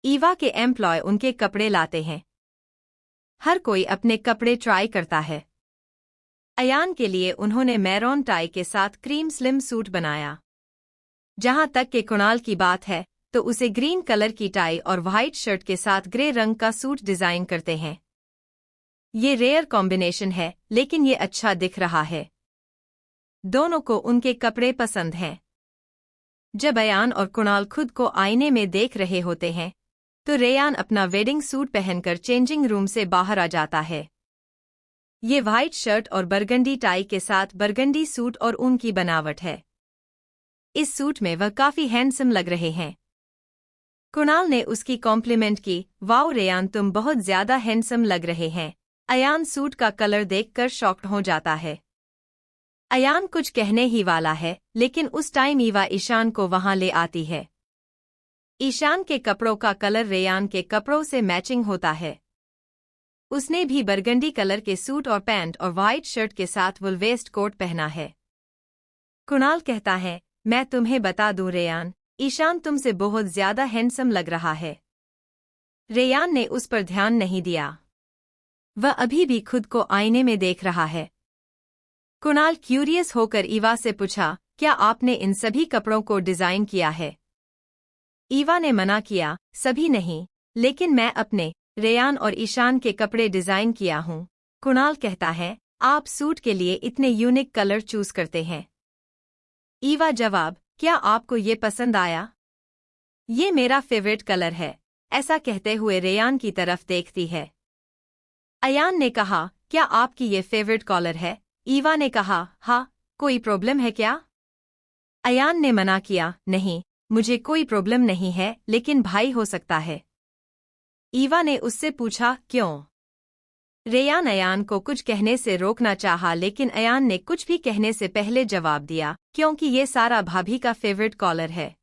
ईवा के एम्प्लॉय उनके कपड़े लाते हैं। हर कोई अपने कपड़े ट्राई करता है। अयान के लिए उन्होंने मैरून टाई के साथ क्रीम स्लिम सूट बनाया। जहां तक के कुणाल की बात है तो उसे ग्रीन कलर की टाई और व्हाइट शर्ट के साथ ग्रे रंग का सूट डिजाइन करते हैं। ये रेयर कॉम्बिनेशन है लेकिन ये अच्छा दिख रहा है। दोनों को उनके कपड़े पसंद हैं। जब अयान और कुणाल खुद को आईने में देख रहे होते हैं तो रेयान अपना वेडिंग सूट पहनकर चेंजिंग रूम से बाहर आ जाता है। ये व्हाइट शर्ट और बरगंडी टाई के साथ बरगंडी सूट और ऊन की बनावट है। इस सूट में वह काफी हैंडसम लग रहे हैं। कुणाल ने उसकी कॉम्प्लीमेंट की, वाओ रेयान तुम बहुत ज्यादा हैंडसम लग रहे हैं। अयान सूट का कलर देखकर शॉक्ड हो जाता है। अयान कुछ कहने ही वाला है लेकिन उस टाइम ईवा ईशान को वहां ले आती है। ईशान के कपड़ों का कलर रेयान के कपड़ों से मैचिंग होता है। उसने भी बरगंडी कलर के सूट और पैंट और व्हाइट शर्ट के साथ वुल वेस्ट कोट पहना है। कुणाल कहता है, मैं तुम्हें बता दूं रेयान, ईशान तुमसे बहुत ज्यादा हैंडसम लग रहा है। रेयान ने उस पर ध्यान नहीं दिया। वह अभी भी खुद को आईने में देख रहा है। कुणाल क्यूरियस होकर ईवा से पूछा, क्या आपने इन सभी कपड़ों को डिजाइन किया है? ईवा ने मना किया, सभी नहीं, लेकिन मैं अपने, रेयान और ईशान के कपड़े डिजाइन किया हूं। कुणाल कहता है, आप सूट के लिए इतने यूनिक कलर चूज करते हैं। ईवा जवाब, क्या आपको ये पसंद आया? ये मेरा फेवरेट कलर है। ऐसा कहते हुए रेयान की तरफ देखती है। अयान ने कहा, क्या आपकी ये फेवरेट कॉलर है? ईवा ने कहा, हाँ, कोई प्रॉब्लम है क्या? अयान ने मना किया, नहीं, मुझे कोई प्रॉब्लम नहीं है, लेकिन भाई हो सकता है। ईवा ने उससे पूछा, क्यों? रेयान अयान को कुछ कहने से रोकना चाहा लेकिन अयान ने कुछ भी कहने से पहले जवाब दिया, क्योंकि ये सारा भाभी का फेवरेट कॉलर है।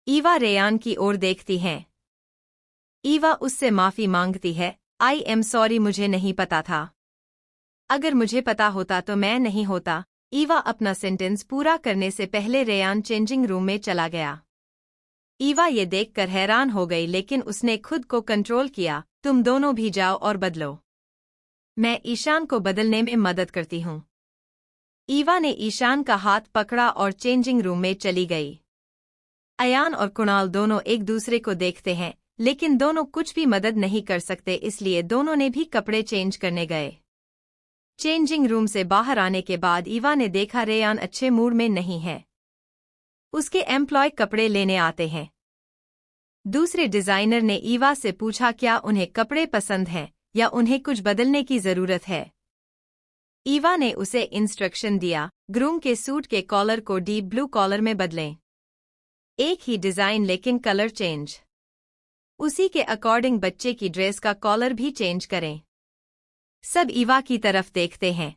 ईवा रेयान की ओर देखती हैं। ईवा उससे माफी मांगती है, आई एम सॉरी, मुझे नहीं पता था। अगर मुझे पता होता तो मैं नहीं होता। ईवा अपना सेंटेंस पूरा करने से पहले रेयान चेंजिंग रूम में चला गया। ईवा ये देखकर हैरान हो गई लेकिन उसने खुद को कंट्रोल किया, तुम दोनों भी जाओ और बदलो। मैं ईशान को बदलने में मदद करती हूँ। ईवा ने ईशान का हाथ पकड़ा और चेंजिंग रूम में चली गई। अयान और कुणाल दोनों एक दूसरे को देखते हैं लेकिन दोनों कुछ भी मदद नहीं कर सकते, इसलिए दोनों ने भी कपड़े चेंज करने गए। चेंजिंग रूम से बाहर आने के बाद ईवा ने देखा रेयान अच्छे मूड में नहीं है। उसके एम्प्लॉय कपड़े लेने आते हैं। दूसरे डिजाइनर ने ईवा से पूछा, क्या उन्हें कपड़े पसंद हैं या उन्हें कुछ बदलने की जरूरत है? ईवा ने उसे इंस्ट्रक्शन दिया, ग्रूम के सूट के कॉलर को डीप ब्लू कॉलर में बदलें। एक ही डिजाइन लेकिन कलर चेंज। उसी के अकॉर्डिंग बच्चे की ड्रेस का कॉलर भी चेंज करें। सब ईवा की तरफ देखते हैं।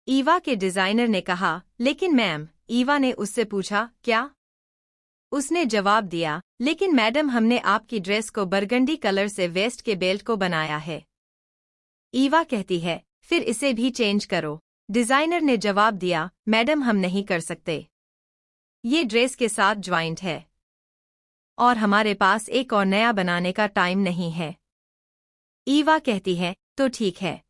ईवा के डिजाइनर ने कहा, लेकिन मैम, ईवा ने उससे पूछा, क्या? उसने जवाब दिया, लेकिन मैडम, हमने आपकी ड्रेस को बरगंडी कलर से वेस्ट के बेल्ट को बनाया है। ईवा कहती है, फिर इसे भी चेंज करो। डिजाइनर ने जवाब दिया, मैडम, हम नहीं कर सकते। ये ड्रेस के साथ ज्वाइंट है और हमारे पास एक और नया बनाने का टाइम नहीं है। ईवा कहती है, तो ठीक है,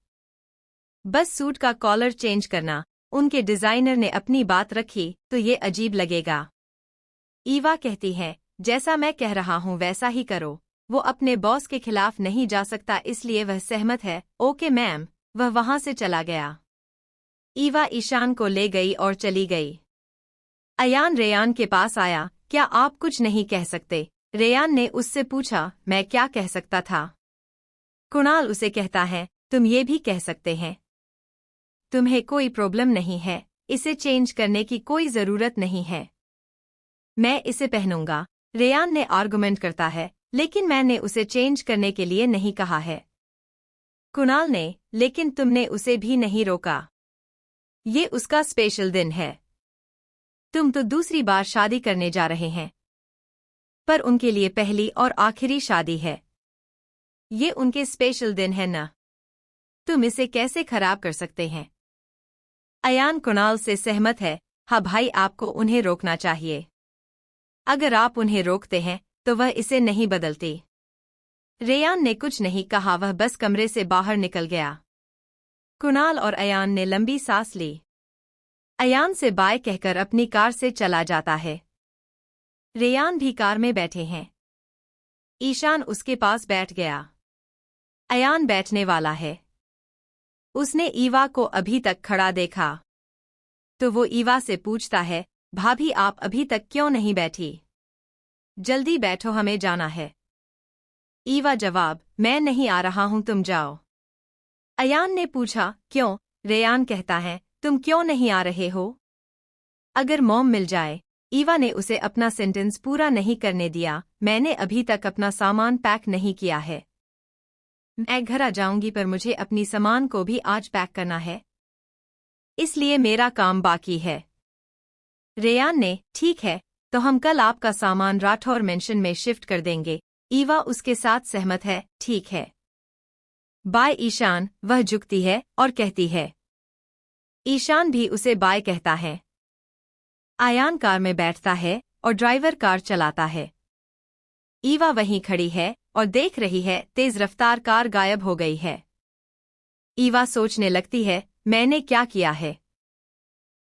बस सूट का कॉलर चेंज करना। उनके डिजाइनर ने अपनी बात रखी तो ये अजीब लगेगा। ईवा कहती है, जैसा मैं कह रहा हूं वैसा ही करो। वो अपने बॉस के खिलाफ नहीं जा सकता इसलिए वह सहमत है। Okay ma'am. वह वहां से चला गया। ईवा ईशान को ले गई और चली गई। अयान रेयान के पास आया, क्या आप कुछ नहीं कह सकते? रेयान ने उससे पूछा, मैं क्या कह सकता था? कुणाल उसे कहता है, तुम ये भी कह सकते हैं। तुम्हें कोई प्रॉब्लम नहीं है, इसे चेंज करने की कोई जरूरत नहीं है। मैं इसे पहनूंगा। रेयान ने आर्गुमेंट करता है, लेकिन मैंने उसे चेंज करने के लिए नहीं कहा है। कुणाल ने, लेकिन तुमने उसे भी नहीं रोका। ये उसका स्पेशल दिन है। तुम तो दूसरी बार शादी करने जा रहे हैं, पर उनके लिए पहली और आखिरी शादी है। ये उनके स्पेशल दिन है ना, तुम इसे कैसे खराब कर सकते हैं? अयान कुणाल से सहमत है, हाँ भाई, आपको उन्हें रोकना चाहिए। अगर आप उन्हें रोकते हैं तो वह इसे नहीं बदलती। रेयान ने कुछ नहीं कहा, वह बस कमरे से बाहर निकल गया। कुणाल और अयान ने लंबी सांस ली। अयान से बाय कहकर अपनी कार से चला जाता है। रेयान भी कार में बैठे हैं। ईशान उसके पास बैठ गया। अयान बैठने वाला है। उसने ईवा को अभी तक खड़ा देखा तो वो ईवा से पूछता है, भाभी आप अभी तक क्यों नहीं बैठी? जल्दी बैठो, हमें जाना है। ईवा जवाब, मैं नहीं आ रहा हूं, तुम जाओ। अयान ने पूछा, क्यों? रेयान कहता है, तुम क्यों नहीं आ रहे हो? अगर मॉम मिल जाए। ईवा ने उसे अपना सेंटेंस पूरा नहीं करने दिया। मैंने अभी तक अपना सामान पैक नहीं किया है। मैं घर आ जाऊंगी पर मुझे अपनी सामान को भी आज पैक करना है, इसलिए मेरा काम बाकी है। रेयान ने, ठीक है, तो हम कल आपका सामान राठौर मेंशन में शिफ्ट कर देंगे। ईवा उसके साथ सहमत है, ठीक है। बाय ईशान, वह झुकती है और कहती है। ईशान भी उसे बाय कहता है। अयान कार में बैठता है और ड्राइवर कार चलाता है। ईवा वहीं खड़ी है और देख रही है, तेज रफ्तार कार गायब हो गई है। ईवा सोचने लगती है, मैंने क्या किया है?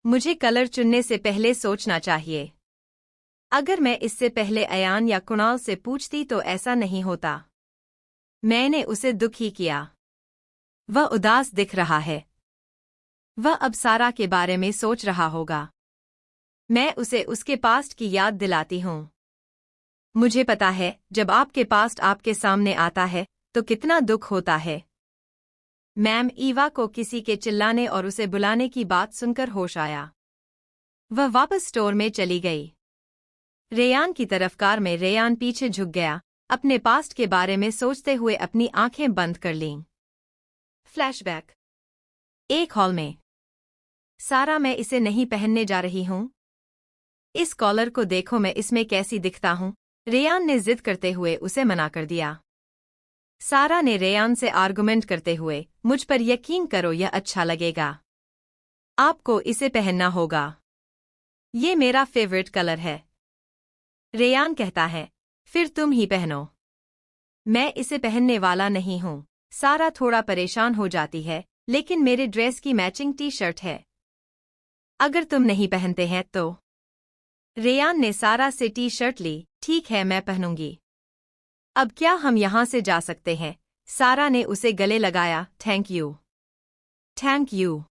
मुझे कलर चुनने से पहले सोचना चाहिए। अगर मैं इससे पहले अयान या कुणाल से पूछती तो ऐसा नहीं होता। मैंने उसे दुखी किया। वह उदास दिख रहा है। वह अब सारा के बारे में सोच रहा होगा। मैं उसे उसके पास्ट की याद दिलाती हूँ। मुझे पता है, जब आपके पास्ट आपके सामने आता है तो कितना दुख होता है। मैम, ईवा को किसी के चिल्लाने और उसे बुलाने की बात सुनकर होश आया। वह वापस स्टोर में चली गई। रेयान की तरफ कार में रेयान पीछे झुक गया, अपने पास्ट के बारे में सोचते हुए अपनी आंखें बंद कर लीं। फ्लैशबैक। एक हॉल में। सारा, मैं इसे नहीं पहनने जा रही हूँ। इस कॉलर को देखो, मैं इसमें कैसी दिखता हूँ? रेयान ने जिद करते हुए उसे मना कर दिया। सारा ने रेयान से आर्गुमेंट करते हुए, मुझ पर यकीन करो, यह अच्छा लगेगा। आपको इसे पहनना होगा। ये मेरा फेवरेट कलर है। रेयान कहता है, फिर तुम ही पहनो। मैं इसे पहनने वाला नहीं हूँ। सारा थोड़ा परेशान हो जाती है, लेकिन मेरे ड्रेस की मैचिंग टी शर्ट है। अगर तुम नहीं पहनते हैं तो। रेयान ने सारा से टी शर्ट ली। ठीक है, मैं पहनूंगी। अब क्या हम यहाँ से जा सकते हैं? सारा ने उसे गले लगाया। Thank you. Thank you.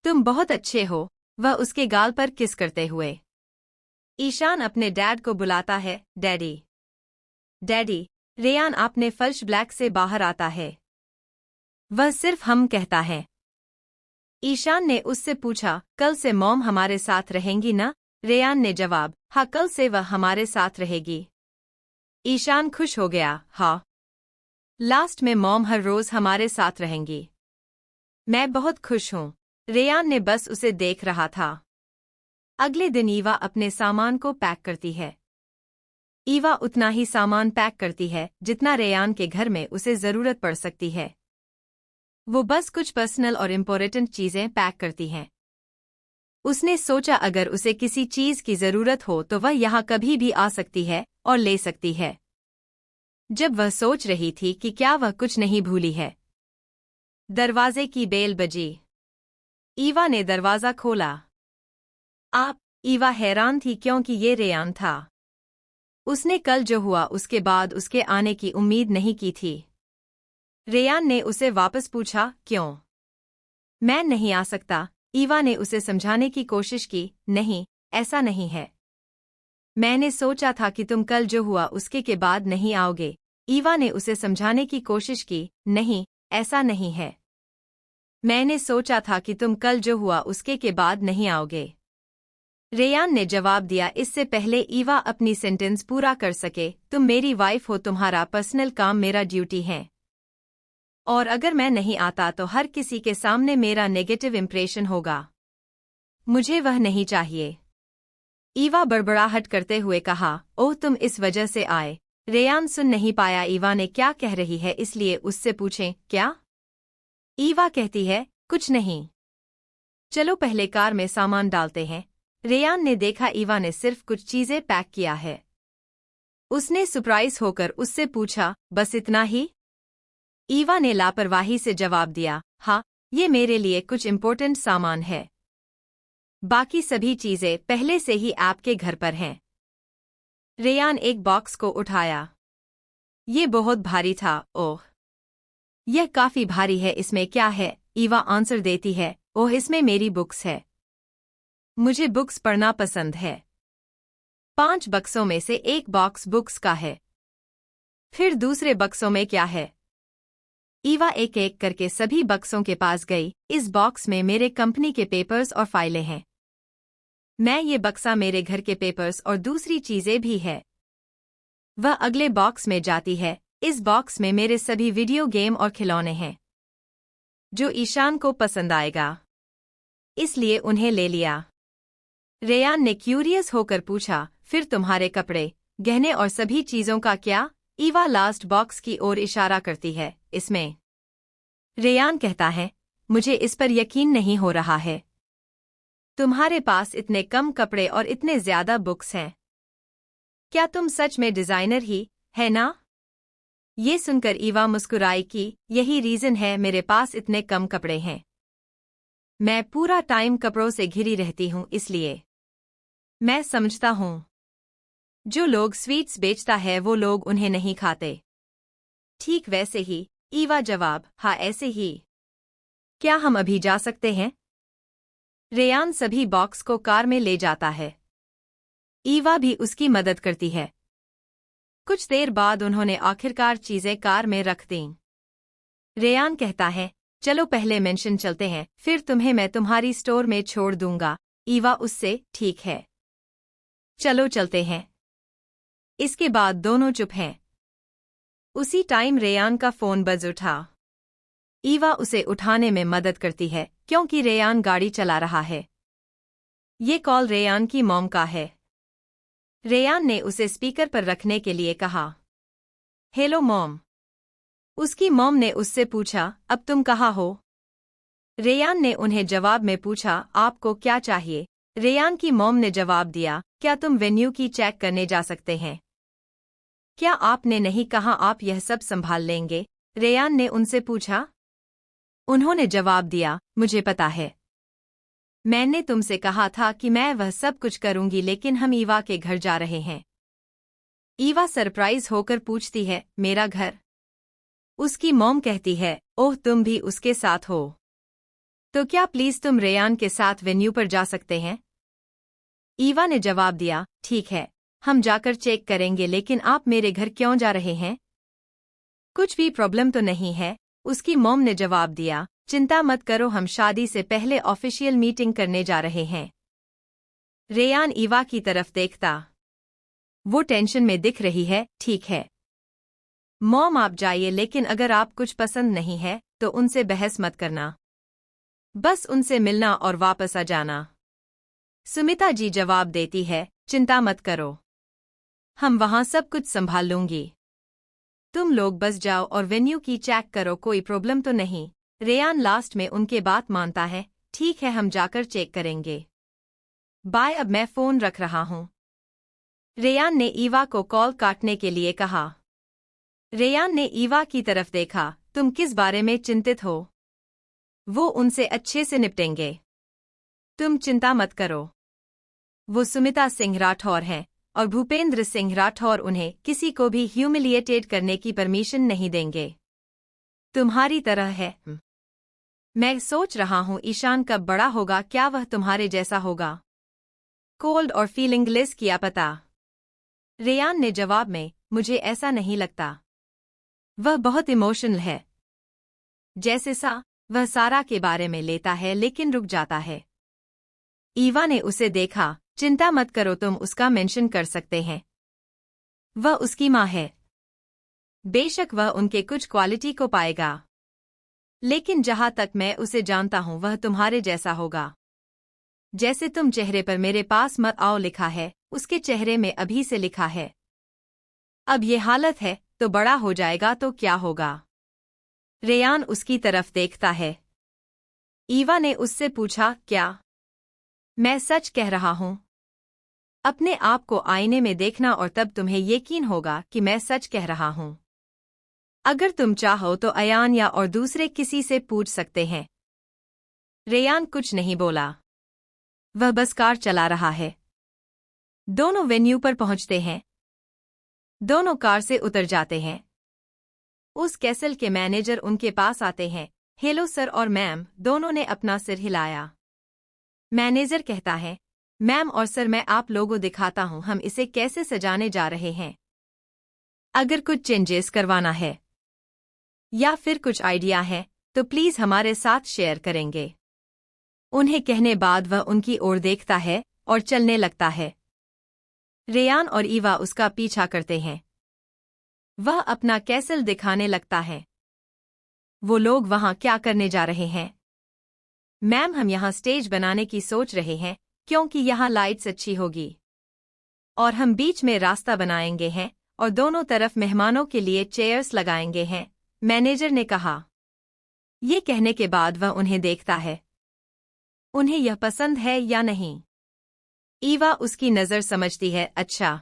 तुम बहुत अच्छे हो। वह उसके गाल पर किस करते हुए। ईशान अपने डैड को बुलाता है। Daddy, daddy. रेयान अपने फर्श ब्लैक से बाहर आता है। वह सिर्फ हम कहता है। ईशान ने उससे पूछा, कल से मॉम हमारे साथ रहेंगी ना? रेयान ने जवाब, हाँ, कल से वह हमारे साथ रहेगी। ईशान खुश हो गया। हाँ, लास्ट में मॉम हर रोज हमारे साथ रहेंगी। मैं बहुत खुश हूँ। रेयान ने बस उसे देख रहा था। अगले दिन ईवा अपने सामान को पैक करती है। ईवा उतना ही सामान पैक करती है जितना रेयान के घर में उसे जरूरत पड़ सकती है। वो बस कुछ पर्सनल और इम्पोर्टेंट चीजें पैक करती हैं। उसने सोचा अगर उसे किसी चीज की जरूरत हो तो वह यहाँ कभी भी आ सकती है और ले सकती है। जब वह सोच रही थी कि क्या वह कुछ नहीं भूली है, दरवाजे की बेल बजी। ईवा ने दरवाजा खोला। आप? ईवा हैरान थी क्योंकि ये रेयान था। उसने कल जो हुआ उसके बाद उसके आने की उम्मीद नहीं की थी। रेयान ने उसे वापस पूछा, क्यों? मैं नहीं आ सकता। ईवा ने उसे समझाने की कोशिश की। नहीं, ऐसा नहीं है। मैंने सोचा था कि तुम कल जो हुआ उसके के बाद नहीं आओगे। ईवा ने उसे समझाने की कोशिश की। नहीं, ऐसा नहीं है। मैंने सोचा था कि तुम कल जो हुआ उसके के बाद नहीं आओगे। रेयान ने जवाब दिया इससे पहले ईवा अपनी सेंटेंस पूरा कर सके। तुम मेरी वाइफ हो, तुम्हारा पर्सनल काम मेरा ड्यूटी है। और अगर मैं नहीं आता तो हर किसी के सामने मेरा नेगेटिव इंप्रेशन होगा। मुझे वह नहीं चाहिए। ईवा बड़बड़ाहट करते हुए कहा, ओह, तुम इस वजह से आए। रेयान सुन नहीं पाया ईवा ने क्या कह रही है, इसलिए उससे पूछें, क्या? ईवा कहती है, कुछ नहीं। चलो पहले कार में सामान डालते हैं। रेयान ने देखा ईवा ने सिर्फ कुछ चीजें पैक किया है। उसने सरप्राइज होकर उससे पूछा, बस इतना ही? ईवा ने लापरवाही से जवाब दिया, हाँ, ये मेरे लिए कुछ इम्पोर्टेंट सामान है। बाकी सभी चीजें पहले से ही आपके घर पर हैं। रेयान एक बॉक्स को उठाया। ये बहुत भारी था। ओह, यह काफी भारी है, इसमें क्या है? ईवा आंसर देती है, ओह, इसमें मेरी बुक्स है। मुझे बुक्स पढ़ना पसंद है। 5 बक्सों में से एक बॉक्स बुक्स का है। फिर दूसरे बक्सों में क्या है? ईवा एक एक करके सभी बक्सों के पास गई। इस बॉक्स में मेरे कंपनी के पेपर्स और फाइलें हैं। मैं ये बक्सा मेरे घर के पेपर्स और दूसरी चीजें भी है। वह अगले बॉक्स में जाती है। इस बॉक्स में मेरे सभी वीडियो गेम और खिलौने हैं जो ईशान को पसंद आएगा, इसलिए उन्हें ले लिया। रेयान ने क्यूरियस होकर पूछा, फिर तुम्हारे कपड़े, गहने और सभी चीजों का क्या? ईवा लास्ट बॉक्स की ओर इशारा करती है, इसमें। रेयान कहता है, मुझे इस पर यकीन नहीं हो रहा है। तुम्हारे पास इतने कम कपड़े और इतने ज्यादा बुक्स हैं। क्या तुम सच में डिजाइनर ही है ना? ये सुनकर ईवा मुस्कुराई कि यही रीजन है मेरे पास इतने कम कपड़े हैं। मैं पूरा टाइम कपड़ों से घिरी रहती हूँ, इसलिए। मैं समझता हूँ जो लोग स्वीट्स बेचता है वो लोग उन्हें नहीं खाते। ठीक वैसे ही, ईवा जवाब, हाँ ऐसे ही। क्या हम अभी जा सकते हैं? रेयान सभी बॉक्स को कार में ले जाता है। ईवा भी उसकी मदद करती है। कुछ देर बाद उन्होंने आखिरकार चीजें कार में रख दीं। रेयान कहता है, चलो पहले मेंशन चलते हैं, फिर तुम्हें मैं तुम्हारी स्टोर में छोड़ दूंगा। ईवा उससे, ठीक है, चलो चलते हैं। इसके बाद दोनों चुप हैं। उसी टाइम रेयान का फोन बज उठा। ईवा उसे उठाने में मदद करती है क्योंकि रेयान गाड़ी चला रहा है। ये कॉल रेयान की मॉम का है। रेयान ने उसे स्पीकर पर रखने के लिए कहा। Hello mom. उसकी मॉम ने उससे पूछा, अब तुम कहाँ हो? रेयान ने उन्हें जवाब में पूछा, आपको क्या चाहिए? रेयान की मॉम ने जवाब दिया, क्या तुम वेन्यू की चेक करने जा सकते हैं? क्या आपने नहीं कहा आप यह सब संभाल लेंगे? रेयान ने उनसे पूछा। उन्होंने जवाब दिया, मुझे पता है। मैंने तुमसे कहा था कि मैं वह सब कुछ करूंगी, लेकिन हम ईवा के घर जा रहे हैं। ईवा सरप्राइज होकर पूछती है, मेरा घर? उसकी मॉम कहती है, ओह, तुम भी उसके साथ हो? तो क्या प्लीज तुम रेयान के साथ वेन्यू पर जा सकते हैं? ईवा ने जवाब दिया, ठीक है, हम जाकर चेक करेंगे, लेकिन आप मेरे घर क्यों जा रहे हैं? कुछ भी प्रॉब्लम तो नहीं है? उसकी मॉम ने जवाब दिया, चिंता मत करो, हम शादी से पहले ऑफिशियल मीटिंग करने जा रहे हैं। रेयान ईवा की तरफ देखता। वो टेंशन में दिख रही है। ठीक है मॉम, आप जाइए, लेकिन अगर आप कुछ पसंद नहीं है तो उनसे बहस मत करना। बस उनसे मिलना और वापस आ जाना। सुमिता जी जवाब देती है, चिंता मत करो, हम वहां सब कुछ संभाल लूंगी। तुम लोग बस जाओ और वेन्यू की चेक करो, कोई प्रॉब्लम तो नहीं। रेयान लास्ट में उनके बात मानता है, ठीक है, हम जाकर चेक करेंगे। बाय, अब मैं फोन रख रहा हूं। रेयान ने ईवा को कॉल काटने के लिए कहा। रेयान ने ईवा की तरफ देखा, तुम किस बारे में चिंतित हो? वो उनसे अच्छे से निपटेंगे, तुम चिंता मत करो। वो सुमिता सिंह राठौर हैं और भूपेंद्र सिंह राठौर उन्हें किसी को भी ह्यूमिलिएटेड करने की परमिशन नहीं देंगे। तुम्हारी तरह है। मैं सोच रहा हूं ईशान कब बड़ा होगा, क्या वह तुम्हारे जैसा होगा? कोल्ड और फीलिंगलेस, किया पता। रेयान ने जवाब में, मुझे ऐसा नहीं लगता। वह बहुत इमोशनल है। जैसे वह सारा के बारे में लेता है लेकिन रुक जाता है। ईवा ने उसे देखा, चिंता मत करो, तुम उसका मेंशन कर सकते हैं। वह उसकी माँ है। बेशक वह उनके कुछ क्वालिटी को पाएगा, लेकिन जहां तक मैं उसे जानता हूं वह तुम्हारे जैसा होगा। जैसे तुम चेहरे पर मेरे पास मत आओ लिखा है, उसके चेहरे में अभी से लिखा है। अब ये हालत है तो बड़ा हो जाएगा तो क्या होगा? रेयान उसकी तरफ देखता है। ईवा ने उससे पूछा, क्या मैं सच कह रहा हूं? अपने आप को आईने में देखना और तब तुम्हें यकीन होगा कि मैं सच कह रहा हूं। अगर तुम चाहो तो अयान या और दूसरे किसी से पूछ सकते हैं। रेयान कुछ नहीं बोला। वह बस कार चला रहा है। दोनों वेन्यू पर पहुंचते हैं। दोनों कार से उतर जाते हैं। उस कैसल के मैनेजर उनके पास आते हैं। हेलो सर और मैम, दोनों ने अपना सिर हिलाया। मैनेजर कहता है, मैम और सर, मैं आप लोगों दिखाता हूं हम इसे कैसे सजाने जा रहे हैं। अगर कुछ चेंजेस करवाना है या फिर कुछ आइडिया है तो प्लीज हमारे साथ शेयर करेंगे। उन्हें कहने बाद वह उनकी ओर देखता है और चलने लगता है। रेयान और ईवा उसका पीछा करते हैं। वह अपना कैसल दिखाने लगता है। वो लोग वहां क्या करने जा रहे हैं? मैम, हम यहाँ स्टेज बनाने की सोच रहे हैं क्योंकि यहाँ लाइट्स अच्छी होगी और हम बीच में रास्ता बनाएंगे हैं और दोनों तरफ मेहमानों के लिए चेयर्स लगाएंगे हैं, मैनेजर ने कहा। ये कहने के बाद वह उन्हें देखता है। उन्हें यह पसंद है या नहीं? ईवा उसकी नज़र समझती है। अच्छा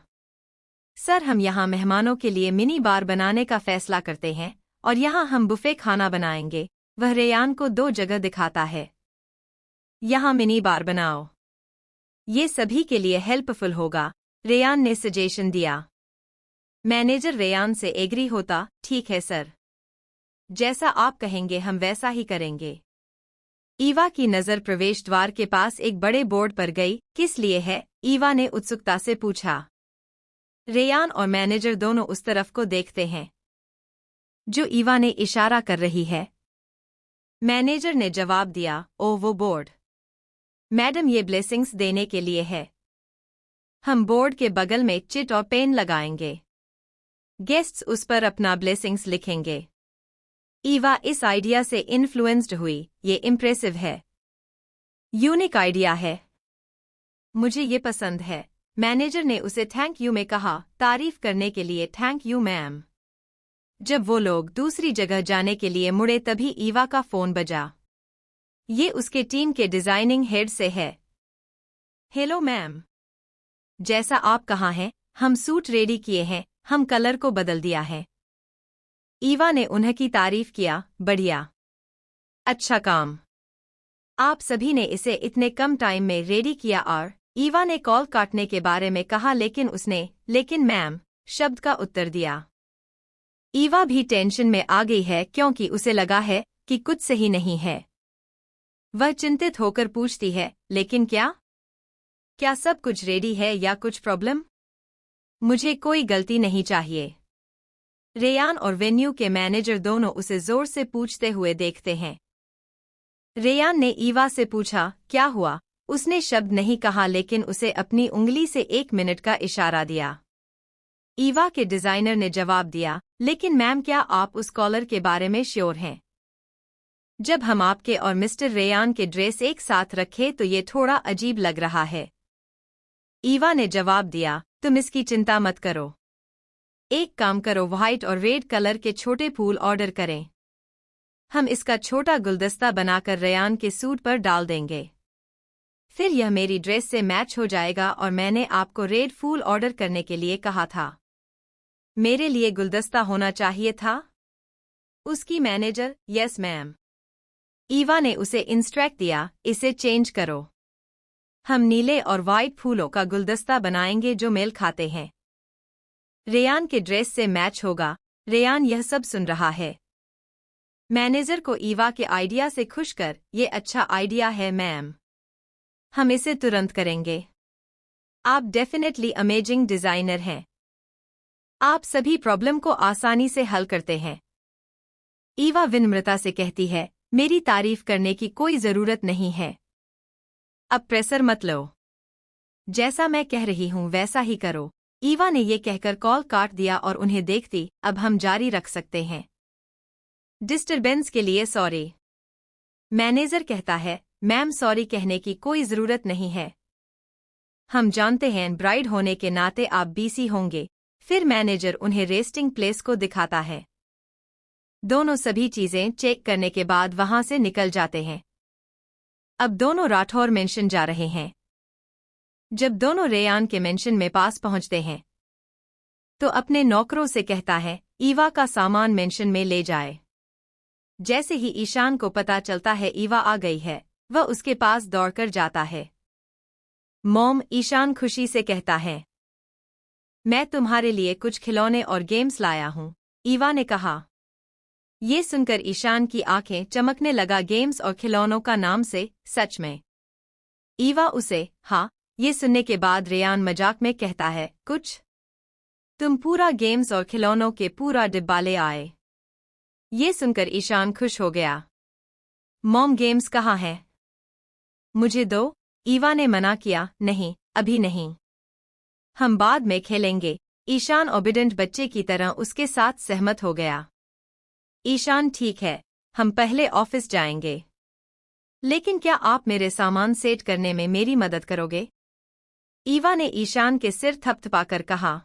सर, हम यहाँ मेहमानों के लिए मिनी बार बनाने का फैसला करते हैं और यहाँ हम बुफे खाना बनाएंगे। वह रेयान को 2 जगह दिखाता है। यहाँ मिनी बार बनाओ, ये सभी के लिए हेल्पफुल होगा, रेयान ने सजेशन दिया। मैनेजर रेयान से एग्री होता, ठीक है सर, जैसा आप कहेंगे हम वैसा ही करेंगे। ईवा की नज़र प्रवेश द्वार के पास एक बड़े बोर्ड पर गई। किस लिए है? ईवा ने उत्सुकता से पूछा। रेयान और मैनेजर दोनों उस तरफ को देखते हैं जो ईवा ने इशारा कर रही है। मैनेजर ने जवाब दिया, ओ वो बोर्ड, मैडम, ये ब्लेसिंग्स देने के लिए है। हम बोर्ड के बगल में चिट और पेन लगाएंगे। गेस्ट्स उस पर अपना ब्लेसिंग्स लिखेंगे। ईवा इस आइडिया से इन्फ्लुएंस्ड हुई। ये इम्प्रेसिव है, यूनिक आइडिया है, मुझे ये पसंद है। मैनेजर ने उसे थैंक यू में कहा। तारीफ करने के लिए थैंक यू मैम। जब वो लोग दूसरी जगह जाने के लिए मुड़े तभी ईवा का फोन बजा। ये उसके टीम के डिजाइनिंग हेड से है। हेलो मैम, जैसा आप कहाँ हैं, हम सूट रेडी किए हैं, हम कलर को बदल दिया है। ईवा ने उन्हें की तारीफ किया। बढ़िया, अच्छा काम, आप सभी ने इसे इतने कम टाइम में रेडी किया। और ईवा ने कॉल काटने के बारे में कहा लेकिन मैम शब्द का उत्तर दिया। ईवा भी टेंशन में आ गई है क्योंकि उसे लगा है कि कुछ सही नहीं है। वह चिंतित होकर पूछती है, लेकिन क्या सब कुछ रेडी है या कुछ प्रॉब्लम? मुझे कोई गलती नहीं चाहिए। रेयान और वेन्यू के मैनेजर दोनों उसे जोर से पूछते हुए देखते हैं। रेयान ने ईवा से पूछा, क्या हुआ? उसने शब्द नहीं कहा लेकिन उसे अपनी उंगली से 1 मिनट का इशारा दिया। ईवा के डिजाइनर ने जवाब दिया, लेकिन मैम, क्या आप उस कॉलर के बारे में श्योर हैं? जब हम आपके और मिस्टर रेयान के ड्रेस एक साथ रखे तो ये थोड़ा अजीब लग रहा है। ईवा ने जवाब दिया, तुम इसकी चिंता मत करो। एक काम करो, व्हाइट और रेड कलर के छोटे फूल ऑर्डर करें। हम इसका छोटा गुलदस्ता बनाकर रेयान के सूट पर डाल देंगे। फिर यह मेरी ड्रेस से मैच हो जाएगा और मैंने आपको रेड फूल ऑर्डर करने के लिए कहा था। मेरे लिए गुलदस्ता होना चाहिए था। उसकी मैनेजर, यस मैम। ईवा ने उसे इंस्ट्रक्ट दिया, इसे चेंज करो। हम नीले और वाइट फूलों का गुलदस्ता बनाएंगे जो मेल खाते हैं। रेयान के ड्रेस से मैच होगा। रेयान यह सब सुन रहा है। मैनेजर को ईवा के आइडिया से खुश कर, ये अच्छा आइडिया है मैम, हम इसे तुरंत करेंगे। आप डेफिनेटली अमेजिंग डिजाइनर हैं। आप सभी प्रॉब्लम को आसानी से हल करते हैं। ईवा विनम्रता से कहती है, मेरी तारीफ करने की कोई जरूरत नहीं है। अब प्रेशर मत लो। जैसा मैं कह रही हूं वैसा ही करो। ईवा ने ये कहकर कॉल काट दिया और उन्हें देखती, अब हम जारी रख सकते हैं। डिस्टरबेंस के लिए सॉरी। मैनेजर कहता है, मैम सॉरी कहने की कोई जरूरत नहीं है। हम जानते हैं ब्राइड होने के नाते आप बिजी होंगे। फिर मैनेजर उन्हें रेस्टिंग प्लेस को दिखाता है। दोनों सभी चीजें चेक करने के बाद वहां से निकल जाते हैं। अब दोनों राठौर मेंशन जा रहे हैं। जब दोनों रेयान के मेंशन में पास पहुंचते हैं तो अपने नौकरों से कहता है ईवा का सामान मेंशन में ले जाए। जैसे ही ईशान को पता चलता है ईवा आ गई है, वह उसके पास दौड़कर जाता है। मॉम, ईशान खुशी से कहता है, मैं तुम्हारे लिए कुछ खिलौने और गेम्स लाया हूं, ईवा ने कहा। ये सुनकर ईशान की आंखें चमकने लगा। गेम्स और खिलौनों का नाम से, सच में? ईवा उसे, हाँ। ये सुनने के बाद रेयान मजाक में कहता है, कुछ? तुम पूरा गेम्स और खिलौनों के पूरा डिब्बा ले आए। ये सुनकर ईशान खुश हो गया। मॉम, गेम्स कहाँ हैं? मुझे दो, ईवा ने मना किया। नहीं, अभी नहीं, हम बाद में खेलेंगे। ईशान ओबीडेंट बच्चे की तरह उसके साथ सहमत हो गया। ईशान, ठीक है, हम पहले ऑफिस जाएंगे। लेकिन क्या आप मेरे सामान सेट करने में मेरी मदद करोगे? ईवा ने ईशान के सिर थपथपाकर कहा।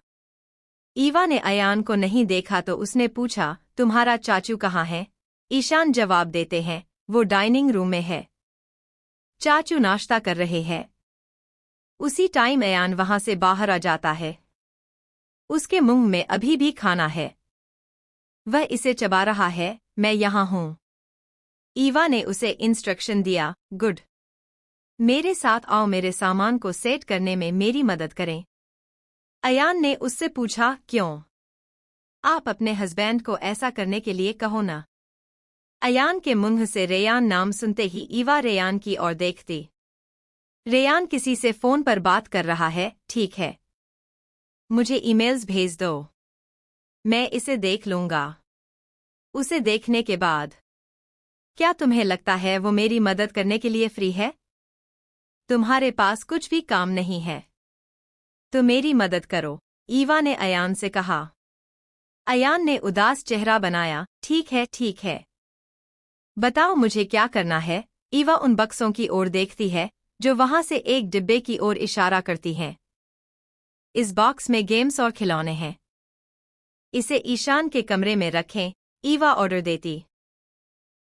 ईवा ने अयान को नहीं देखा तो उसने पूछा, तुम्हारा चाचू कहाँ है? ईशान जवाब देते हैं, वो डाइनिंग रूम में है। चाचू नाश्ता कर रहे हैं। उसी टाइम अयान वहां से बाहर आ जाता है। उसके मुंह में अभी भी खाना है। वह इसे चबा रहा है। मैं यहाँ हूँ। ईवा ने उसे इंस्ट्रक्शन दिया, गुड। मेरे साथ आओ, मेरे सामान को सेट करने में मेरी मदद करें। अयान ने उससे पूछा, क्यों? आप अपने हस्बैंड को ऐसा करने के लिए कहो ना। अयान के मुंह से रेयान नाम सुनते ही ईवा रेयान की ओर देखती। रेयान किसी से फोन पर बात कर रहा है। ठीक है, मुझे ईमेल्स भेज दो, मैं इसे देख लूंगा। उसे देखने के बाद, क्या तुम्हें लगता है वो मेरी मदद करने के लिए फ्री है? तुम्हारे पास कुछ भी काम नहीं है तो मेरी मदद करो, ईवा ने अयान से कहा। अयान ने उदास चेहरा बनाया। ठीक है, ठीक है, बताओ मुझे क्या करना है। ईवा उन बक्सों की ओर देखती है जो वहां से एक डिब्बे की ओर इशारा करती हैं। इस बॉक्स में गेम्स और खिलौने हैं। इसे ईशान के कमरे में रखें, ईवा ऑर्डर देती।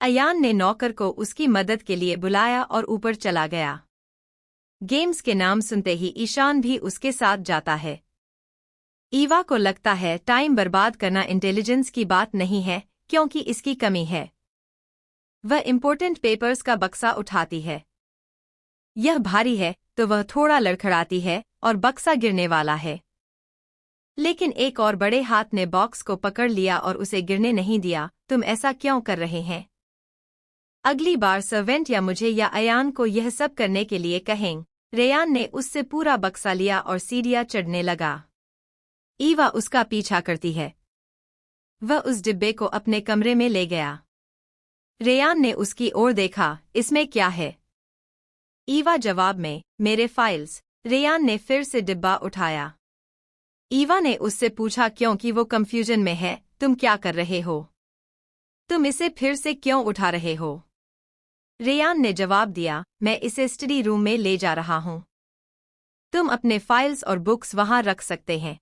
अयान ने नौकर को उसकी मदद के लिए बुलाया और ऊपर चला गया। गेम्स के नाम सुनते ही ईशान भी उसके साथ जाता है। ईवा को लगता है टाइम बर्बाद करना इंटेलिजेंस की बात नहीं है, क्योंकि इसकी कमी है। वह इम्पोर्टेंट पेपर्स का बक्सा उठाती है। यह भारी है तो वह थोड़ा लड़खड़ाती है और बक्सा गिरने वाला है। लेकिन एक और बड़े हाथ ने बॉक्स को पकड़ लिया और उसे गिरने नहीं दिया। तुम ऐसा क्यों कर रहे हैं? अगली बार सर्वेंट या मुझे या अयान को यह सब करने के लिए कहें। रेयान ने उससे पूरा बक्सा लिया और सीढ़ियां चढ़ने लगा। ईवा उसका पीछा करती है। वह उस डिब्बे को अपने कमरे में ले गया। रेयान ने उसकी ओर देखा। इसमें क्या है? ईवा जवाब में, मेरे फाइल्स। रेयान ने फिर से डिब्बा उठाया। ईवा ने उससे पूछा, क्योंकि वो कंफ्यूजन में है, तुम क्या कर रहे हो? तुम इसे फिर से क्यों उठा रहे हो? रेयान ने जवाब दिया, मैं इसे स्टडी रूम में ले जा रहा हूं। तुम अपने फाइल्स और बुक्स वहां रख सकते हैं।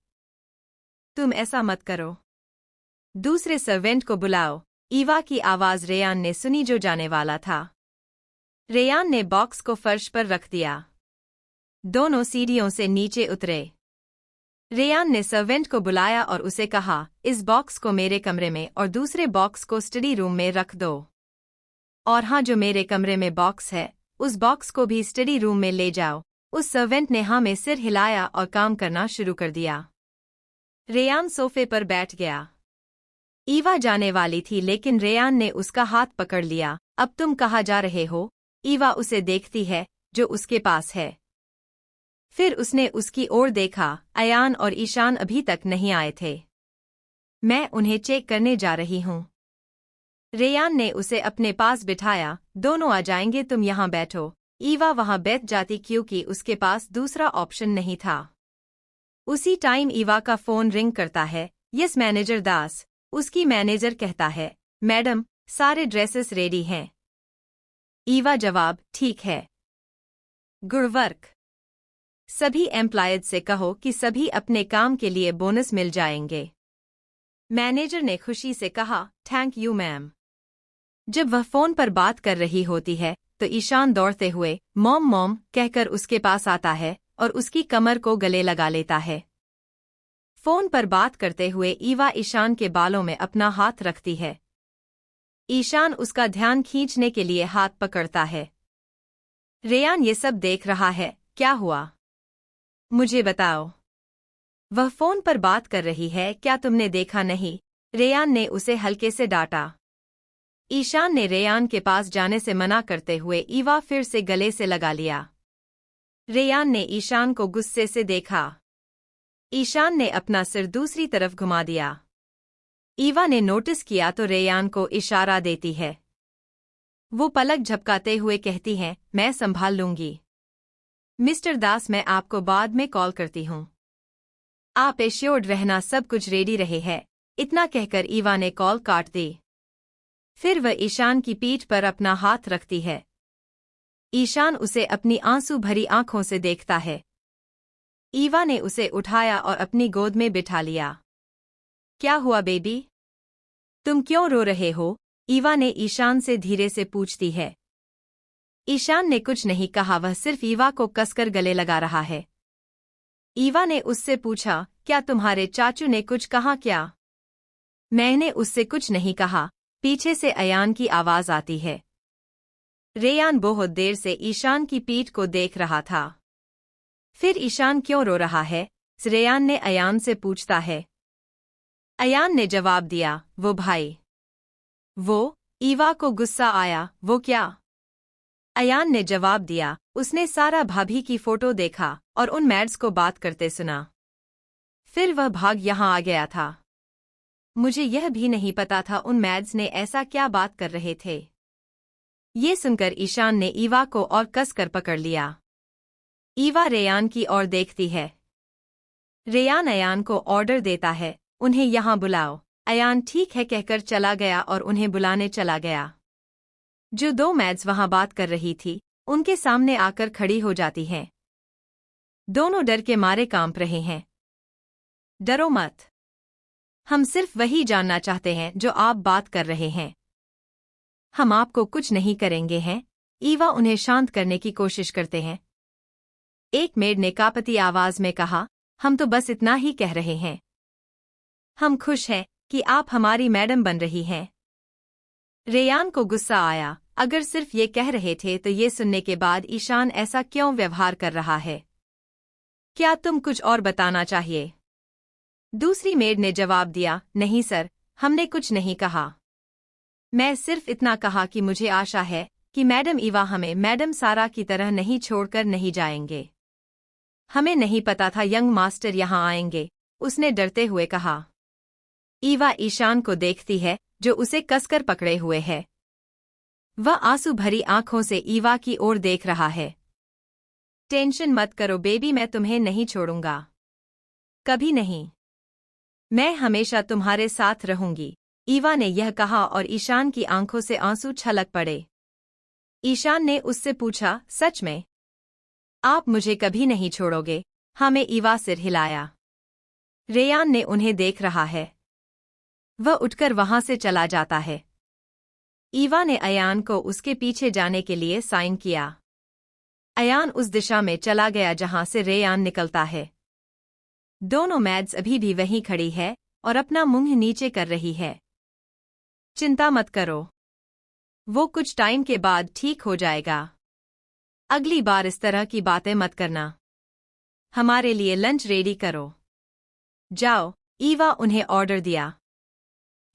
तुम ऐसा मत करो। दूसरे सर्वेंट को बुलाओ। ईवा की आवाज रेयान ने सुनी जो जाने वाला था। रेयान ने बॉक्स को फर्श पर रख दिया। दोनों सीढ़ियों से नीचे उतरे। रेयान ने सर्वेंट को बुलाया और उसे कहा, इस बॉक्स को मेरे कमरे में और दूसरे बॉक्स को स्टडी रूम में रख दो। और हाँ, जो मेरे कमरे में बॉक्स है, उस बॉक्स को भी स्टडी रूम में ले जाओ। उस सर्वेंट ने हाँ में सिर हिलाया और काम करना शुरू कर दिया। रेयान सोफे पर बैठ गया। ईवा जाने वाली थी लेकिन रेयान ने उसका हाथ पकड़ लिया। अब तुम कहाँ जा रहे हो? ईवा उसे देखती है जो उसके पास है। फिर उसने उसकी ओर देखा। अयान और ईशान अभी तक नहीं आए थे। मैं उन्हें चेक करने जा रही हूँ। रेयान ने उसे अपने पास बिठाया। दोनों आ जाएंगे, तुम यहाँ बैठो। ईवा वहाँ बैठ जाती क्योंकि उसके पास दूसरा ऑप्शन नहीं था। उसी टाइम ईवा का फोन रिंग करता है। यस मैनेजर दास। उसकी मैनेजर कहता है, मैडम, सारे ड्रेसेस रेडी हैं। ईवा जवाब, ठीक है। Good work. सभी एम्प्लॉयज से कहो कि सभी अपने काम के लिए बोनस मिल जाएंगे। मैनेजर ने खुशी से कहा, थैंक यू मैम। जब वह फोन पर बात कर रही होती है तो ईशान दौड़ते हुए मॉम मॉम कहकर उसके पास आता है। और उसकी कमर को गले लगा लेता है। फोन पर बात करते हुए ईवा ईशान के बालों में अपना हाथ रखती है। ईशान उसका ध्यान खींचने के लिए हाथ पकड़ता है। रेयान ये सब देख रहा है। क्या हुआ? मुझे बताओ। वह फोन पर बात कर रही है, क्या तुमने देखा नहीं? रेयान ने उसे हल्के से डांटा। ईशान ने रेयान के पास जाने से मना करते हुए ईवा फिर से गले से लगा लिया। रेयान ने ईशान को गुस्से से देखा। ईशान ने अपना सिर दूसरी तरफ घुमा दिया। ईवा ने नोटिस किया तो रेयान को इशारा देती है। वो पलक झपकाते हुए कहती है, मैं संभाल लूंगी। मिस्टर दास, मैं आपको बाद में कॉल करती हूँ। आप एश्योर्ड रहना, सब कुछ रेडी रहे है। इतना कहकर ईवा ने कॉल काट दी। फिर वह ईशान की पीठ पर अपना हाथ रखती है। ईशान उसे अपनी आंसू भरी आंखों से देखता है। ईवा ने उसे उठाया और अपनी गोद में बिठा लिया। क्या हुआ बेबी? तुम क्यों रो रहे हो? ईवा ने ईशान से धीरे से पूछती है। ईशान ने कुछ नहीं कहा, वह सिर्फ ईवा को कसकर गले लगा रहा है। ईवा ने उससे पूछा, क्या तुम्हारे चाचू ने कुछ कहा क्या? मैंने उससे कुछ नहीं कहा। पीछे से अयान की आवाज आती है। रेयान बहुत देर से ईशान की पीठ को देख रहा था। फिर ईशान क्यों रो रहा है? रेयान ने अयान से पूछता है। अयान ने जवाब दिया, वो भाई। वो? ईवा को गुस्सा आया, वो क्या? अयान ने जवाब दिया, उसने सारा भाभी की फोटो देखा और उन मैड्स को बात करते सुना। फिर वह भाग यहाँ आ गया था। मुझे यह भी नहीं पता था उन मैड्स ने ऐसा क्या बात कर रहे थे। ये सुनकर ईशान ने ईवा को और कसकर पकड़ लिया। ईवा रेयान की ओर देखती है। रेयान अयान को ऑर्डर देता है, उन्हें यहाँ बुलाओ। अयान ठीक है कहकर चला गया और उन्हें बुलाने चला गया। जो दो मैड्स वहां बात कर रही थी, उनके सामने आकर खड़ी हो जाती हैं। दोनों डर के मारे कांप रहे हैं। डरो मत, हम सिर्फ वही जानना चाहते हैं जो आप बात कर रहे हैं। हम आपको कुछ नहीं करेंगे हैं। ईवा उन्हें शांत करने की कोशिश करते हैं। एक मेड ने कांपती आवाज में कहा, हम तो बस इतना ही कह रहे हैं। हम खुश हैं कि आप हमारी मैडम बन रही हैं। रेयान को गुस्सा आया, अगर सिर्फ ये कह रहे थे तो ये सुनने के बाद ईशान ऐसा क्यों व्यवहार कर रहा है? क्या तुम कुछ और बताना चाहिए? दूसरी मेड ने जवाब दिया, नहीं सर, हमने कुछ नहीं कहा। मैं सिर्फ इतना कहा कि मुझे आशा है कि मैडम ईवा हमें मैडम सारा की तरह नहीं छोड़कर नहीं जाएंगे। हमें नहीं पता था यंग मास्टर यहाँ आएंगे, उसने डरते हुए कहा। ईवा ईशान को देखती है, जो उसे कसकर पकड़े हुए है। वह आंसू भरी आंखों से ईवा की ओर देख रहा है। टेंशन मत करो बेबी, मैं तुम्हें नहीं छोड़ूंगा, कभी नहीं। मैं हमेशा तुम्हारे साथ रहूंगी। ईवा ने यह कहा और ईशान की आंखों से आंसू छलक पड़े। ईशान ने उससे पूछा, सच में? आप मुझे कभी नहीं छोड़ोगे? हमें ईवा सिर हिलाया। रेयान ने उन्हें देख रहा है। वह उठकर वहां से चला जाता है। ईवा ने अयान को उसके पीछे जाने के लिए साइन किया। अयान उस दिशा में चला गया जहां से रेयान निकलता है। दोनों मैड्स अभी भी वहीं खड़ी है और अपना मुंह नीचे कर रही है। चिंता मत करो, वो कुछ टाइम के बाद ठीक हो जाएगा। अगली बार इस तरह की बातें मत करना। हमारे लिए लंच रेडी करो। जाओ, ईवा उन्हें ऑर्डर दिया।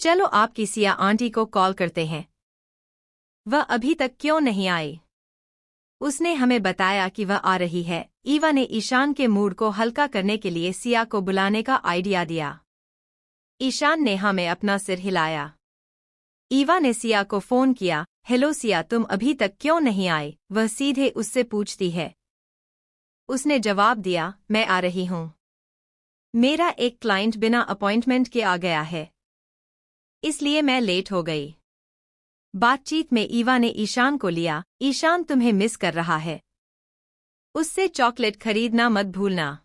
चलो आपकी सिया आंटी को कॉल करते हैं। वह अभी तक क्यों नहीं आई? उसने हमें बताया कि वह आ रही है। ईवा ने ईशान के मूड को हल्का करने के लिए सिया को बुलाने का आइडिया दिया। ईशान ने हमें अपना सिर हिलाया। ईवा ने सिया को फोन किया, हेलो सिया, तुम अभी तक क्यों नहीं आई? वह सीधे उससे पूछती है। उसने जवाब दिया, मैं आ रही हूं। मेरा एक क्लाइंट बिना अपॉइंटमेंट के आ गया है, इसलिए मैं लेट हो गई। बातचीत में ईवा ने ईशान को लिया। ईशान तुम्हें मिस कर रहा है, उससे चॉकलेट खरीदना मत भूलना।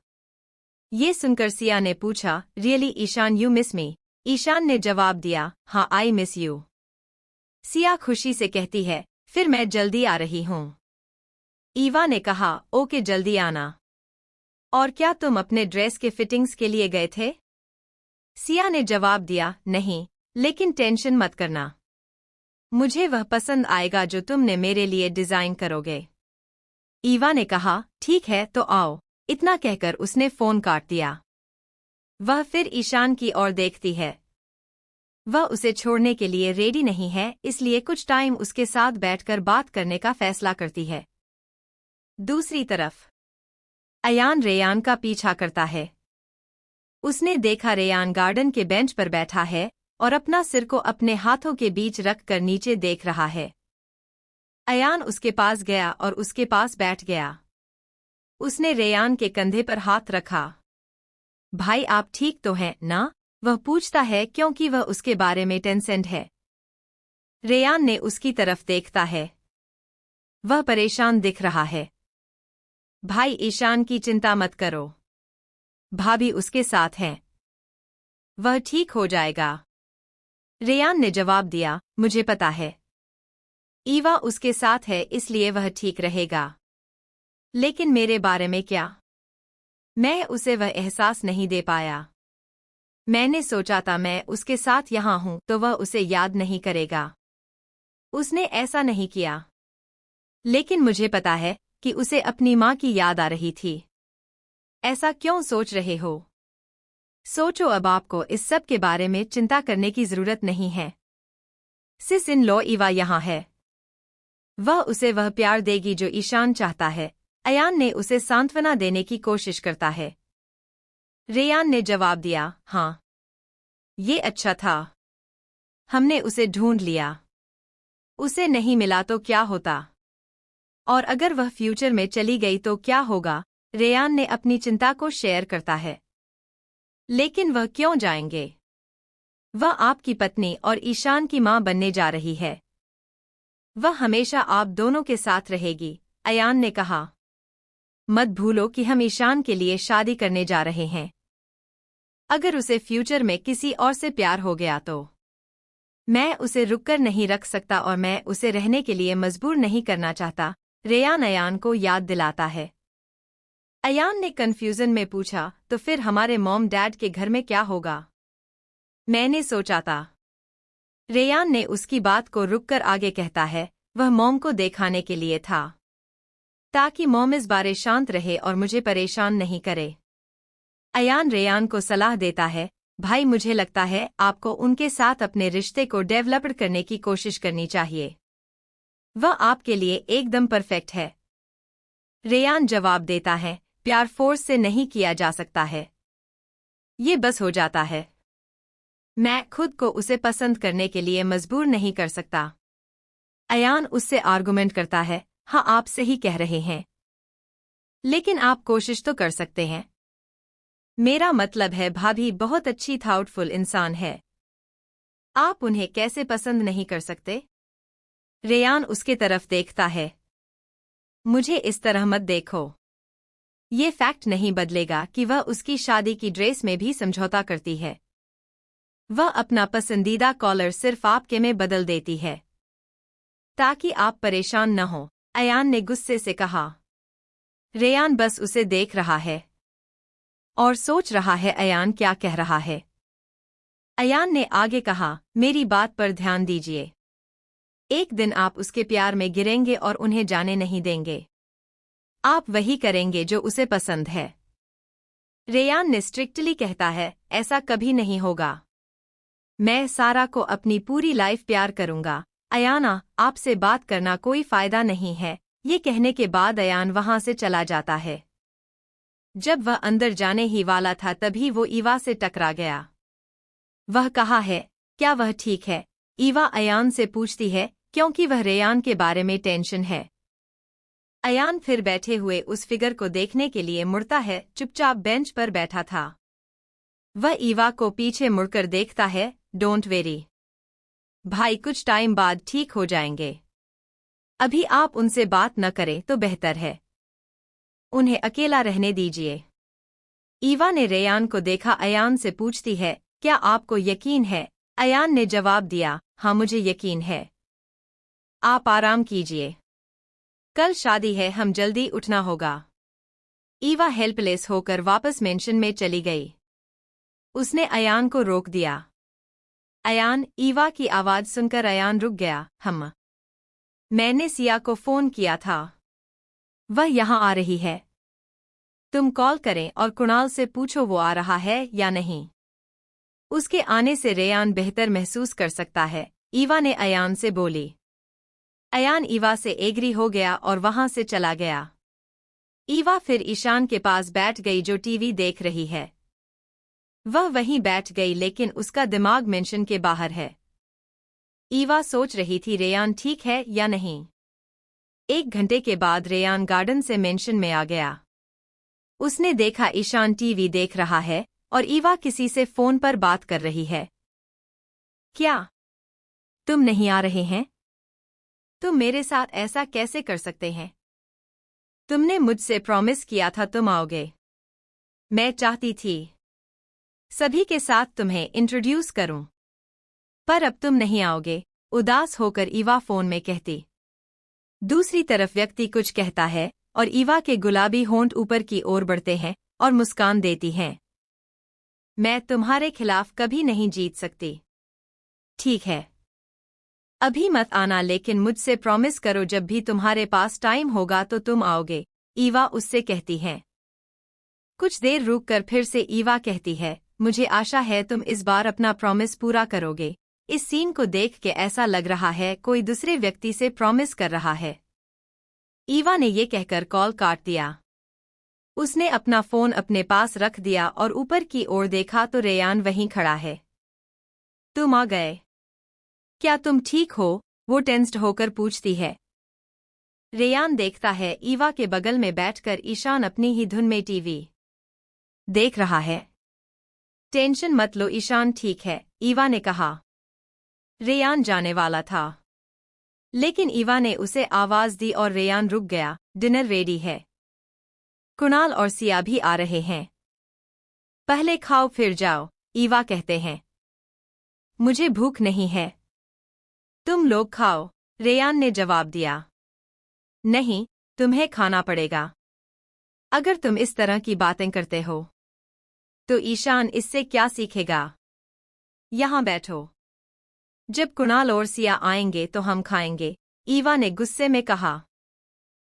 ये सुनकर सिया ने पूछा, really Ishaan, you miss me? Ishaan ने जवाब दिया, हाँ आई मिस यू। सिया खुशी से कहती है, फिर मैं जल्दी आ रही हूँ। ईवा ने कहा, ओके जल्दी आना। और क्या तुम अपने ड्रेस के फिटिंग्स के लिए गए थे? सिया ने जवाब दिया, नहीं, लेकिन टेंशन मत करना। मुझे वह पसंद आएगा जो तुमने मेरे लिए डिजाइन करोगे। ईवा ने कहा, ठीक है तो आओ। इतना कहकर उसने फोन काट दिया। वह फिर ईशान की ओर देखती है। वह उसे छोड़ने के लिए रेडी नहीं है, इसलिए कुछ टाइम उसके साथ बैठकर बात करने का फैसला करती है। दूसरी तरफ अयान रेयान का पीछा करता है। उसने देखा रेयान गार्डन के बेंच पर बैठा है और अपना सिर को अपने हाथों के बीच रखकर नीचे देख रहा है। अयान उसके पास गया और उसके पास बैठ गया। उसने रेयान के कंधे पर हाथ रखा। भाई आप ठीक तो हैं ना? वह पूछता है क्योंकि वह उसके बारे में टेंसेंड है। रेयान ने उसकी तरफ देखता है। वह परेशान दिख रहा है। भाई ईशान की चिंता मत करो। भाभी उसके साथ हैं। वह ठीक हो जाएगा। रेयान ने जवाब दिया, मुझे पता है। ईवा उसके साथ है इसलिए वह ठीक रहेगा। लेकिन मेरे बारे में क्या? मैं उसे वह एहसास नहीं दे पाया। मैंने सोचा था मैं उसके साथ यहाँ हूँ तो वह उसे याद नहीं करेगा। उसने ऐसा नहीं किया। लेकिन मुझे पता है कि उसे अपनी माँ की याद आ रही थी। ऐसा क्यों सोच रहे हो? सोचो, अब आपको इस सब के बारे में चिंता करने की जरूरत नहीं है। सिस इन लॉ ईवा यहाँ है। वह उसे वह प्यार देगी जो ईशान चाहता है। अयान ने उसे सांत्वना देने की कोशिश करता है। रेयान ने जवाब दिया, हाँ। ये अच्छा था। हमने उसे ढूंढ लिया। उसे नहीं मिला तो क्या होता? और अगर वह फ्यूचर में चली गई तो क्या होगा? रेयान ने अपनी चिंता को शेयर करता है। लेकिन वह क्यों जाएंगे? वह आपकी पत्नी और ईशान की मां बनने जा रही है। वह हमेशा आप दोनों के साथ रहेगी, अयान ने कहा। मत भूलो कि हम ईशान के लिए शादी करने जा रहे हैं। अगर उसे फ्यूचर में किसी और से प्यार हो गया तो मैं उसे रुककर नहीं रख सकता और मैं उसे रहने के लिए मजबूर नहीं करना चाहता। रेयान अयान को याद दिलाता है। अयान ने कंफ्यूजन में पूछा, तो फिर हमारे मॉम डैड के घर में क्या होगा? मैंने सोचा था। रेयान ने उसकी बात को रुककर आगे कहता है, वह मॉम को दिखाने के लिए था ताकि मॉम इस बारे शांत रहे और मुझे परेशान नहीं करे। अयान रेयान को सलाह देता है, भाई मुझे लगता है आपको उनके साथ अपने रिश्ते को डेवलप करने की कोशिश करनी चाहिए। वह आपके लिए एकदम परफेक्ट है। रेयान जवाब देता है, प्यार फोर्स से नहीं किया जा सकता है। ये बस हो जाता है। मैं खुद को उसे पसंद करने के लिए मजबूर नहीं कर सकता। अयान उससे आर्गुमेंट करता है, हाँ आप सही कह रहे हैं। लेकिन आप कोशिश तो कर सकते हैं। मेरा मतलब है भाभी बहुत अच्छी थॉटफुल इंसान है। आप उन्हें कैसे पसंद नहीं कर सकते? रेयान उसके तरफ देखता है। मुझे इस तरह मत देखो। ये फैक्ट नहीं बदलेगा कि वह उसकी शादी की ड्रेस में भी समझौता करती है। वह अपना पसंदीदा कॉलर सिर्फ आपके में बदल देती है ताकि आप परेशान न हो, अयान ने गुस्से से कहा। रेयान बस उसे देख रहा है और सोच रहा है अयान क्या कह रहा है। अयान ने आगे कहा, मेरी बात पर ध्यान दीजिए। एक दिन आप उसके प्यार में गिरेंगे और उन्हें जाने नहीं देंगे। आप वही करेंगे जो उसे पसंद है। रेयान ने स्ट्रिक्टली कहता है, ऐसा कभी नहीं होगा। मैं सारा को अपनी पूरी लाइफ प्यार करूंगा। अयाना, आपसे बात करना कोई फायदा नहीं है। ये कहने के बाद अयान वहां से चला जाता है। जब वह अंदर जाने ही वाला था तभी वो ईवा से टकरा गया। वह कहा है, क्या वह ठीक है? ईवा अयान से पूछती है क्योंकि वह रेयान के बारे में टेंशन है। अयान फिर बैठे हुए उस फिगर को देखने के लिए मुड़ता है, चुपचाप बेंच पर बैठा था। वह ईवा को पीछे मुड़कर देखता है, डोंट वेरी भाई, कुछ टाइम बाद ठीक हो जाएंगे। अभी आप उनसे बात न करें तो बेहतर है। उन्हें अकेला रहने दीजिए। ईवा ने रेयान को देखा। अयान से पूछती है, क्या आपको यकीन है? अयान ने जवाब दिया, हाँ मुझे यकीन है। आप आराम कीजिए। कल शादी है, हम जल्दी उठना होगा। ईवा हेल्पलेस होकर वापस मेंशन में चली गई। उसने अयान को रोक दिया। अयान, ईवा की आवाज सुनकर अयान रुक गया। मैंने सिया को फोन किया था। वह यहाँ आ रही है। तुम कॉल करें और कुणाल से पूछो वो आ रहा है या नहीं। उसके आने से रेयान बेहतर महसूस कर सकता है, ईवा ने अयान से बोली। अयान ईवा से एग्री हो गया और वहां से चला गया। ईवा फिर ईशान के पास बैठ गई जो टीवी देख रही है। वह वहीं बैठ गई लेकिन उसका दिमाग मेंशन के बाहर है। ईवा सोच रही थी रेयान ठीक है या नहीं। 1 घंटे के बाद रेयान गार्डन से मेंशन में आ गया। उसने देखा ईशान टीवी देख रहा है और ईवा किसी से फोन पर बात कर रही है। क्या तुम नहीं आ रहे हैं? तुम मेरे साथ ऐसा कैसे कर सकते हैं? तुमने मुझसे प्रॉमिस किया था तुम आओगे। मैं चाहती थी सभी के साथ तुम्हें इंट्रोड्यूस करूं, पर अब तुम नहीं आओगे, उदास होकर ईवा फोन में कहती। दूसरी तरफ व्यक्ति कुछ कहता है और ईवा के गुलाबी होंठ ऊपर की ओर बढ़ते हैं और मुस्कान देती हैं। मैं तुम्हारे खिलाफ कभी नहीं जीत सकती। ठीक है, अभी मत आना लेकिन मुझसे प्रॉमिस करो जब भी तुम्हारे पास टाइम होगा तो तुम आओगे, ईवा उससे कहती है। कुछ देर रुककर फिर से ईवा कहती है, मुझे आशा है तुम इस बार अपना प्रॉमिस पूरा करोगे। इस सीन को देख के ऐसा लग रहा है कोई दूसरे व्यक्ति से प्रॉमिस कर रहा है। ईवा ने ये कहकर कॉल काट दिया। उसने अपना फोन अपने पास रख दिया और ऊपर की ओर देखा तो रेयान वहीं खड़ा है। तुम आ गए। क्या तुम ठीक हो? वो टेंस्ड होकर पूछती है। रेयान देखता है ईवा के बगल में बैठकर ईशान अपनी ही धुन में टीवी देख रहा है। टेंशन मत लो ईशान ठीक है, ईवा ने कहा। रेयान जाने वाला था लेकिन ईवा ने उसे आवाज दी और रेयान रुक गया। डिनर रेडी है। कुणाल और सिया भी आ रहे हैं। पहले खाओ फिर जाओ, ईवा कहते हैं। मुझे भूख नहीं है। तुम लोग खाओ, रेयान ने जवाब दिया। नहीं, तुम्हें खाना पड़ेगा। अगर तुम इस तरह की बातें करते हो तो ईशान इससे क्या सीखेगा? यहाँ बैठो। जब कुणाल और सिया आएंगे तो हम खाएंगे, ईवा ने गुस्से में कहा।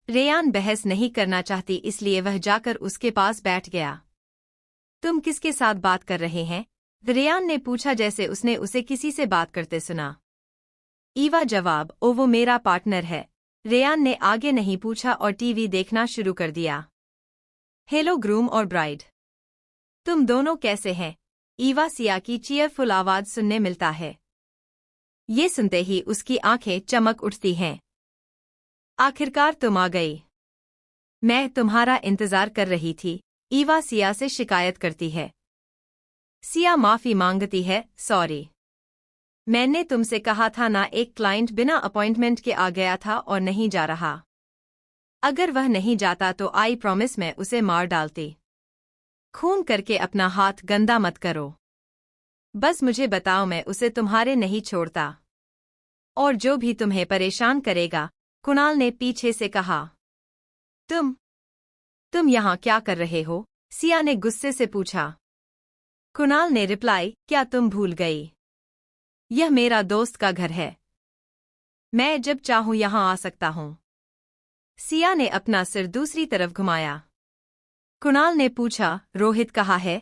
रेयान बहस नहीं करना चाहती इसलिए वह जाकर उसके पास बैठ गया। तुम किसके साथ बात कर रहे हैं? रेयान ने पूछा जैसे उसने उसे किसी से बात करते सुना। ईवा जवाब, ओ वो मेरा पार्टनर है। रेयान ने आगे नहीं पूछा और टीवी देखना शुरू कर दिया। हेलो ग्रूम और ब्राइड, तुम दोनों कैसे हैं? ईवा सिया की चीयरफुल आवाज सुनने मिलता है। ये सुनते ही उसकी आंखें चमक उठती हैं। आखिरकार तुम आ गई। मैं तुम्हारा इंतजार कर रही थी, ईवा सिया से शिकायत करती है। सिया माफी मांगती है, सॉरी। मैंने तुमसे कहा था ना, एक क्लाइंट बिना अपॉइंटमेंट के आ गया था और नहीं जा रहा। अगर वह नहीं जाता तो आई प्रॉमिस मैं उसे मार डालती। खून करके अपना हाथ गंदा मत करो। बस मुझे बताओ, मैं उसे तुम्हारे नहीं छोड़ता। और जो भी तुम्हें परेशान करेगा, कुणाल ने पीछे से कहा। तुम यहाँ क्या कर रहे हो? सिया ने गुस्से से पूछा। कुणाल ने रिप्लाई, क्या तुम भूल गई? यह मेरा दोस्त का घर है। मैं जब चाहूं यहाँ आ सकता हूँ। सिया ने अपना सिर दूसरी तरफ घुमाया। कुणाल ने पूछा, रोहित कहाँ है?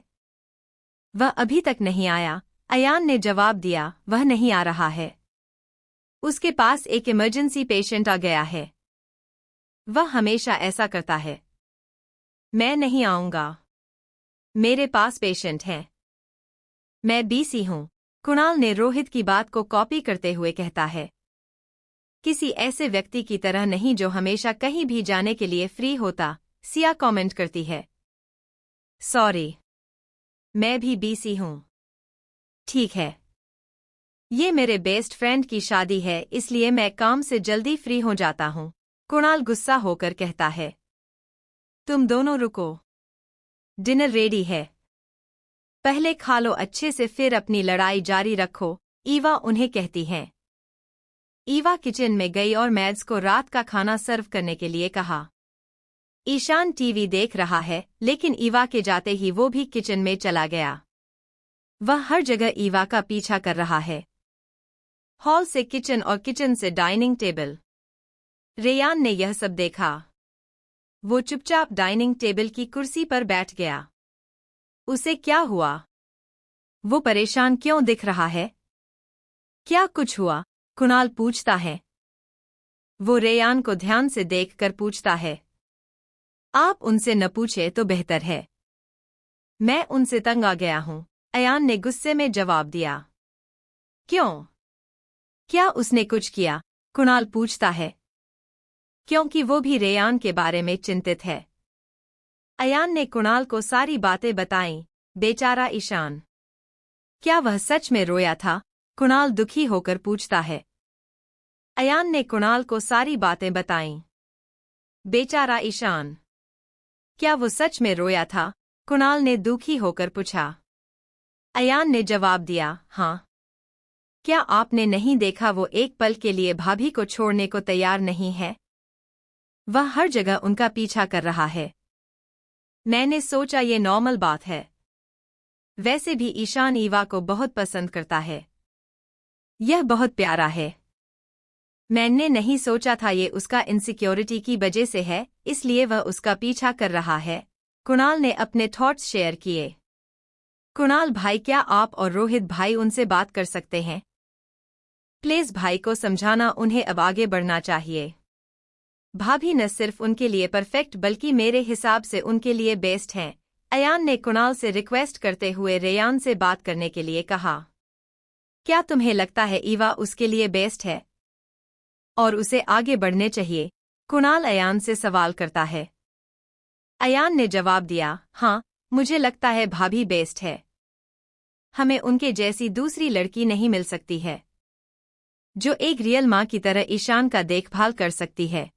वह अभी तक नहीं आया, अयान ने जवाब दिया। वह नहीं आ रहा है। उसके पास एक इमरजेंसी पेशेंट आ गया है। वह हमेशा ऐसा करता है। मैं नहीं आऊंगा। मेरे पास पेशेंट है। मैं बीसी हूं, कुणाल ने रोहित की बात को कॉपी करते हुए कहता है। किसी ऐसे व्यक्ति की तरह नहीं जो हमेशा कहीं भी जाने के लिए फ्री होता, सिया कमेंट करती है। सॉरी, मैं भी बीसी हूं। ठीक है। ये मेरे बेस्ट फ्रेंड की शादी है इसलिए मैं काम से जल्दी फ्री हो जाता हूं, कुणाल गुस्सा होकर कहता है। तुम दोनों रुको। डिनर रेडी है। पहले खा लो अच्छे से फिर अपनी लड़ाई जारी रखो, ईवा उन्हें कहती है। ईवा किचन में गई और मैड्स को रात का खाना सर्व करने के लिए कहा। ईशान टीवी देख रहा है, लेकिन ईवा के जाते ही वो भी किचन में चला गया। वह हर जगह ईवा का पीछा कर रहा है। हॉल से किचन और किचन से डाइनिंग टेबल। रेयान ने यह सब देखा। वो चुपचाप डाइनिंग टेबल की कुर्सी पर बैठ गया। उसे क्या हुआ? वो परेशान क्यों दिख रहा है? क्या कुछ हुआ? कुणाल पूछता है। वो रेयान को ध्यान से देखकर पूछता है। आप उनसे न पूछे तो बेहतर है। मैं उनसे तंग आ गया हूं, अयान ने गुस्से में जवाब दिया। क्यों? क्या उसने कुछ किया? कुणाल पूछता है। क्योंकि वो भी रेयान के बारे में चिंतित है। अयान ने कुणाल को सारी बातें बताईं। बेचारा ईशान। क्या वह सच में रोया था? कुणाल दुखी होकर पूछता है। अयान ने कुणाल को सारी बातें बताईं। बेचारा ईशान। क्या वो सच में रोया था? कुणाल ने दुखी होकर पूछा। अयान ने जवाब दिया, हाँ। क्या आपने नहीं देखा वो एक पल के लिए भाभी को छोड़ने को तैयार नहीं है? वह हर जगह उनका पीछा कर रहा है। मैंने सोचा ये नॉर्मल बात है। वैसे भी ईशान ईवा को बहुत पसंद करता है। यह बहुत प्यारा है। मैंने नहीं सोचा था ये उसका इनसिक्योरिटी की वजह से है, इसलिए वह उसका पीछा कर रहा है। कुणाल ने अपने थॉट्स शेयर किए। कुणाल भाई, क्या आप और रोहित भाई उनसे बात कर सकते हैं? प्लीज भाई को समझाना उन्हें अब आगे बढ़ना चाहिए। भाभी न सिर्फ उनके लिए परफेक्ट बल्कि मेरे हिसाब से उनके लिए बेस्ट हैं। अयान ने कुणाल से रिक्वेस्ट करते हुए रेयान से बात करने के लिए कहा। क्या तुम्हें लगता है ईवा उसके लिए बेस्ट है और उसे आगे बढ़ने चाहिए? कुणाल अयान से सवाल करता है। अयान ने जवाब दिया, हाँ, मुझे लगता है भाभी बेस्ट है। हमें उनके जैसी दूसरी लड़की नहीं मिल सकती है जो एक रियल माँ की तरह ईशान का देखभाल कर सकती है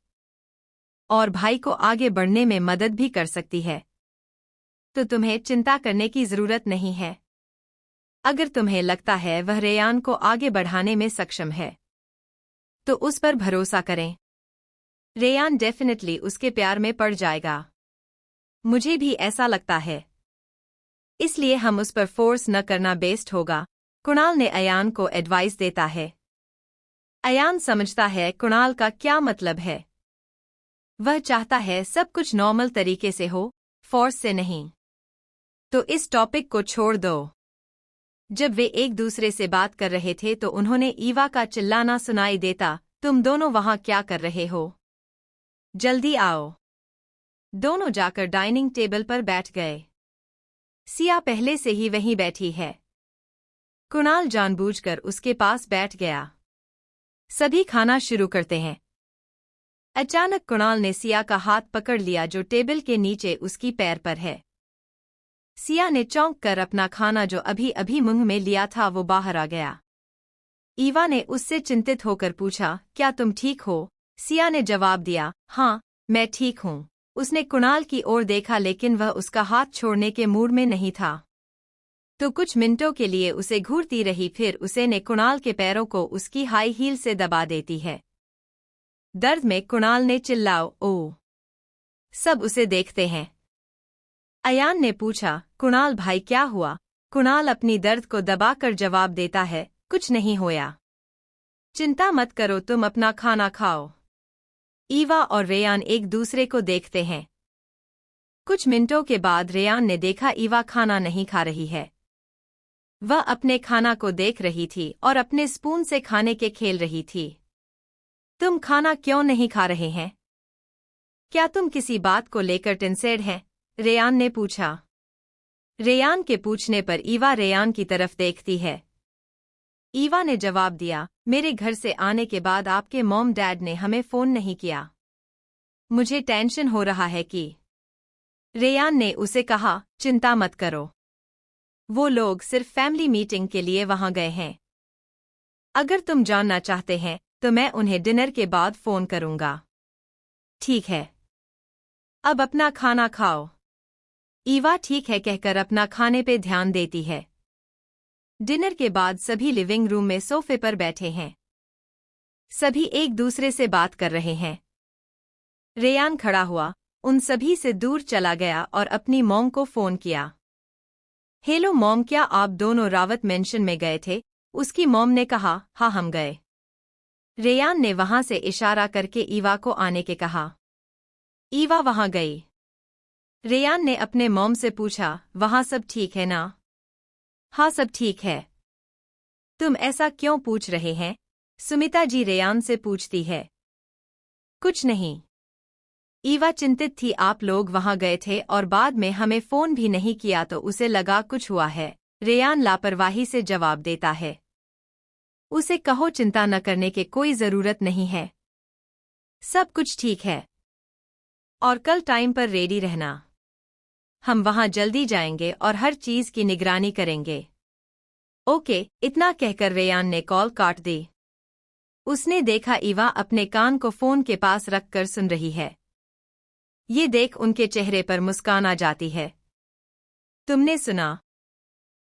और भाई को आगे बढ़ने में मदद भी कर सकती है। तो तुम्हें चिंता करने की जरूरत नहीं है। अगर तुम्हें लगता है वह रेयान को आगे बढ़ाने में सक्षम है तो उस पर भरोसा करें। रेयान डेफिनेटली उसके प्यार में पड़ जाएगा। मुझे भी ऐसा लगता है। इसलिए हम उस पर फोर्स न करना बेस्ट होगा। कुणाल ने अयान को एडवाइस देता है। अयान समझता है कुणाल का क्या मतलब है। वह चाहता है सब कुछ नॉर्मल तरीके से हो, फोर्स से नहीं। तो इस टॉपिक को छोड़ दो। जब वे एक दूसरे से बात कर रहे थे तो उन्होंने ईवा का चिल्लाना सुनाई देता, तुम दोनों वहां क्या कर रहे हो? जल्दी आओ। दोनों जाकर डाइनिंग टेबल पर बैठ गए। सिया पहले से ही वहीं बैठी है। कुणाल जानबूझकर उसके पास बैठ गया। सभी खाना शुरू करते हैं। अचानक कुणाल ने सिया का हाथ पकड़ लिया जो टेबल के नीचे उसकी पैर पर है। सिया ने चौंक कर अपना खाना जो अभी अभी मुंह में लिया था वो बाहर आ गया। ईवा ने उससे चिंतित होकर पूछा, क्या तुम ठीक हो? सिया ने जवाब दिया, हाँ, मैं ठीक हूँ। उसने कुणाल की ओर देखा लेकिन वह उसका हाथ छोड़ने के मूड में नहीं था। तो कुछ मिनटों के लिए उसे घूरती रही, फिर उसे ने कुणाल के पैरों को उसकी हाई हील से दबा देती है। दर्द में कुणाल ने चिल्लाओ, ओ। सब उसे देखते हैं। अयान ने पूछा, कुणाल भाई क्या हुआ? कुणाल अपनी दर्द को दबाकर जवाब देता है, कुछ नहीं होया। चिंता मत करो, तुम अपना खाना खाओ। ईवा और रेयान एक दूसरे को देखते हैं। कुछ मिनटों के बाद रेयान ने देखा ईवा खाना नहीं खा रही है। वह अपने खाना को देख रही थी और अपने स्पून से खाने के खेल रही थी। तुम खाना क्यों नहीं खा रहे हैं? क्या तुम किसी बात को लेकर टेंसेड हैं? रेयान ने पूछा। रेयान के पूछने पर ईवा रेयान की तरफ देखती है। ईवा ने जवाब दिया, मेरे घर से आने के बाद आपके मॉम डैड ने हमें फोन नहीं किया। मुझे टेंशन हो रहा है कि। रेयान ने उसे कहा, चिंता मत करो। वो लोग सिर्फ फैमिली मीटिंग के लिए वहां गए हैं। अगर तुम जानना चाहते हैं तो मैं उन्हें डिनर के बाद फोन करूंगा। ठीक है। अब अपना खाना खाओ। ईवा ठीक है कहकर अपना खाने पे ध्यान देती है। डिनर के बाद सभी लिविंग रूम में सोफे पर बैठे हैं। सभी एक दूसरे से बात कर रहे हैं। रेयान खड़ा हुआ, उन सभी से दूर चला गया और अपनी मॉम को फोन किया। हेलो मॉम, क्या आप दोनों रावत मेंशन में गए थे? उसकी मॉम ने कहा, हाँ हम गए। रेयान ने वहां से इशारा करके ईवा को आने के कहा। ईवा वहां गई। रेयान ने अपने मॉम से पूछा, वहां सब ठीक है ना? हाँ सब ठीक है। तुम ऐसा क्यों पूछ रहे हैं? सुमिता जी रेयान से पूछती है। कुछ नहीं। ईवा चिंतित थी, आप लोग वहां गए थे और बाद में हमें फोन भी नहीं किया तो उसे लगा कुछ हुआ है। रेयान लापरवाही से जवाब देता है। उसे कहो चिंता न करने की कोई जरूरत नहीं है, सब कुछ ठीक है। और कल टाइम पर रेडी रहना, हम वहां जल्दी जाएंगे और हर चीज की निगरानी करेंगे। ओके, इतना कहकर रेयान ने कॉल काट दी। उसने देखा ईवा अपने कान को फोन के पास रखकर सुन रही है। ये देख उनके चेहरे पर मुस्कान आ जाती है। तुमने सुना?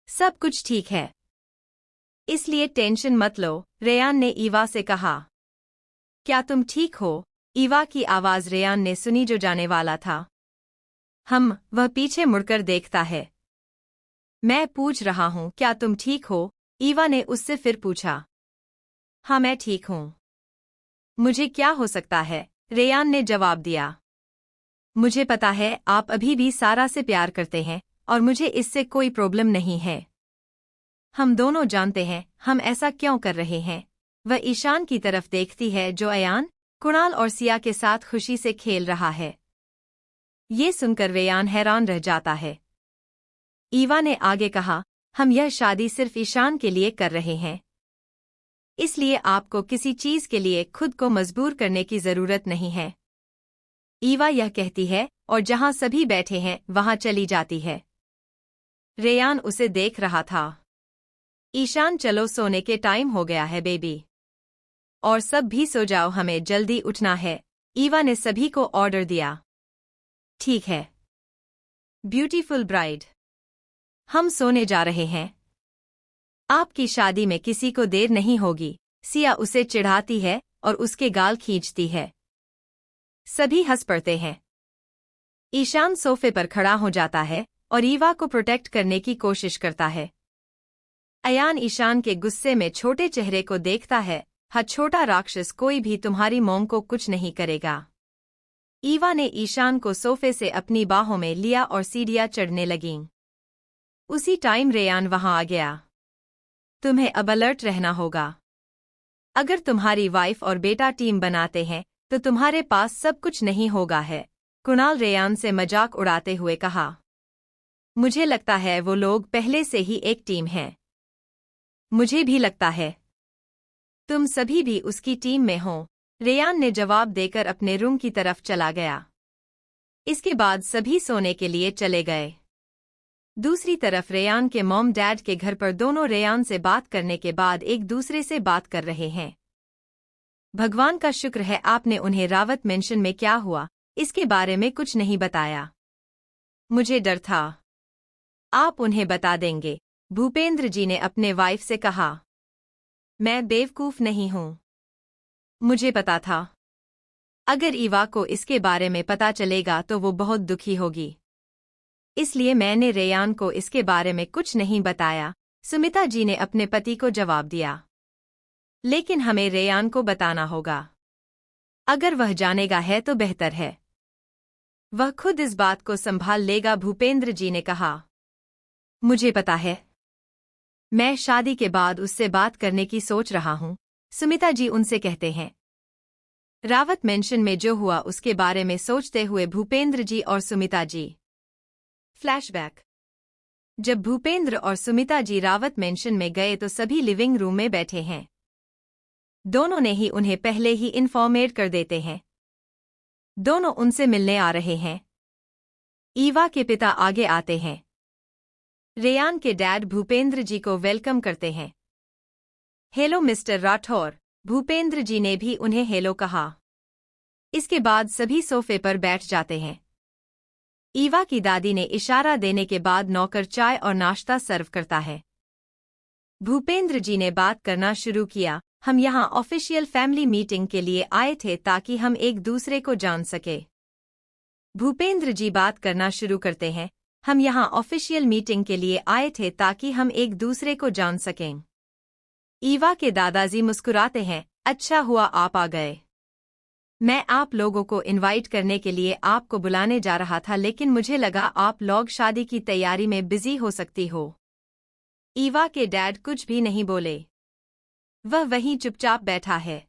सब कुछ ठीक है, इसलिए टेंशन मत लो, रेयान ने ईवा से कहा। क्या तुम ठीक हो? ईवा की आवाज रेयान ने सुनी जो जाने वाला था। वह पीछे मुड़कर देखता है। मैं पूछ रहा हूँ क्या तुम ठीक हो? ईवा ने उससे फिर पूछा। हाँ मैं ठीक हूँ। मुझे क्या हो सकता है? रेयान ने जवाब दिया। मुझे पता है आप अभी भी सारा से प्यार करते हैं और मुझे इससे कोई प्रॉब्लम नहीं है। हम दोनों जानते हैं हम ऐसा क्यों कर रहे हैं। वह ईशान की तरफ देखती है जो अयान, कुणाल और सिया के साथ खुशी से खेल रहा है। ये सुनकर रेयान हैरान रह जाता है। ईवा ने आगे कहा, हम यह शादी सिर्फ ईशान के लिए कर रहे हैं, इसलिए आपको किसी चीज के लिए खुद को मजबूर करने की जरूरत नहीं है। ईवा यह कहती है और जहां सभी बैठे हैं वहां चली जाती है। रेयान उसे देख रहा था। ईशान चलो सोने के टाइम हो गया है बेबी, और सब भी सो जाओ, हमें जल्दी उठना है। ईवा ने सभी को ऑर्डर दिया। ठीक है ब्यूटीफुल ब्राइड, हम सोने जा रहे हैं। आपकी शादी में किसी को देर नहीं होगी। सिया उसे चिढ़ाती है और उसके गाल खींचती है। सभी हंस पड़ते हैं। ईशान सोफे पर खड़ा हो जाता है और ईवा को प्रोटेक्ट करने की कोशिश करता है। अयान ईशान के गुस्से में छोटे चेहरे को देखता है। हाँ छोटा राक्षस, कोई भी तुम्हारी मॉम को कुछ नहीं करेगा। ईवा ने ईशान को सोफे से अपनी बाहों में लिया और सीढ़ियां चढ़ने लगीं। उसी टाइम रेयान वहां आ गया। तुम्हें अब अलर्ट रहना होगा। अगर तुम्हारी वाइफ और बेटा टीम बनाते हैं तो तुम्हारे पास सब कुछ नहीं होगा है। कुणाल रेयान से मजाक उड़ाते हुए कहा। मुझे लगता है वो लोग पहले से ही एक टीम है। मुझे भी लगता है। तुम सभी भी उसकी टीम में हो, रेयान ने जवाब देकर अपने रूम की तरफ चला गया। इसके बाद सभी सोने के लिए चले गए। दूसरी तरफ रेयान के मॉम डैड के घर पर दोनों रेयान से बात करने के बाद एक दूसरे से बात कर रहे हैं। भगवान का शुक्र है आपने उन्हें रावत मेंशन में क्या हुआ इसके बारे में कुछ नहीं बताया। मुझे डर था। आप उन्हें बता देंगे, भूपेंद्र जी ने अपने वाइफ से कहा। मैं बेवकूफ नहीं हूं, मुझे पता था। अगर ईवा को इसके बारे में पता चलेगा तो वो बहुत दुखी होगी, इसलिए मैंने रेयान को इसके बारे में कुछ नहीं बताया। सुमिता जी ने अपने पति को जवाब दिया। लेकिन हमें रेयान को बताना होगा। अगर वह जानेगा है तो बेहतर है। वह खुद इस बात को संभाल लेगा, भूपेंद्र जी ने कहा। मुझे पता है, मैं शादी के बाद उससे बात करने की सोच रहा हूं, सुमिता जी उनसे कहते हैं। रावत मेंशन में जो हुआ उसके बारे में सोचते हुए भूपेंद्र जी और सुमिता जी। फ्लैशबैक। जब भूपेंद्र और सुमिता जी रावत मेंशन में गए तो सभी लिविंग रूम में बैठे हैं। दोनों ने ही उन्हें पहले ही इन्फॉर्मेट कर देते हैं। दोनों उनसे मिलने आ रहे हैं। ईवा के पिता आगे आते हैं। रेयान के डैड भूपेंद्र जी को वेलकम करते हैं। हेलो मिस्टर राठौर, भूपेंद्र जी ने भी उन्हें हेलो कहा। इसके बाद सभी सोफे पर बैठ जाते हैं। ईवा की दादी ने इशारा देने के बाद नौकर चाय और नाश्ता सर्व करता है। भूपेंद्र जी ने बात करना शुरू किया। हम यहाँ ऑफिशियल फैमिली मीटिंग के लिए आए थे ताकि हम एक दूसरे को जान सके। भूपेंद्र जी बात करना शुरू करते हैं। हम यहाँ ऑफिशियल मीटिंग के लिए आए थे ताकि हम एक दूसरे को जान सकें। ईवा के दादाजी मुस्कुराते हैं। अच्छा हुआ आप आ गए। मैं आप लोगों को इनवाइट करने के लिए आपको बुलाने जा रहा था, लेकिन मुझे लगा आप लोग शादी की तैयारी में बिजी हो सकती हो। ईवा के डैड कुछ भी नहीं बोले। वह वहीं चुपचाप बैठा है।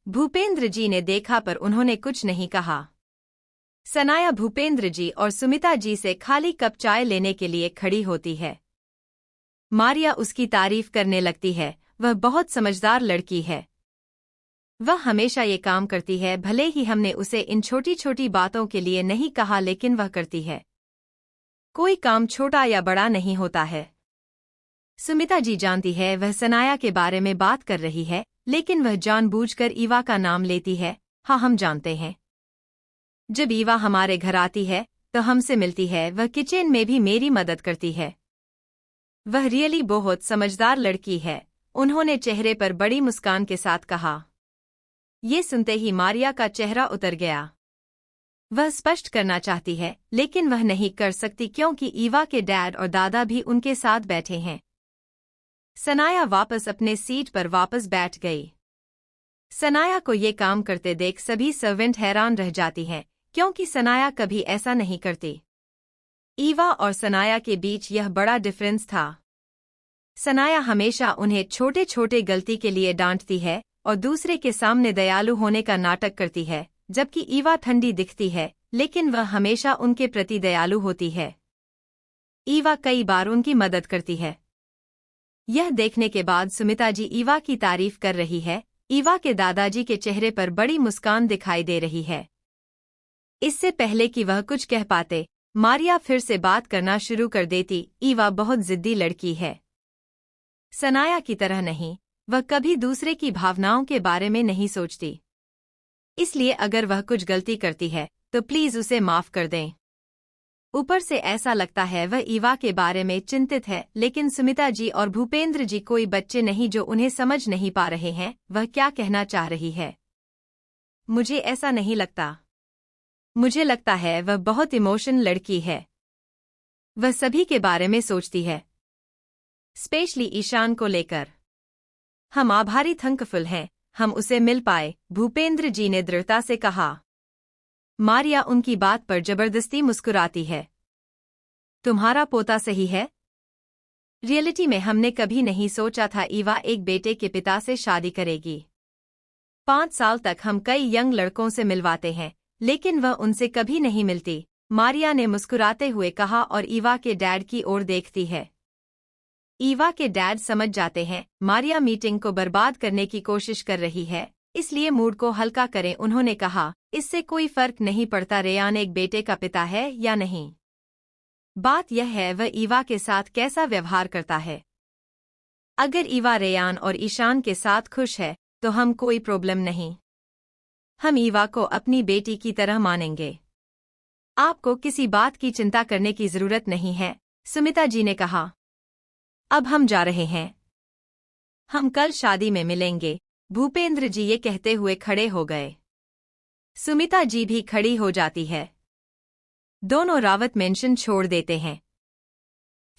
भूपेंद्र जी ने देखा पर उन्होंने कुछ नहीं कहा। सनाया भूपेंद्र जी और सुमिता जी से खाली कप चाय लेने के लिए खड़ी होती है। मारिया उसकी तारीफ करने लगती है। वह बहुत समझदार लड़की है। वह हमेशा ये काम करती है, भले ही हमने उसे इन छोटी छोटी बातों के लिए नहीं कहा, लेकिन वह करती है। कोई काम छोटा या बड़ा नहीं होता है। सुमिता जी जानती है वह सनाया के बारे में बात कर रही है, लेकिन वह जानबूझकर ईवा का नाम लेती है। हाँ, हम जानते हैं। जब ईवा हमारे घर आती है तो हमसे मिलती है। वह किचन में भी मेरी मदद करती है। वह रियली बहुत समझदार लड़की है, उन्होंने चेहरे पर बड़ी मुस्कान के साथ कहा। ये सुनते ही मारिया का चेहरा उतर गया। वह स्पष्ट करना चाहती है, लेकिन वह नहीं कर सकती क्योंकि ईवा के डैड और दादा भी उनके साथ बैठे हैं। सनाया वापस अपने सीट पर वापस बैठ गई। सनाया को ये काम करते देख सभी सर्वेंट हैरान रह जाती हैं, क्योंकि सनाया कभी ऐसा नहीं करती। ईवा और सनाया के बीच यह बड़ा डिफरेंस था। सनाया हमेशा उन्हें छोटे छोटे गलती के लिए डांटती है और दूसरे के सामने दयालु होने का नाटक करती है, जबकि ईवा ठंडी दिखती है, लेकिन वह हमेशा उनके प्रति दयालु होती है। ईवा कई बार उनकी मदद करती है। यह देखने के बाद सुमिता जी ईवा की तारीफ कर रही है। ईवा के दादाजी के चेहरे पर बड़ी मुस्कान दिखाई दे रही है। इससे पहले कि वह कुछ कह पाते, मारिया फिर से बात करना शुरू कर देती। ईवा बहुत जिद्दी लड़की है। सनाया की तरह नहीं, वह कभी दूसरे की भावनाओं के बारे में नहीं सोचती। इसलिए अगर वह कुछ गलती करती है तो प्लीज उसे माफ कर दें। ऊपर से ऐसा लगता है वह ईवा के बारे में चिंतित है, लेकिन सुमिता जी और भूपेंद्र जी कोई बच्चे नहीं जो उन्हें समझ नहीं पा रहे हैं वह क्या कहना चाह रही है। मुझे ऐसा नहीं लगता। मुझे लगता है वह बहुत इमोशनल लड़की है। वह सभी के बारे में सोचती है, स्पेशली ईशान को लेकर। हम आभारी थैंकफुल हैं हम उसे मिल पाए, भूपेंद्र जी ने दृढ़ता से कहा। मारिया उनकी बात पर जबरदस्ती मुस्कुराती है। तुम्हारा पोता सही है। रियलिटी में हमने कभी नहीं सोचा था ईवा एक बेटे के पिता से शादी करेगी। 5 साल तक हम कई यंग लड़कों से मिलवाते हैं, लेकिन वह उनसे कभी नहीं मिलती, मारिया ने मुस्कुराते हुए कहा और ईवा के डैड की ओर देखती है। ईवा के डैड समझ जाते हैं मारिया मीटिंग को बर्बाद करने की कोशिश कर रही है, इसलिए मूड को हल्का करें। उन्होंने कहा, इससे कोई फर्क नहीं पड़ता रेयान एक बेटे का पिता है या नहीं। बात यह है वह ईवा के साथ कैसा व्यवहार करता है। अगर ईवा रेयान और ईशान के साथ खुश है तो हम कोई प्रॉब्लम नहीं। हम ईवा को अपनी बेटी की तरह मानेंगे। आपको किसी बात की चिंता करने की जरूरत नहीं है, सुमिता जी ने कहा। अब हम जा रहे हैं। हम कल शादी में मिलेंगे। भूपेंद्र जी ये कहते हुए खड़े हो गए। सुमिता जी भी खड़ी हो जाती है। दोनों रावत मेंशन छोड़ देते हैं।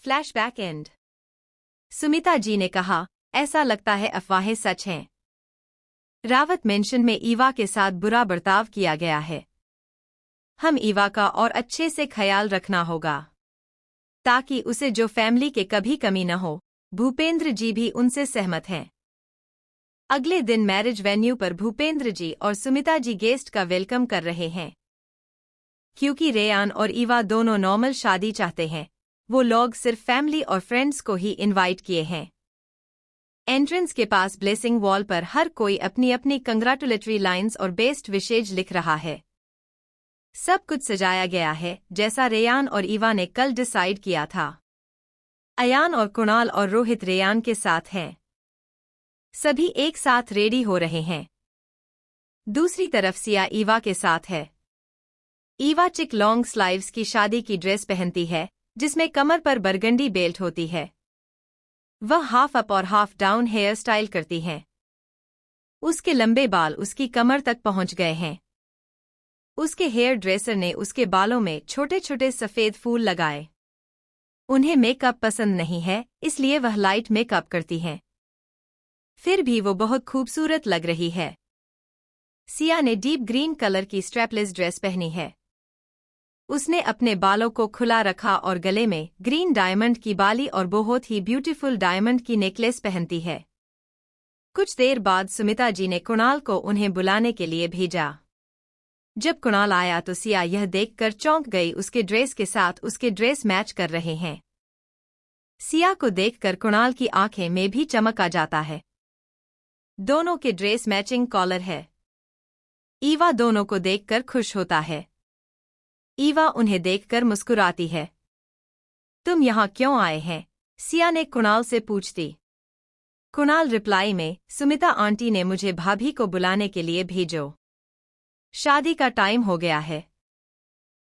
Flashback and. सुमिता जी ने कहा, ऐसा लगता है अफवाहें सच हैं। रावत मेंशन में ईवा के साथ बुरा बर्ताव किया गया है। हम ईवा का और अच्छे से ख्याल रखना होगा ताकि उसे जो फैमिली के कभी कमी न हो। भूपेंद्र जी भी उनसे सहमत हैं। अगले दिन मैरिज वेन्यू पर भूपेंद्र जी और सुमिता जी गेस्ट का वेलकम कर रहे हैं। क्योंकि रेयान और ईवा दोनों नॉर्मल शादी चाहते हैं, वो लोग सिर्फ फैमिली और फ्रेंड्स को ही इनवाइट किए हैं। एंट्रेंस के पास ब्लेसिंग वॉल पर हर कोई अपनी अपनी कंग्रेचुलेटरी लाइन्स और बेस्ट विशेज लिख रहा है। सब कुछ सजाया गया है जैसा रेयान और ईवा ने कल डिसाइड किया था। अयान और कुणाल और रोहित रेयान के साथ हैं। सभी एक साथ रेडी हो रहे हैं। दूसरी तरफ सिया ईवा के साथ है। ईवा चिक लॉन्ग स्लाइव्स की शादी की ड्रेस पहनती है, जिसमें कमर पर बरगंडी बेल्ट होती है। वह हाफ अप और हाफ डाउन हेयर स्टाइल करती है। उसके लंबे बाल उसकी कमर तक पहुंच गए हैं। उसके हेयर ड्रेसर ने उसके बालों में छोटे छोटे सफ़ेद फूल लगाए। उन्हें मेकअप पसंद नहीं है, इसलिए वह लाइट मेकअप करती हैं। फिर भी वो बहुत खूबसूरत लग रही है। सिया ने डीप ग्रीन कलर की स्ट्रैपलेस ड्रेस पहनी है। उसने अपने बालों को खुला रखा और गले में ग्रीन डायमंड की बाली और बहुत ही ब्यूटीफुल डायमंड की नेकलेस पहनती है। कुछ देर बाद सुमिता जी ने कुणाल को उन्हें बुलाने के लिए भेजा। जब कुणाल आया तो सिया यह देखकर चौंक गई, उसके ड्रेस के साथ उसके ड्रेस मैच कर रहे हैं। सिया को देखकर कुणाल की आंखें में भी चमक आ जाता है। दोनों के ड्रेस मैचिंग कॉलर है। ईवा दोनों को देखकर खुश होता है। ईवा उन्हें देखकर मुस्कुराती है। तुम यहाँ क्यों आए हैं? सिया ने कुणाल से पूछती। कुणाल रिप्लाई में, सुमिता आंटी ने मुझे भाभी को बुलाने के लिए भेजो। शादी का टाइम हो गया है।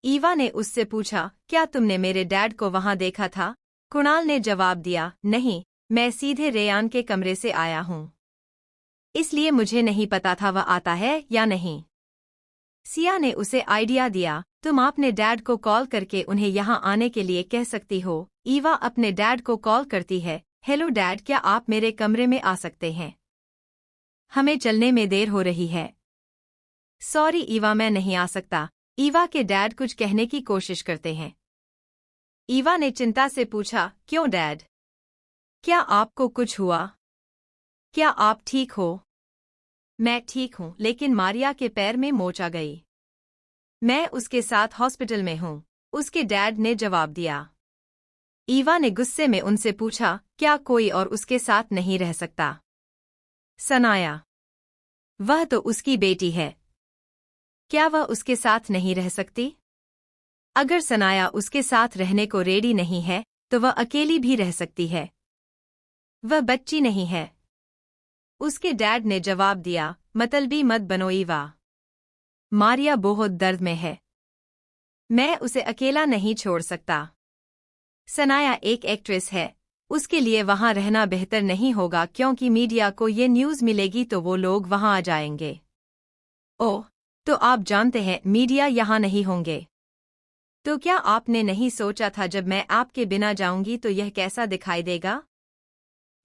ईवा ने उससे पूछा, क्या तुमने मेरे डैड को वहां देखा था? कुणाल ने जवाब दिया, नहीं, मैं सीधे रेयान के कमरे से आया हूं, इसलिए मुझे नहीं पता था वह आता है या नहीं। सिया ने उसे आइडिया दिया, तुम अपने डैड को कॉल करके उन्हें यहाँ आने के लिए कह सकती हो। ईवा अपने डैड को कॉल करती है, हेलो डैड, क्या आप मेरे कमरे में आ सकते हैं? हमें चलने में देर हो रही है। सॉरी ईवा, मैं नहीं आ सकता। ईवा के डैड कुछ कहने की कोशिश करते हैं। ईवा ने चिंता से पूछा, क्यों डैड? क्या आपको कुछ हुआ? क्या आप ठीक हो? मैं ठीक हूँ, लेकिन मारिया के पैर में मोच आ गई। मैं उसके साथ हॉस्पिटल में हूँ, उसके डैड ने जवाब दिया। ईवा ने गुस्से में उनसे पूछा, क्या कोई और उसके साथ नहीं रह सकता? सनाया, वह तो उसकी बेटी है। क्या वह उसके साथ नहीं रह सकती? अगर सनाया उसके साथ रहने को रेडी नहीं है तो वह अकेली भी रह सकती है। वह बच्ची नहीं है। उसके डैड ने जवाब दिया, मतलबी मत बनो ईवा। मारिया बहुत दर्द में है। मैं उसे अकेला नहीं छोड़ सकता। सनाया एक एक्ट्रेस है, उसके लिए वहां रहना बेहतर नहीं होगा, क्योंकि मीडिया को ये न्यूज़ मिलेगी तो वो लोग वहां आ जाएंगे। ओह, तो आप जानते हैं मीडिया यहाँ नहीं होंगे। तो क्या आपने नहीं सोचा था जब मैं आपके बिना जाऊंगी तो यह कैसा दिखाई देगा?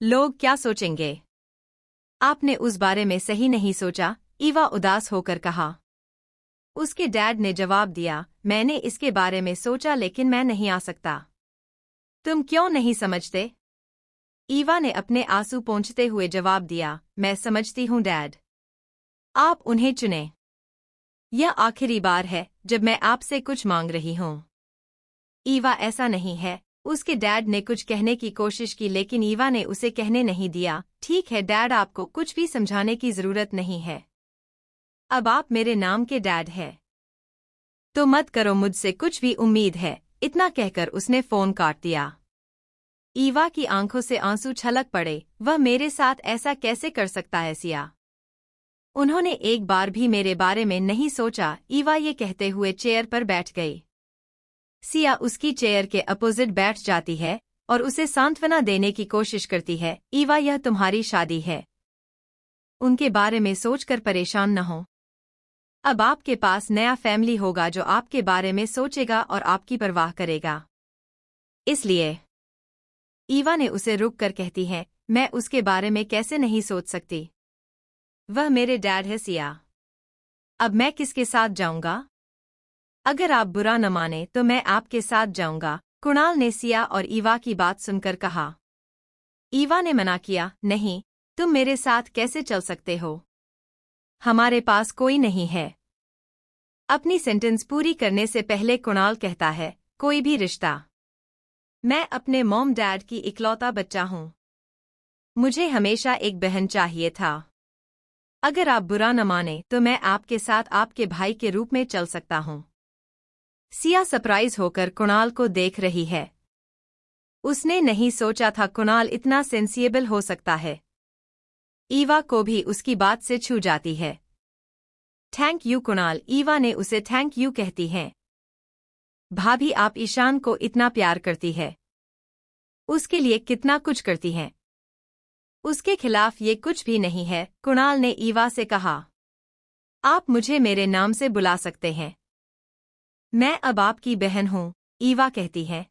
लोग क्या सोचेंगे? आपने उस बारे में सही नहीं सोचा, ईवा उदास होकर कहा। उसके डैड ने जवाब दिया, मैंने इसके बारे में सोचा लेकिन मैं नहीं आ सकता। तुम क्यों नहीं समझते? ईवा ने अपने आंसू पोंछते हुए जवाब दिया, मैं समझती हूँ डैड। आप उन्हें चुनें। यह आखिरी बार है जब मैं आपसे कुछ मांग रही हूँ। ईवा, ऐसा नहीं है। उसके डैड ने कुछ कहने की कोशिश की लेकिन ईवा ने उसे कहने नहीं दिया। ठीक है डैड, आपको कुछ भी समझाने की जरूरत नहीं है। अब आप मेरे नाम के डैड हैं। तो मत करो मुझसे कुछ भी उम्मीद है। इतना कहकर उसने फोन काट दिया। ईवा की आंखों से आंसू छलक पड़े। वह मेरे साथ ऐसा कैसे कर सकता है सिया? उन्होंने एक बार भी मेरे बारे में नहीं सोचा। ईवा ये कहते हुए चेयर पर बैठ गई। सिया उसकी चेयर के अपोजिट बैठ जाती है और उसे सांत्वना देने की कोशिश करती है। ईवा, यह तुम्हारी शादी है। उनके बारे में सोचकर परेशान न हो। अब आपके पास नया फैमिली होगा जो आपके बारे में सोचेगा और आपकी परवाह करेगा। इसलिए ईवा ने उसे रुक कर कहती है, मैं उसके बारे में कैसे नहीं सोच सकती? वह मेरे डैड है सिया। अब मैं किसके साथ जाऊंगा? अगर आप बुरा न माने तो मैं आपके साथ जाऊंगा, कुणाल ने सिया और ईवा की बात सुनकर कहा। ईवा ने मना किया, नहीं, तुम मेरे साथ कैसे चल सकते हो? हमारे पास कोई नहीं है। अपनी सेंटेंस पूरी करने से पहले कुणाल कहता है, कोई भी रिश्ता। मैं अपने मॉम डैड की इकलौता बच्चा हूं। मुझे हमेशा एक बहन चाहिए था। अगर आप बुरा न माने तो मैं आपके साथ आपके भाई के रूप में चल सकता हूं। सिया सरप्राइज होकर कुणाल को देख रही है। उसने नहीं सोचा था कुणाल इतना सेंसिबल हो सकता है। ईवा को भी उसकी बात से छू जाती है। Thank you Kunal. ईवा ने उसे थैंक यू कहती है। भाभी, आप ईशान को इतना प्यार करती है। उसके लिए कितना कुछ करती हैं। उसके खिलाफ ये कुछ भी नहीं है, कुणाल ने ईवा से कहा। आप मुझे मेरे नाम से बुला सकते हैं। मैं अब आपकी बहन हूँ, ईवा कहती है।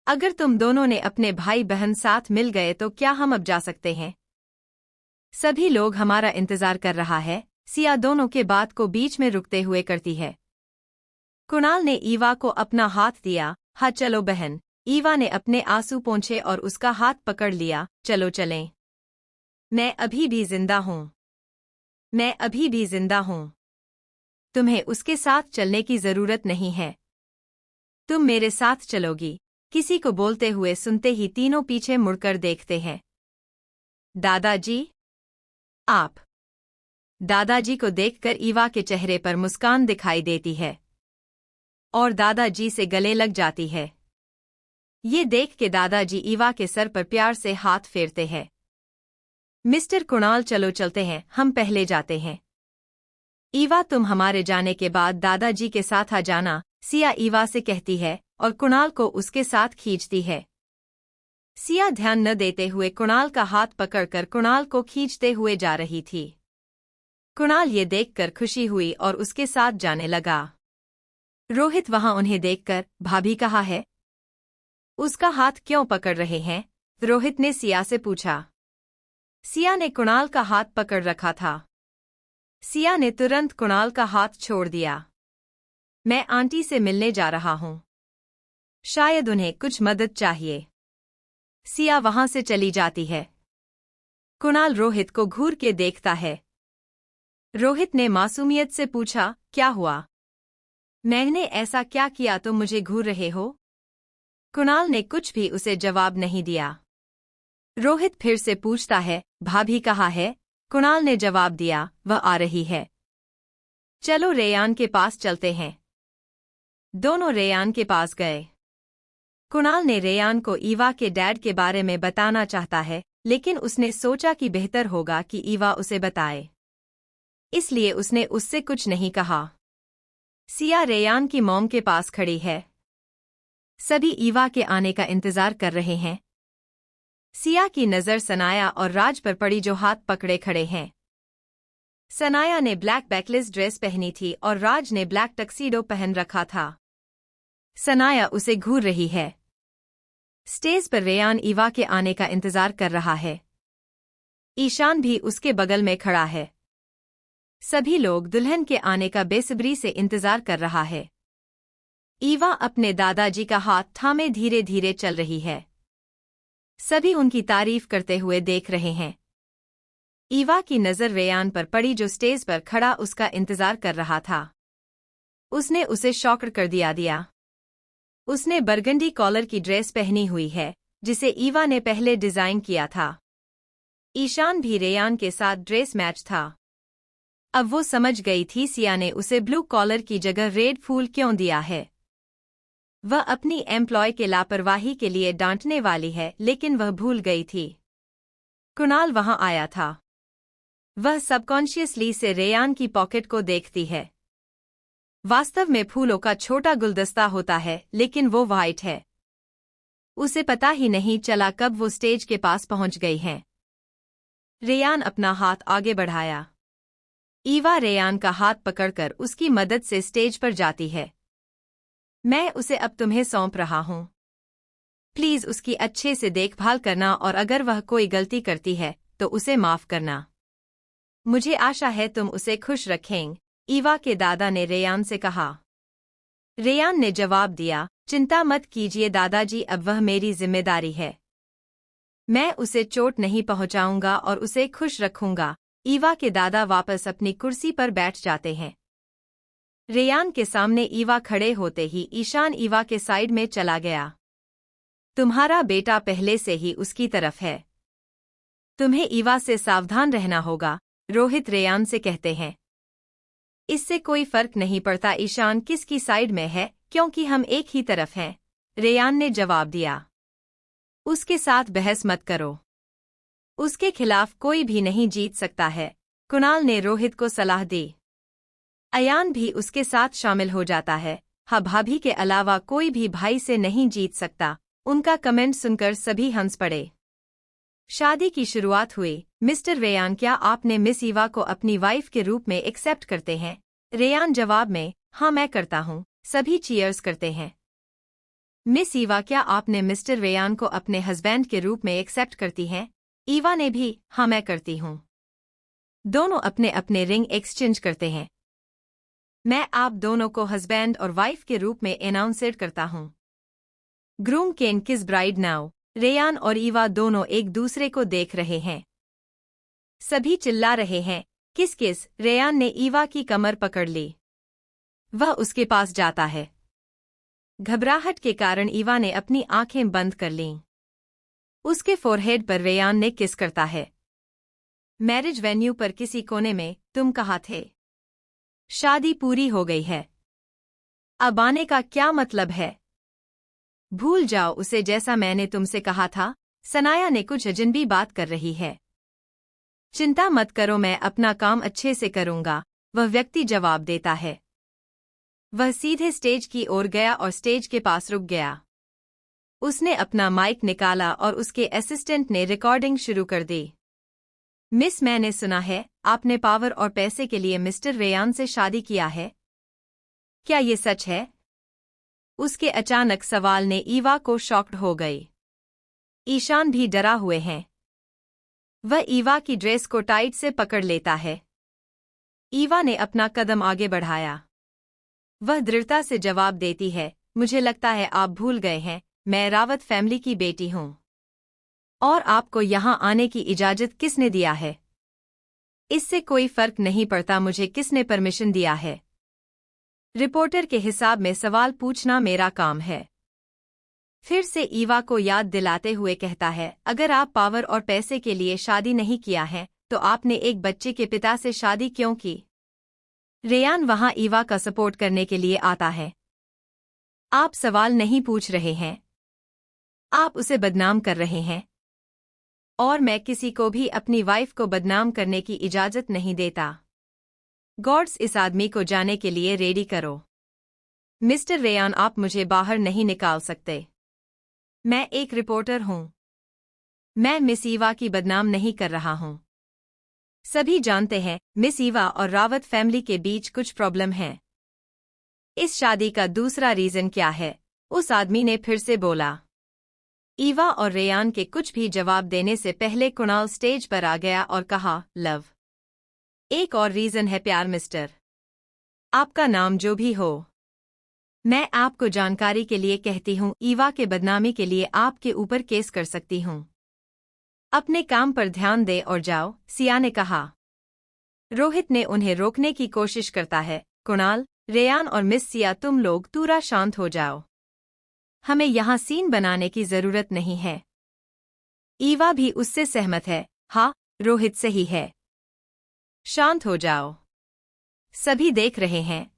अगर तुम दोनों ने अपने भाई बहन साथ मिल गए तो क्या हम अब जा सकते हैं? सभी लोग हमारा इंतजार कर रहा है, सिया दोनों के बात को बीच में रुकते हुए करती है। कुणाल ने ईवा को अपना हाथ दिया। हाँ चलो बहन। ईवा ने अपने आंसू पोंछे और उसका हाथ पकड़ लिया। चलो चलें। मैं अभी भी जिंदा हूँ। मैं अभी भी जिंदा हूँ। तुम्हें उसके साथ चलने की जरूरत नहीं है। तुम मेरे साथ चलोगी, किसी को बोलते हुए सुनते ही तीनों पीछे मुड़कर देखते हैं। दादाजी, आप। दादाजी को देखकर ईवा के चेहरे पर मुस्कान दिखाई देती है और दादाजी से गले लग जाती है। ये देख के दादाजी ईवा के सर पर प्यार से हाथ फेरते हैं। मिस्टर कुणाल चलो चलते हैं, हम पहले जाते हैं। ईवा तुम हमारे जाने के बाद दादाजी के साथ आ जाना, सिया ईवा से कहती है और कुणाल को उसके साथ खींचती है। सिया ध्यान न देते हुए कुणाल का हाथ पकड़कर कुणाल को खींचते हुए जा रही थी। कुणाल ये देखकर खुशी हुई और उसके साथ जाने लगा। रोहित वहां उन्हें देखकर भाभी कहाँ है? उसका हाथ क्यों पकड़ रहे हैं? रोहित ने सिया से पूछा। सिया ने कुणाल का हाथ पकड़ रखा था। सिया ने तुरंत कुणाल का हाथ छोड़ दिया। मैं आंटी से मिलने जा रहा हूं। शायद उन्हें कुछ मदद चाहिए। सिया वहां से चली जाती है। कुणाल रोहित को घूर के देखता है। रोहित ने मासूमियत से पूछा, क्या हुआ? मैंने ऐसा क्या किया तुम मुझे घूर रहे हो? कुणाल ने कुछ भी उसे जवाब नहीं दिया। रोहित फिर से पूछता है, भाभी कहाँ है? कुणाल ने जवाब दिया, वह आ रही है। चलो रेयान के पास चलते हैं। दोनों रेयान के पास गए। कुणाल ने रेयान को ईवा के डैड के बारे में बताना चाहता है, लेकिन उसने सोचा कि बेहतर होगा कि ईवा उसे बताए। इसलिए उसने उससे कुछ नहीं कहा। सिया रेयान की मॉम के पास खड़ी है। सभी ईवा के आने का इंतजार कर रहे हैं। सिया की नज़र सनाया और राज पर पड़ी जो हाथ पकड़े खड़े हैं। सनाया ने ब्लैक बैकलेस ड्रेस पहनी थी और राज ने ब्लैक टक्सीडो पहन रखा था। सनाया उसे घूर रही है। स्टेज पर रेयान ईवा के आने का इंतजार कर रहा है। ईशान भी उसके बगल में खड़ा है। सभी लोग दुल्हन के आने का बेसब्री से इंतजार कर रहा है। ईवा अपने दादाजी का हाथ थामे धीरे धीरे चल रही है। सभी उनकी तारीफ करते हुए देख रहे हैं। ईवा की नज़र रेयान पर पड़ी जो स्टेज पर खड़ा उसका इंतजार कर रहा था। उसने उसे शॉक्ड कर दिया। उसने बरगंडी कॉलर की ड्रेस पहनी हुई है, जिसे ईवा ने पहले डिजाइन किया था। ईशान भी रेयान के साथ ड्रेस मैच था। अब वो समझ गई थी सिया ने उसे ब्लू कॉलर की जगह रेड फूल क्यों दिया है। वह अपनी एम्प्लॉय के लापरवाही के लिए डांटने वाली है, लेकिन वह भूल गई थी। कुणाल वहां आया था। वह सबकॉन्शियसली से रेयान की पॉकेट को देखती है। वास्तव में फूलों का छोटा गुलदस्ता होता है, लेकिन वो वाइट है। उसे पता ही नहीं चला कब वो स्टेज के पास पहुंच गई है। रेयान अपना हाथ आगे बढ़ाया। ईवा रेयान का हाथ पकड़कर उसकी मदद से स्टेज पर जाती है। मैं उसे अब तुम्हें सौंप रहा हूं। प्लीज उसकी अच्छे से देखभाल करना और अगर वह कोई गलती करती है तो उसे माफ करना। मुझे आशा है तुम उसे खुश रखेंगे, ईवा के दादा ने रेयान से कहा। रेयान ने जवाब दिया, चिंता मत कीजिए दादाजी, अब वह मेरी जिम्मेदारी है। मैं उसे चोट नहीं पहुंचाऊंगा और उसे खुश रखूंगा। ईवा के दादा वापस अपनी कुर्सी पर बैठ जाते हैं। रेयान के सामने ईवा खड़े होते ही ईशान ईवा के साइड में चला गया। तुम्हारा बेटा पहले से ही उसकी तरफ है। तुम्हें ईवा से सावधान रहना होगा, रोहित रेयान से कहते हैं। इससे कोई फर्क नहीं पड़ता ईशान किसकी साइड में है, क्योंकि हम एक ही तरफ हैं, रेयान ने जवाब दिया। उसके साथ बहस मत करो। उसके खिलाफ कोई भी नहीं जीत सकता है, कुणाल ने रोहित को सलाह दी। अयान भी उसके साथ शामिल हो जाता है। हाँ, भाभी के अलावा कोई भी भाई से नहीं जीत सकता। उनका कमेंट सुनकर सभी हंस पड़े। शादी की शुरुआत हुई। मिस्टर रेयान, क्या आपने मिस ईवा को अपनी वाइफ के रूप में एक्सेप्ट करते हैं? रेयान जवाब में, हाँ मैं करता हूँ। सभी चीयर्स करते हैं। मिस ईवा, क्या आपने मिस्टर रेयान को अपने हस्बैंड के रूप में एक्सेप्ट करती हैं? ईवा ने भी, हाँ मैं करती हूँ। दोनों अपने अपने रिंग एक्सचेंज करते हैं। मैं आप दोनों को हस्बैंड और वाइफ के रूप में अनाउंस करता हूँ। Groom can kiss bride now. Ryan और ईवा दोनों एक दूसरे को देख रहे हैं। सभी चिल्ला रहे हैं, किस किस। रेयान ने ईवा की कमर पकड़ ली। वह उसके पास जाता है। घबराहट के कारण ईवा ने अपनी आंखें बंद कर लीं। उसके फोरहेड पर रेयान ने किस करता है। मैरिज वेन्यू पर किसी कोने में, तुम कहाँ थे? शादी पूरी हो गई है। अब आने का क्या मतलब है? भूल जाओ उसे, जैसा मैंने तुमसे कहा था। सनाया ने कुछ अजनबी बात कर रही है। चिंता मत करो, मैं अपना काम अच्छे से करूंगा, वह व्यक्ति जवाब देता है। वह सीधे स्टेज की ओर गया और स्टेज के पास रुक गया। उसने अपना माइक निकाला और उसके असिस्टेंट ने रिकॉर्डिंग शुरू कर दी। मिस, मैंने सुना है आपने पावर और पैसे के लिए मिस्टर रेयान से शादी किया है। क्या ये सच है? उसके अचानक सवाल ने ईवा को शॉक्ड हो गई। ईशान भी डरा हुए हैं। वह ईवा की ड्रेस को टाइट से पकड़ लेता है। ईवा ने अपना कदम आगे बढ़ाया। वह दृढ़ता से जवाब देती है, मुझे लगता है आप भूल गए हैं, मैं रावत फैमिली की बेटी हूँ। और आपको यहाँ आने की इजाजत किसने दिया है? इससे कोई फर्क नहीं पड़ता मुझे किसने परमिशन दिया है। रिपोर्टर के हिसाब में सवाल पूछना मेरा काम है। फिर से ईवा को याद दिलाते हुए कहता है, अगर आप पावर और पैसे के लिए शादी नहीं किया है तो आपने एक बच्चे के पिता से शादी क्यों की? रेयान वहां ईवा का सपोर्ट करने के लिए आता है। आप सवाल नहीं पूछ रहे हैं, आप उसे बदनाम कर रहे हैं। और मैं किसी को भी अपनी वाइफ को बदनाम करने की इजाजत नहीं देता। गॉड्स, इस आदमी को जाने के लिए रेडी करो। मिस्टर रेयान, आप मुझे बाहर नहीं निकाल सकते। मैं एक रिपोर्टर हूं। मैं मिस ईवा की बदनाम नहीं कर रहा हूं। सभी जानते हैं मिस ईवा और रावत फैमिली के बीच कुछ प्रॉब्लम है। इस शादी का दूसरा रीजन क्या है? उस आदमी ने फिर से बोला। ईवा और रेयान के कुछ भी जवाब देने से पहले कुणाल स्टेज पर आ गया और कहा, लव। एक और रीजन है प्यार मिस्टर। आपका नाम जो भी हो, मैं आपको जानकारी के लिए कहती हूँ, ईवा के बदनामी के लिए आपके ऊपर केस कर सकती हूँ। अपने काम पर ध्यान दे और जाओ, सिया ने कहा। रोहित ने उन्हें रोकने की कोशिश करता है। कुणाल, रेयान और मिस सिया, तुम लोग पूरा शांत हो जाओ। हमें यहाँ सीन बनाने की जरूरत नहीं है। ईवा भी उससे सहमत है। हाँ, रोहित सही है। शांत हो जाओ। सभी देख रहे हैं।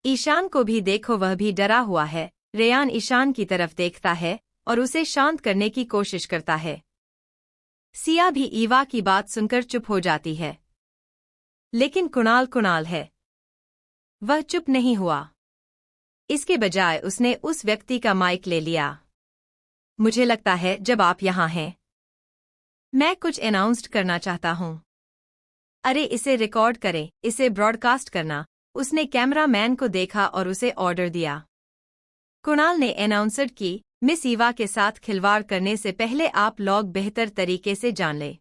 ईशान को भी देखो, वह भी डरा हुआ है। रेयान ईशान की तरफ देखता है और उसे शांत करने की कोशिश करता है। सिया भी ईवा की बात सुनकर चुप हो जाती है। लेकिन कुणाल है। वह चुप नहीं हुआ। इसके बजाय उसने उस व्यक्ति का माइक ले लिया। मुझे लगता है जब आप यहाँ हैं, मैं कुछ अनाउंस्ड करना चाहता हूँ। अरे इसे रिकॉर्ड करें, इसे ब्रॉडकास्ट करना। उसने कैमरामैन को देखा और उसे ऑर्डर दिया। कुणाल ने अनाउंसर की, मिस ईवा के साथ खिलवाड़ करने से पहले आप लोग बेहतर तरीके से जान ले।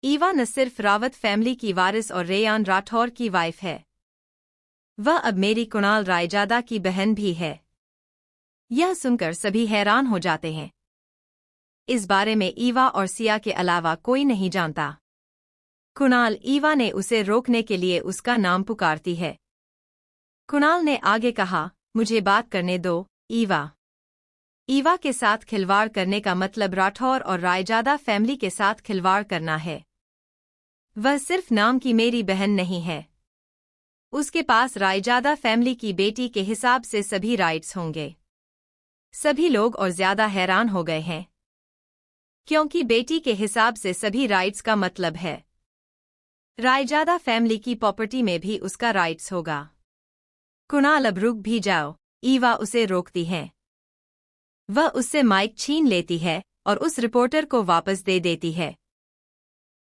ईवा न सिर्फ रावत फैमिली की वारिस और रेयान राठौर की वाइफ है, वह अब मेरी कुणाल रायजादा की बहन भी है। यह सुनकर सभी हैरान हो जाते हैं। इस बारे में ईवा और सिया के अलावा कोई नहीं जानता। कुणाल, ईवा ने उसे रोकने के लिए उसका नाम पुकारती है। कुणाल ने आगे कहा, मुझे बात करने दो, ईवा। ईवा के साथ खिलवाड़ करने का मतलब राठौर और रायजादा फैमिली के साथ खिलवाड़ करना है। वह सिर्फ नाम की मेरी बहन नहीं है। उसके पास रायजादा फैमिली की बेटी के हिसाब से सभी राइट्स होंगे। सभी लोग और ज्यादा हैरान हो गए हैं, क्योंकि बेटी के हिसाब से सभी राइट्स का मतलब है रायजादा फैमिली की प्रॉपर्टी में भी उसका राइट्स होगा। कुणाल, अब रुक भी जाओ। ईवा उसे रोकती है। वह उससे माइक छीन लेती है और उस रिपोर्टर को वापस दे देती है।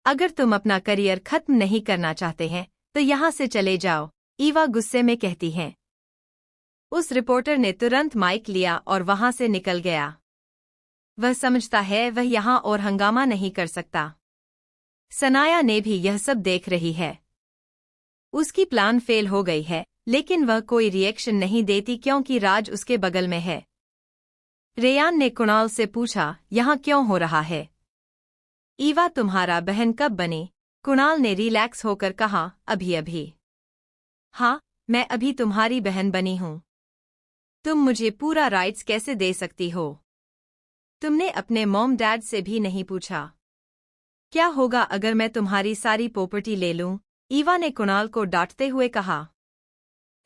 अगर तुम अपना करियर खत्म नहीं करना चाहते हैं तो यहाँ से चले जाओ, ईवा गुस्से में कहती है। उस रिपोर्टर ने तुरंत माइक लिया और वहां से निकल गया। वह समझता है वह यहाँ और हंगामा नहीं कर सकता। सनाया ने भी यह सब देख रही है। उसकी प्लान फेल हो गई है, लेकिन वह कोई रिएक्शन नहीं देती क्योंकि राज उसके बगल में है। रेयान ने कुणाल से पूछा, यहाँ क्यों हो रहा है? ईवा तुम्हारा बहन कब बनी? कुणाल ने रिलैक्स होकर कहा, अभी अभी। हाँ, मैं अभी तुम्हारी बहन बनी हूँ। तुम मुझे पूरा राइट्स कैसे दे सकती हो? तुमने अपने मॉम डैड से भी नहीं पूछा। क्या होगा अगर मैं तुम्हारी सारी प्रॉपर्टी ले लूं? ईवा ने कुणाल को डांटते हुए कहा।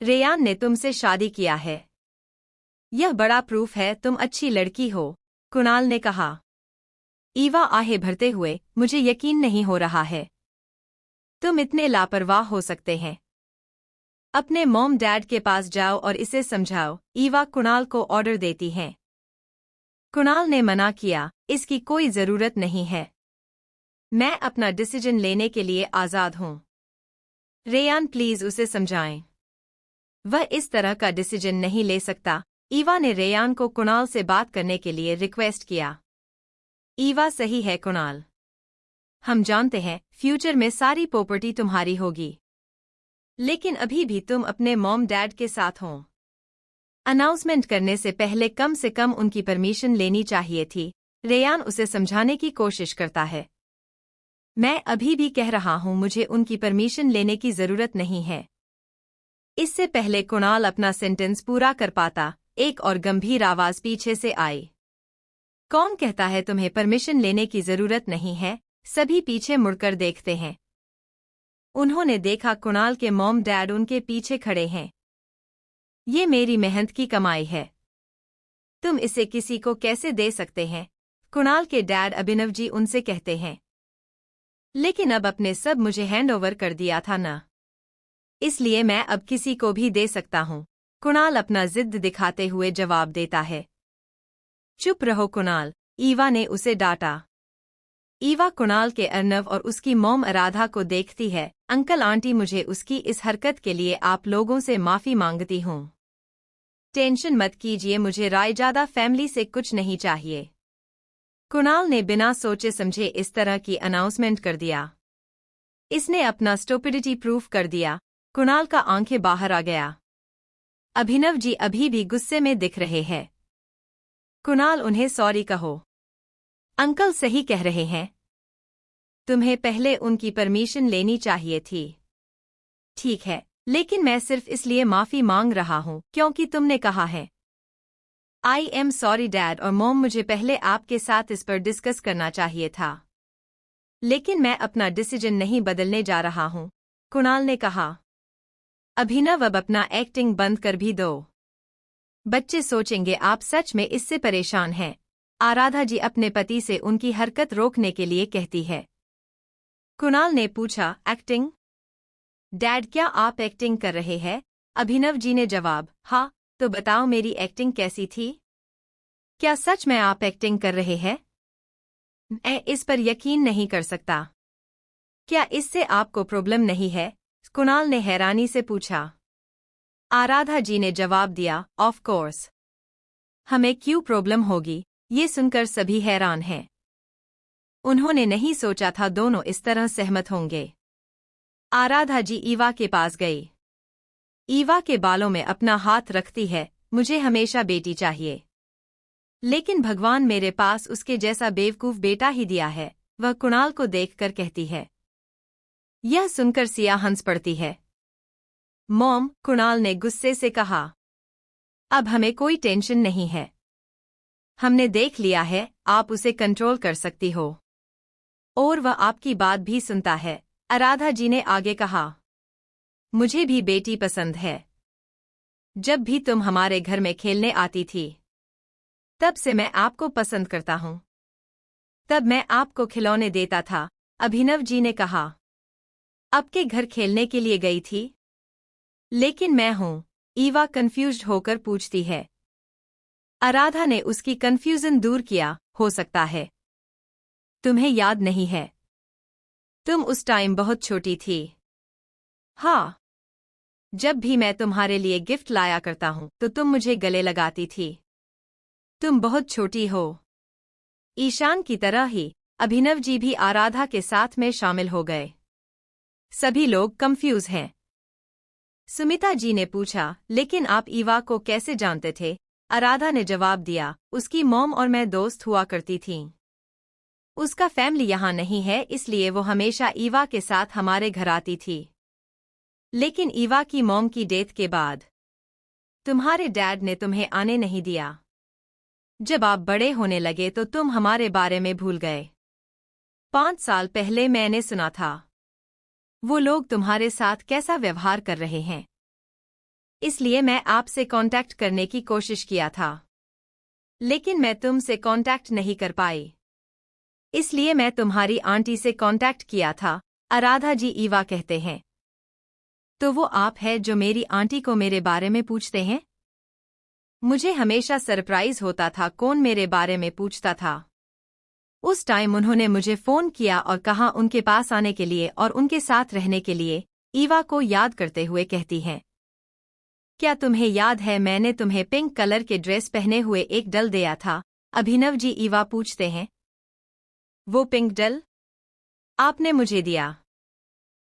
रेयान ने तुमसे शादी किया है। यह बड़ा प्रूफ है तुम अच्छी लड़की हो, कुणाल ने कहा। ईवा आहे भरते हुए, मुझे यकीन नहीं हो रहा है। तुम इतने लापरवाह हो सकते हैं। अपने मॉम डैड के पास जाओ और इसे समझाओ, ईवा कुणाल को ऑर्डर देती है। कुणाल ने मना किया, इसकी कोई जरूरत नहीं है। मैं अपना डिसीजन लेने के लिए आजाद हूं। रेयान प्लीज उसे समझाएं। वह इस तरह का डिसीजन नहीं ले सकता। ईवा ने रेयान को कुणाल से बात करने के लिए रिक्वेस्ट किया। ईवा सही है कुणाल। हम जानते हैं फ्यूचर में सारी प्रॉपर्टी तुम्हारी होगी। लेकिन अभी भी तुम अपने मॉम डैड के साथ हो। अनाउंसमेंट करने से कम उनकी परमिशन लेनी चाहिए थी। रेयान उसे समझाने की कोशिश करता है। मैं अभी भी कह रहा हूं मुझे उनकी परमिशन लेने की जरूरत नहीं है। इससे पहले कुणाल अपना सेंटेंस पूरा कर पाता, एक और गंभीर आवाज पीछे से आई। कौन कहता है तुम्हें परमिशन लेने की जरूरत नहीं है? सभी पीछे मुड़कर देखते हैं। उन्होंने देखा कुणाल के मॉम डैड उनके पीछे खड़े हैं। ये मेरी मेहनत की कमाई है। तुम इसे किसी को कैसे दे सकते हैं? कुणाल के डैड अभिनव जी उनसे कहते हैं। लेकिन अब अपने सब मुझे हैंड ओवर कर दिया था ना, इसलिए मैं अब किसी को भी दे सकता हूँ, कुणाल अपना जिद दिखाते हुए जवाब देता है। चुप रहो कुणाल, ईवा ने उसे डांटा। ईवा कुणाल के अर्नव और उसकी मॉम आराधा को देखती है। अंकल आंटी, मुझे उसकी इस हरकत के लिए आप लोगों से माफी मांगती हूँ। टेंशन मत कीजिए, मुझे रायजादा फैमिली से कुछ नहीं चाहिए। कुणाल ने बिना सोचे समझे इस तरह की अनाउंसमेंट कर दिया। इसने अपना स्टुपिडिटी प्रूफ कर दिया। कुणाल का आंखें बाहर आ गया। अभिनव जी अभी भी गुस्से में दिख रहे हैं। कुणाल, उन्हें सॉरी कहो। अंकल सही कह रहे हैं। तुम्हें पहले उनकी परमिशन लेनी चाहिए थी। ठीक है, लेकिन मैं सिर्फ इसलिए माफी मांग रहा हूं क्योंकि तुमने कहा है। आई एम सॉरी डैड और मॉम, मुझे पहले आपके साथ इस पर डिस्कस करना चाहिए था। लेकिन मैं अपना डिसीजन नहीं बदलने जा रहा हूं, कुणाल ने कहा। अभिनव, अब अपना एक्टिंग बंद कर भी दो। बच्चे सोचेंगे आप सच में इससे परेशान हैं। आराधा जी अपने पति से उनकी हरकत रोकने के लिए कहती है। कुणाल ने पूछा, एक्टिंग? डैड, क्या आप एक्टिंग कर रहे हैं? अभिनव जी ने जवाब, हाँ, तो बताओ मेरी एक्टिंग कैसी थी? क्या सच में आप एक्टिंग कर रहे हैं? मैं इस पर यकीन नहीं कर सकता। क्या इससे आपको प्रॉब्लम नहीं है? कुणाल ने हैरानी से पूछा। आराधा जी ने जवाब दिया, ऑफ कोर्स। हमें क्यों प्रॉब्लम होगी? ये सुनकर सभी हैरान हैं। उन्होंने नहीं सोचा था दोनों इस तरह सहमत होंगे। आराधा जी ईवा के पास गई। ईवा के बालों में अपना हाथ रखती है। मुझे हमेशा बेटी चाहिए, लेकिन भगवान मेरे पास उसके जैसा बेवकूफ बेटा ही दिया है, वह कुणाल को देखकर कहती है। यह सुनकर सिया हंस पड़ती है। मॉम, कुणाल ने गुस्से से कहा, अब हमें कोई टेंशन नहीं है। हमने देख लिया है, आप उसे कंट्रोल कर सकती हो और वह आपकी बात भी सुनता है। आराधा जी ने आगे कहा, मुझे भी बेटी पसंद है। जब भी तुम हमारे घर में खेलने आती थी, तब से मैं आपको पसंद करता हूं। तब मैं आपको खिलौने देता था। अभिनव जी ने कहा, आपके घर खेलने के लिए गई थी? लेकिन मैं हूं, ईवा कंफ्यूज्ड होकर पूछती है। आराधा ने उसकी कंफ्यूजन दूर किया, हो सकता है तुम्हें याद नहीं है। तुम उस टाइम बहुत छोटी थी। हाँ, जब भी मैं तुम्हारे लिए गिफ्ट लाया करता हूँ तो तुम मुझे गले लगाती थी। तुम बहुत छोटी हो। ईशान की तरह ही अभिनव जी भी आराधा के साथ में शामिल हो गए। सभी लोग कंफ्यूज हैं। सुमिता जी ने पूछा, लेकिन आप ईवा को कैसे जानते थे? आराधा ने जवाब दिया, उसकी मॉम और मैं दोस्त हुआ करती थीं। उसका फैमिली यहाँ नहीं है, इसलिए वो हमेशा ईवा के साथ हमारे घर आती थी। लेकिन ईवा की मॉम की डेथ के बाद तुम्हारे डैड ने तुम्हें आने नहीं दिया। जब आप बड़े होने लगे तो तुम हमारे बारे में भूल गए। 5 साल पहले मैंने सुना था वो लोग तुम्हारे साथ कैसा व्यवहार कर रहे हैं, इसलिए मैं आपसे कांटेक्ट करने की कोशिश किया था, लेकिन मैं तुमसे कांटेक्ट नहीं कर पाई। इसलिए मैं तुम्हारी आंटी से कांटेक्ट किया था। आराधा जी ईवा कहते हैं। तो वो आप है जो मेरी आंटी को मेरे बारे में पूछते हैं? मुझे हमेशा सरप्राइज होता था कौन मेरे बारे में पूछता था। उस टाइम उन्होंने मुझे फोन किया और कहा उनके पास आने के लिए और उनके साथ रहने के लिए। ईवा को याद करते हुए कहती हैं, क्या तुम्हें याद है मैंने तुम्हें पिंक कलर के ड्रेस पहने हुए एक डल दिया था? अभिनव जी ईवा पूछते हैं। वो पिंक डल आपने मुझे दिया?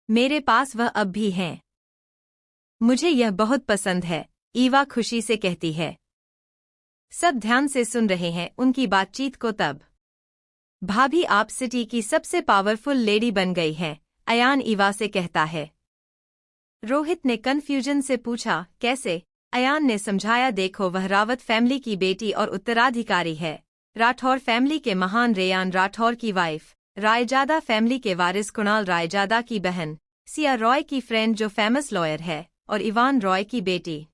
मेरे पास वह अब भी है। मुझे यह बहुत पसंद है, ईवा खुशी से कहती है। सब ध्यान से सुन रहे हैं उनकी बातचीत को। तब भाभी आप सिटी की सबसे पावरफुल लेडी बन गई हैं, अयान ईवा से कहता है। रोहित ने कन्फ्यूजन से पूछा, कैसे? अयान ने समझाया, देखो वह रावत फैमिली की बेटी और उत्तराधिकारी है। राठौर फैमिली के महान रेयान राठौर की वाइफ, रायजादा फैमिली के वारिस कुणाल रायजादा की बहन, सिया रॉय की फ्रेंड जो फेमस लॉयर है, और इवान रॉय की बेटी।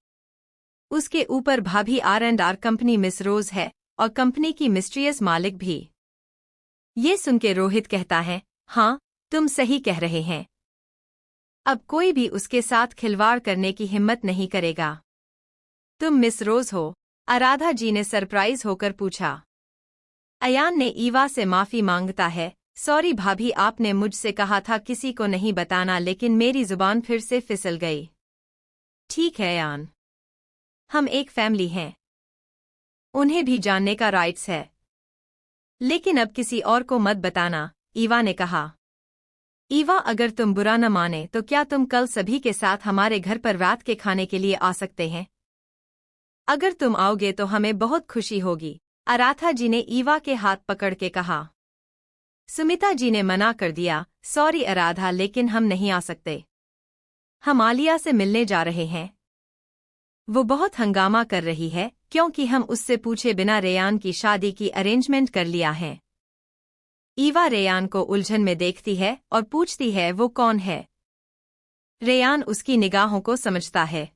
उसके ऊपर भाभी R&R कंपनी मिस रोज है और कंपनी की मिस्ट्रियस मालिक भी। ये सुन के रोहित कहता है, हाँ तुम सही कह रहे हैं। अब कोई भी उसके साथ खिलवाड़ करने की हिम्मत नहीं करेगा। तुम मिस रोज हो? आराधा जी ने सरप्राइज होकर पूछा। अयान ने ईवा से माफी मांगता है, सॉरी भाभी आपने मुझसे कहा था किसी को नहीं बताना, लेकिन मेरी जुबान फिर से फिसल गई। ठीक है अयान, हम एक फैमिली हैं, उन्हें भी जानने का राइट्स है, लेकिन अब किसी और को मत बताना, ईवा ने कहा। ईवा अगर तुम बुरा न माने तो क्या तुम कल सभी के साथ हमारे घर पर रात के खाने के लिए आ सकते हैं? अगर तुम आओगे तो हमें बहुत खुशी होगी, आराधा जी ने ईवा के हाथ पकड़ के कहा। सुमिता जी ने मना कर दिया, सॉरी आराधा लेकिन हम नहीं आ सकते। हम आलिया से मिलने जा रहे हैं। वो बहुत हंगामा कर रही है क्योंकि हम उससे पूछे बिना रेयान की शादी की अरेंजमेंट कर लिया है। ईवा रेयान को उलझन में देखती है और पूछती है वो कौन है। रेयान उसकी निगाहों को समझता है।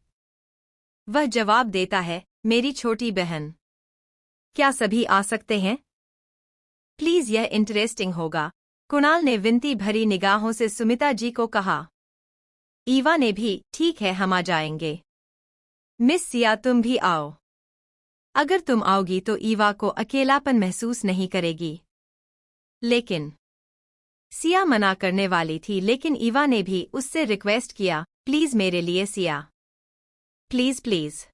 वह जवाब देता है, मेरी छोटी बहन। क्या सभी आ सकते हैं? प्लीज, यह इंटरेस्टिंग होगा, कुणाल ने विनती भरी निगाहों से सुमिता जी को कहा। ईवा ने भी, ठीक है हम आ जाएंगे। मिस सिया तुम भी आओ। अगर तुम आओगी तो ईवा को अकेलापन महसूस नहीं करेगी। लेकिन सिया मना करने वाली थी, लेकिन ईवा ने भी उससे रिक्वेस्ट किया, प्लीज मेरे लिए सिया, प्लीज प्लीज।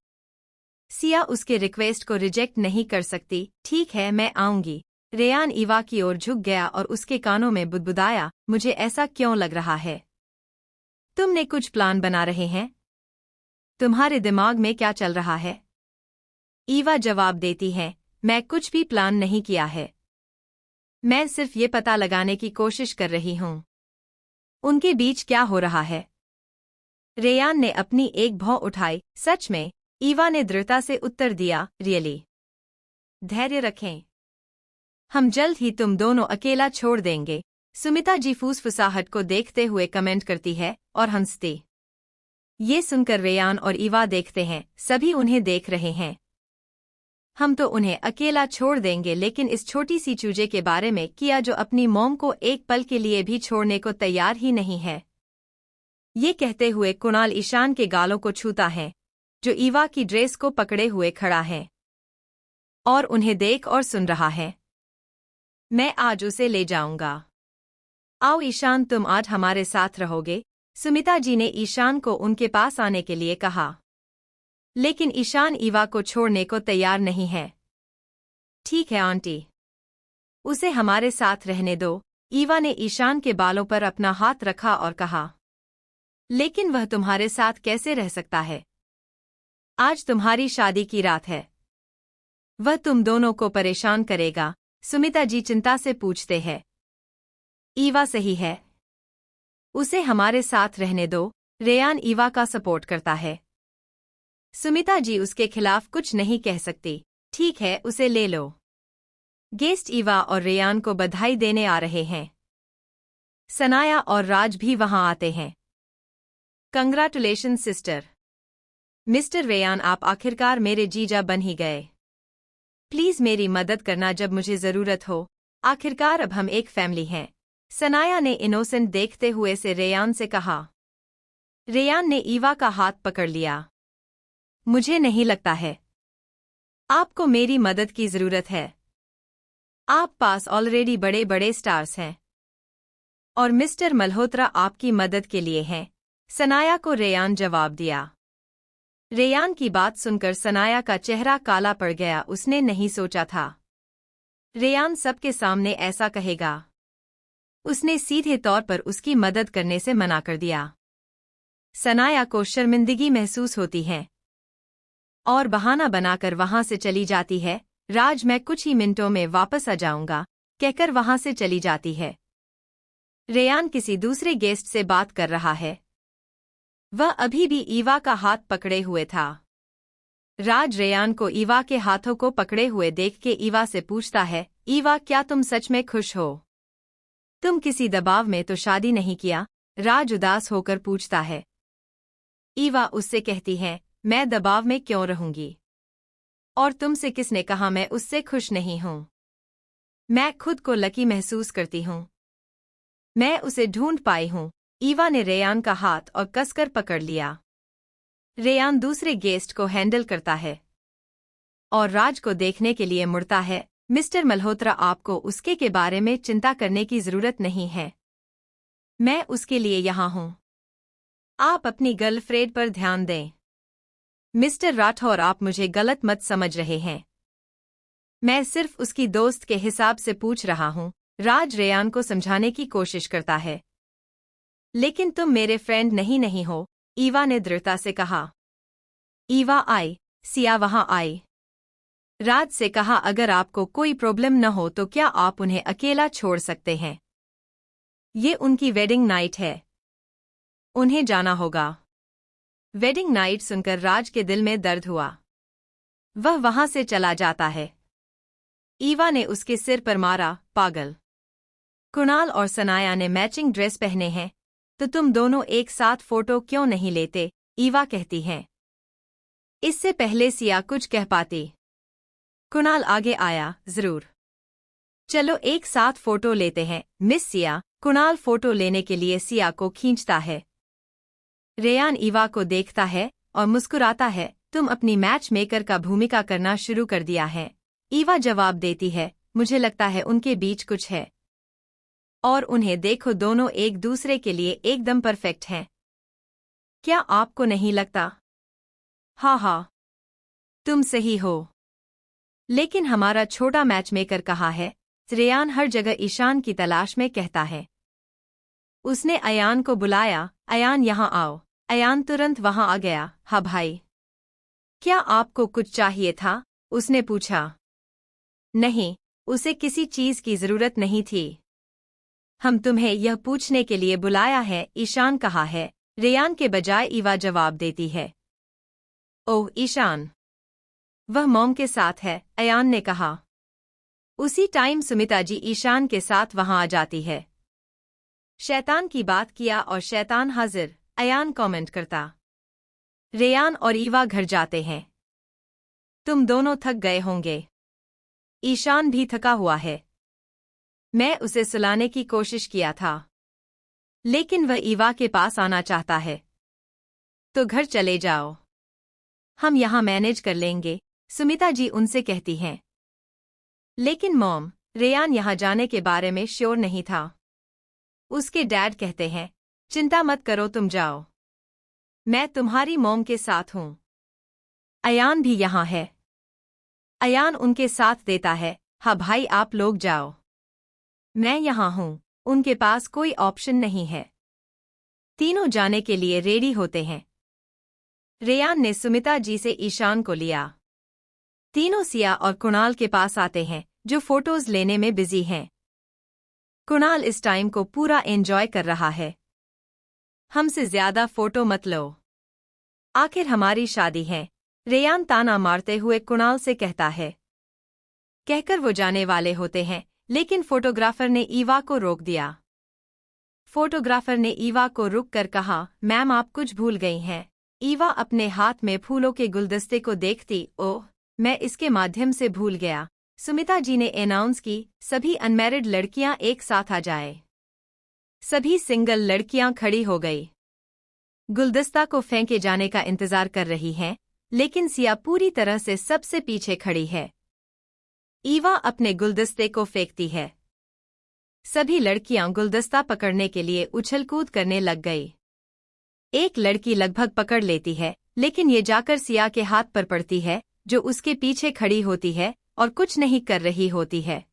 सिया उसके रिक्वेस्ट को रिजेक्ट नहीं कर सकती। ठीक है मैं आऊंगी। रेयान ईवा की ओर झुक गया और उसके कानों में बुदबुदाया, मुझे ऐसा क्यों लग रहा है? तुमने कुछ प्लान बना रहे हैं? तुम्हारे दिमाग में क्या चल रहा है? ईवा जवाब देती है, मैं कुछ भी प्लान नहीं किया है। मैं सिर्फ ये पता लगाने की कोशिश कर रही हूँ उनके बीच क्या हो रहा है। रेयान ने अपनी एक भौं उठाई। सच में? ईवा ने दृढ़ता से उत्तर दिया, रियली। धैर्य रखें, हम जल्द ही तुम दोनों अकेला छोड़ देंगे। सुमिता जी फुसफुसाहट को देखते हुए कमेंट करती है और हंसती। ये सुनकर रेयान और ईवा देखते हैं, सभी उन्हें देख रहे हैं। हम तो उन्हें अकेला छोड़ देंगे, लेकिन इस छोटी सी चूजे के बारे में किया जो अपनी मॉम को एक पल के लिए भी छोड़ने को तैयार ही नहीं है। ये कहते हुए कुणाल ईशान के गालों को छूता है, जो ईवा की ड्रेस को पकड़े हुए खड़ा है और उन्हें देख और सुन रहा है। मैं आज उसे ले जाऊंगा। आओ ईशान, तुम आज हमारे साथ रहोगे। सुमिता जी ने ईशान को उनके पास आने के लिए कहा। लेकिन ईशान ईवा को छोड़ने को तैयार नहीं है। ठीक है आंटी, उसे हमारे साथ रहने दो। ईवा ने ईशान के बालों पर अपना हाथ रखा और कहा। लेकिन वह तुम्हारे साथ कैसे रह सकता है? आज तुम्हारी शादी की रात है। वह तुम दोनों को परेशान करेगा। सुमिता जी चिंता से पूछते हैं। ईवा सही है, उसे हमारे साथ रहने दो। रेयान ईवा का सपोर्ट करता है। सुमिता जी उसके खिलाफ कुछ नहीं कह सकती। ठीक है, उसे ले लो। गेस्ट ईवा और रेयान को बधाई देने आ रहे हैं। सनाया और राज भी वहां आते हैं। Congratulation sister. मिस्टर रेयान, आप आखिरकार मेरे जीजा बन ही गए। प्लीज मेरी मदद करना जब मुझे जरूरत हो। आखिरकार अब हम एक फैमिली हैं। सनाया ने इनोसेंट देखते हुए से रेयान से कहा। रेयान ने ईवा का हाथ पकड़ लिया। मुझे नहीं लगता है आपको मेरी मदद की जरूरत है। आप पास ऑलरेडी बड़े बड़े स्टार्स हैं और मिस्टर मल्होत्रा आपकी मदद के लिए हैं। सनाया को रेयान जवाब दिया। रेयान की बात सुनकर सनाया का चेहरा काला पड़ गया। उसने नहीं सोचा था रेयान सबके सामने ऐसा कहेगा। उसने सीधे तौर पर उसकी मदद करने से मना कर दिया। सनाया को शर्मिंदगी महसूस होती है और बहाना बनाकर वहां से चली जाती है। राज, मैं कुछ ही मिनटों में वापस आ जाऊंगा कहकर वहां से चली जाती है। रेयान किसी दूसरे गेस्ट से बात कर रहा है। वह अभी भी ईवा का हाथ पकड़े हुए था। राज रेयान को ईवा के हाथों को पकड़े हुए देख के ईवा से पूछता है। ईवा, क्या तुम सच में खुश हो? तुम किसी दबाव में तो शादी नहीं किया? राज उदास होकर पूछता है। ईवा उससे कहती है, मैं दबाव में क्यों रहूंगी? और तुमसे किसने कहा मैं उससे खुश नहीं हूं? मैं खुद को लकी महसूस करती हूं। मैं उसे ढूंढ पाई हूं। ईवा ने रेयान का हाथ और कसकर पकड़ लिया। रेयान दूसरे गेस्ट को हैंडल करता है और राज को देखने के लिए मुड़ता है। मिस्टर मल्होत्रा, आपको उसके के बारे में चिंता करने की जरूरत नहीं है। मैं उसके लिए यहाँ हूँ। आप अपनी गर्लफ्रेंड पर ध्यान दें। मिस्टर राठौर, आप मुझे गलत मत समझ रहे हैं। मैं सिर्फ उसकी दोस्त के हिसाब से पूछ रहा हूँ। राज रेयान को समझाने की कोशिश करता है। लेकिन तुम मेरे फ्रेंड नहीं हो, ईवा ने दृढ़ता से कहा। ईवा आई। सिया वहां आई। राज से कहा, अगर आपको कोई प्रॉब्लम न हो तो क्या आप उन्हें अकेला छोड़ सकते हैं? ये उनकी वेडिंग नाइट है, उन्हें जाना होगा। वेडिंग नाइट सुनकर राज के दिल में दर्द हुआ। वह वहां से चला जाता है। ईवा ने उसके सिर पर मारा, पागल। कुणाल और सनाया ने मैचिंग ड्रेस पहने हैं, तो तुम दोनों एक साथ फोटो क्यों नहीं लेते? ईवा कहती है। इससे पहले सिया कुछ कह पाती। कुणाल आगे आया, जरूर। चलो एक साथ फोटो लेते हैं, मिस सिया। कुणाल फोटो लेने के लिए सिया को खींचता है। रेयान ईवा को देखता है और मुस्कुराता है। तुम अपनी मैच मेकर का भूमिका करना शुरू कर दिया है। ईवा जवाब देती है, मुझे लगता है उनके बीच कुछ है। और उन्हें देखो, दोनों एक दूसरे के लिए एकदम परफेक्ट हैं। क्या आपको नहीं लगता? हाँ, तुम सही हो। लेकिन हमारा छोटा मैचमेकर कहाँ है? रेयान हर जगह ईशान की तलाश में कहता है। उसने अयान को बुलाया। अयान, यहाँ आओ। अयान तुरंत वहां आ गया। हाँ भाई, क्या आपको कुछ चाहिए था? उसने पूछा। नहीं, उसे किसी चीज की जरूरत नहीं थी। हम तुम्हें यह पूछने के लिए बुलाया है, ईशान कहाँ है? रेयान के बजाय ईवा जवाब देती है। ओह ईशान, वह मॉम के साथ है, अयान ने कहा। उसी टाइम सुमिता जी ईशान के साथ वहां आ जाती है। शैतान की बात किया और शैतान हाजिर, अयान कमेंट करता। रेयान और ईवा घर जाते हैं। तुम दोनों थक गए होंगे। ईशान भी थका हुआ है। मैं उसे सुलाने की कोशिश किया था, लेकिन वह ईवा के पास आना चाहता है। तो घर चले जाओ, हम यहाँ मैनेज कर लेंगे, सुमिता जी उनसे कहती हैं। लेकिन मॉम, रेयान यहाँ जाने के बारे में श्योर नहीं था। उसके डैड कहते हैं, चिंता मत करो, तुम जाओ, मैं तुम्हारी मॉम के साथ हूँ। अयान भी यहाँ है। अयान उनके साथ देता है, हाँ भाई आप लोग जाओ, मैं यहाँ हूँ। उनके पास कोई ऑप्शन नहीं है। तीनों जाने के लिए रेडी होते हैं। रेयान ने सुमिता जी से ईशान को लिया। तीनों सिया और कुणाल के पास आते हैं, जो फोटोज लेने में बिजी हैं। कुणाल इस टाइम को पूरा एंजॉय कर रहा है। हमसे ज्यादा फोटो मत लो, आखिर हमारी शादी है, रेयान ताना मारते हुए कुणाल से कहता है। कहकर वो जाने वाले होते हैं, लेकिन फोटोग्राफर ने ईवा को रोक दिया। फोटोग्राफर ने ईवा को रुक कर कहा, मैम आप कुछ भूल गई हैं। ईवा अपने हाथ में फूलों के गुलदस्ते को देखती, ओह मैं इसके माध्यम से भूल गया। सुमिता जी ने अनाउंस की, सभी अनमैरिड लड़कियां एक साथ आ जाए। सभी सिंगल लड़कियां खड़ी हो गई। गुलदस्ता को फेंके जाने का इंतजार कर रही हैं, लेकिन सिया पूरी तरह से सबसे पीछे खड़ी है। ईवा अपने गुलदस्ते को फेंकती है। सभी लड़कियां गुलदस्ता पकड़ने के लिए उछल कूद करने लग गई। एक लड़की लगभग पकड़ लेती है, लेकिन ये जाकर सिया के हाथ पर पड़ती है, जो उसके पीछे खड़ी होती है और कुछ नहीं कर रही होती है।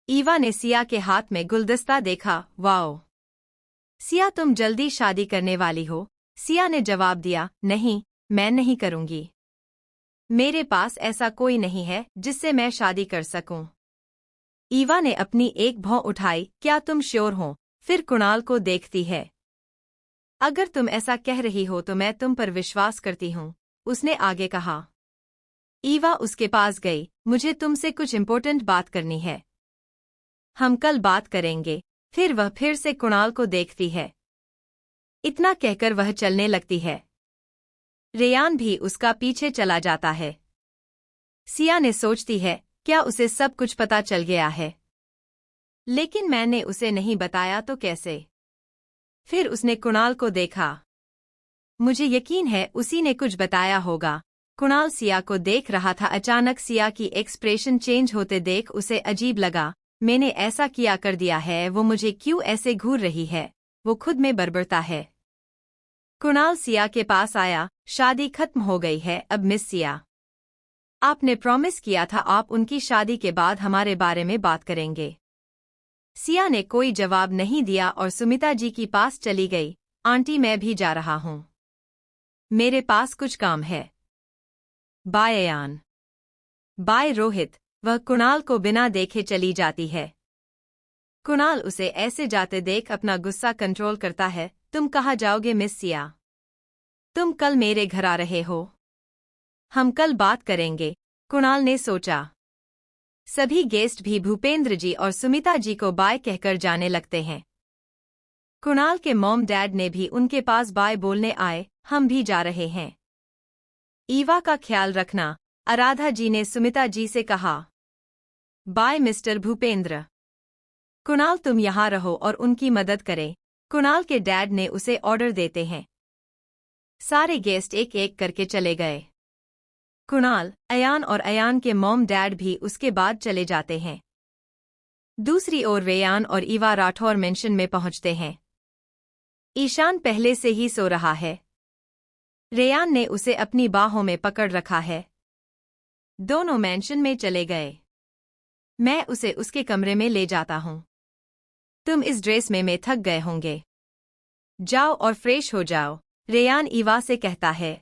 ईवा ने सिया के हाथ में गुलदस्ता देखा, वाओ सिया तुम जल्दी शादी करने वाली हो। सिया ने जवाब दिया, नहीं मैं नहीं करूंगी, मेरे पास ऐसा कोई नहीं है जिससे मैं शादी कर सकूं। ईवा ने अपनी एक भौं उठाई, क्या तुम श्योर हो? फिर कुणाल को देखती है। अगर तुम ऐसा कह रही हो तो मैं तुम पर विश्वास करती हूँ, उसने आगे कहा। ईवा उसके पास गई, मुझे तुमसे कुछ इम्पोर्टेंट बात करनी है, हम कल बात करेंगे। फिर वह फिर से कुणाल को देखती है। इतना कहकर वह चलने लगती है। रेयान भी उसका पीछे चला जाता है। सिया ने सोचती है, क्या उसे सब कुछ पता चल गया है? लेकिन मैंने उसे नहीं बताया तो कैसे? फिर उसने कुणाल को देखा। मुझे यकीन है उसी ने कुछ बताया होगा। कुणाल सिया को देख रहा था। अचानक सिया की एक्सप्रेशन चेंज होते देख उसे अजीब लगा। मैंने ऐसा किया कर दिया है, वो मुझे क्यों ऐसे घूर रही है? वो खुद में बड़बड़ता है। कुणाल सिया के पास आया, शादी खत्म हो गई है अब मिस सिया, आपने प्रॉमिस किया था आप उनकी शादी के बाद हमारे बारे में बात करेंगे। सिया ने कोई जवाब नहीं दिया और सुमिता जी की पास चली गई। आंटी मैं भी जा रहा हूँ, मेरे पास कुछ काम है। बाय अयान। बाय रोहित। वह कुणाल को बिना देखे चली जाती है। कुणाल उसे ऐसे जाते देख अपना गुस्सा कंट्रोल करता है। तुम कहाँ जाओगे मिस सिया? तुम कल मेरे घर आ रहे हो? हम कल बात करेंगे, कुणाल ने सोचा। सभी गेस्ट भी भूपेंद्र जी और सुमिता जी को बाय कहकर जाने लगते हैं। कुणाल के मॉम डैड ने भी उनके पास बाय बोलने आए, हम भी जा रहे हैं। ईवा का ख्याल रखना, आराधा जी ने सुमिता जी से कहा। Bye mister Bhupendra. कुणाल तुम यहाँ रहो और उनकी मदद करें, कुणाल के डैड ने उसे ऑर्डर देते हैं। सारे गेस्ट एक एक करके चले गए। कुणाल, अयान और अयान के मॉम डैड भी उसके बाद चले जाते हैं। दूसरी ओर रेयान और ईवा राठौर मेंशन में पहुंचते हैं। ईशान पहले से ही सो रहा है। रेयान ने उसे अपनी बाहों में पकड़ रखा है। दोनों मेंशन में चले गए। मैं उसे उसके कमरे में ले जाता हूँ। तुम इस ड्रेस में थक गए होंगे, जाओ और फ्रेश हो जाओ, रेयान ईवा से कहता है।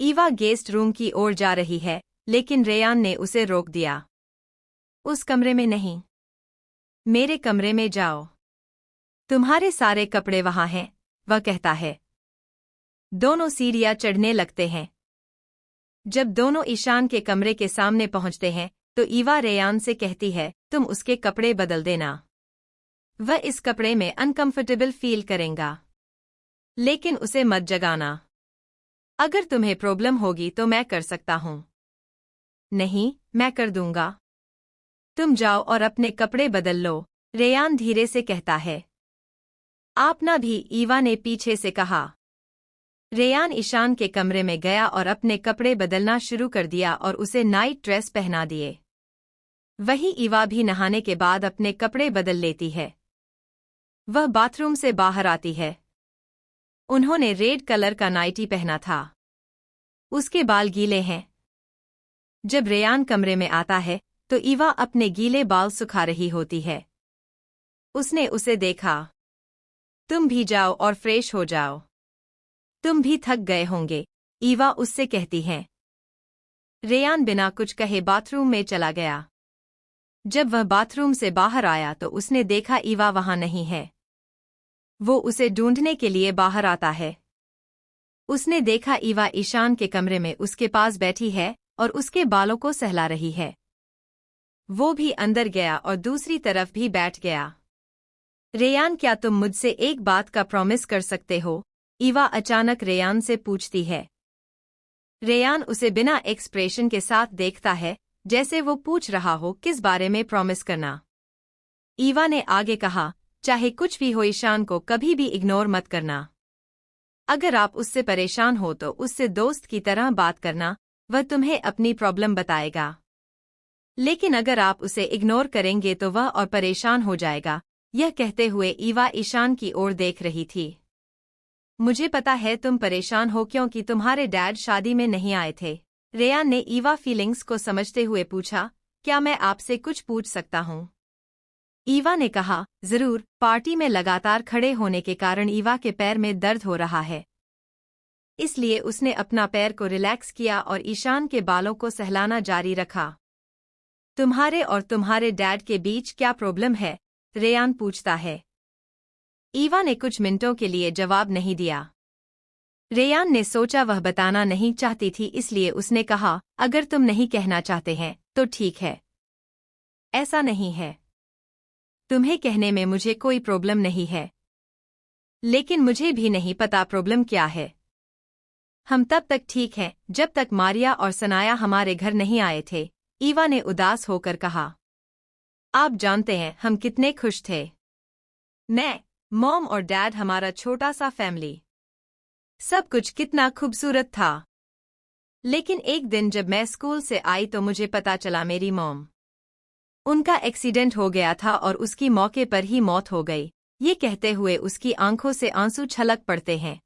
ईवा गेस्ट रूम की ओर जा रही है, लेकिन रेयान ने उसे रोक दिया। उस कमरे में नहीं, मेरे कमरे में जाओ, तुम्हारे सारे कपड़े वहां हैं, वह कहता है। दोनों सीढ़ियां चढ़ने लगते हैं। जब दोनों ईशान के कमरे के सामने पहुंचते हैं तो ईवा रेयान से कहती है, तुम उसके कपड़े बदल देना, वह इस कपड़े में अनकंफर्टेबल फील करेगा, लेकिन उसे मत जगाना। अगर तुम्हें प्रॉब्लम होगी तो मैं कर सकता हूँ। नहीं, मैं कर दूंगा, तुम जाओ और अपने कपड़े बदल लो, रेयान धीरे से कहता है। आप ना भी, ईवा ने पीछे से कहा। रेयान ईशान के कमरे में गया और अपने कपड़े बदलना शुरू कर दिया और उसे नाइट ड्रेस पहना दिए। वही ईवा भी नहाने के बाद अपने कपड़े बदल लेती है। वह बाथरूम से बाहर आती है। उन्होंने रेड कलर का नाइटी पहना था। उसके बाल गीले हैं। जब रेयान कमरे में आता है तो ईवा अपने गीले बाल सुखा रही होती है। उसने उसे देखा। तुम भी जाओ और फ्रेश हो जाओ। तुम भी थक गए होंगे, ईवा उससे कहती है। रेयान बिना कुछ कहे बाथरूम में चला गया। जब वह बाथरूम से बाहर आया तो उसने देखा ईवा वहां नहीं है। वो उसे ढूंढने के लिए बाहर आता है। उसने देखा ईवा ईशान के कमरे में उसके पास बैठी है और उसके बालों को सहला रही है। वो भी अंदर गया और दूसरी तरफ भी बैठ गया। रेयान, क्या तुम मुझसे एक बात का प्रॉमिस कर सकते हो? ईवा अचानक रेयान से पूछती है। रेयान उसे बिना एक्सप्रेशन के साथ देखता है, जैसे वो पूछ रहा हो किस बारे में प्रॉमिस करना। ईवा ने आगे कहा, चाहे कुछ भी हो ईशान को कभी भी इग्नोर मत करना। अगर आप उससे परेशान हो तो उससे दोस्त की तरह बात करना, वह तुम्हें अपनी प्रॉब्लम बताएगा। लेकिन अगर आप उसे इग्नोर करेंगे तो वह और परेशान हो जाएगा। यह कहते हुए ईवा ईशान की ओर देख रही थी। मुझे पता है तुम परेशान हो क्योंकि तुम्हारे डैड शादी में नहीं आए थे। रेयान ने ईवा फीलिंग्स को समझते हुए पूछा, क्या मैं आपसे कुछ पूछ सकता हूँ? ईवा ने कहा, जरूर। पार्टी में लगातार खड़े होने के कारण ईवा के पैर में दर्द हो रहा है। इसलिए उसने अपना पैर को रिलैक्स किया और ईशान के बालों को सहलाना जारी रखा। तुम्हारे और तुम्हारे डैड के बीच क्या प्रॉब्लम है? रेयान पूछता है। ईवा ने कुछ मिनटों के लिए जवाब नहीं दिया। रेयान ने सोचा वह बताना नहीं चाहती थी, इसलिए उसने कहा, अगर तुम नहीं कहना चाहते हैं तो ठीक है। ऐसा नहीं है। तुम्हें कहने में मुझे कोई प्रॉब्लम नहीं है। लेकिन मुझे भी नहीं पता प्रॉब्लम क्या है। हम तब तक ठीक हैं जब तक मारिया और सनाया हमारे घर नहीं आए थे, ईवा ने उदास होकर कहा। आप जानते हैं हम कितने खुश थे। मैं, मॉम और डैड, हमारा छोटा सा फैमिली। सब कुछ कितना खूबसूरत था। लेकिन एक दिन जब मैं स्कूल से आई तो मुझे पता चला मेरी मॉम, उनका एक्सीडेंट हो गया था और उसकी मौके पर ही मौत हो गई। ये कहते हुए उसकी आंखों से आंसू छलक पड़ते हैं।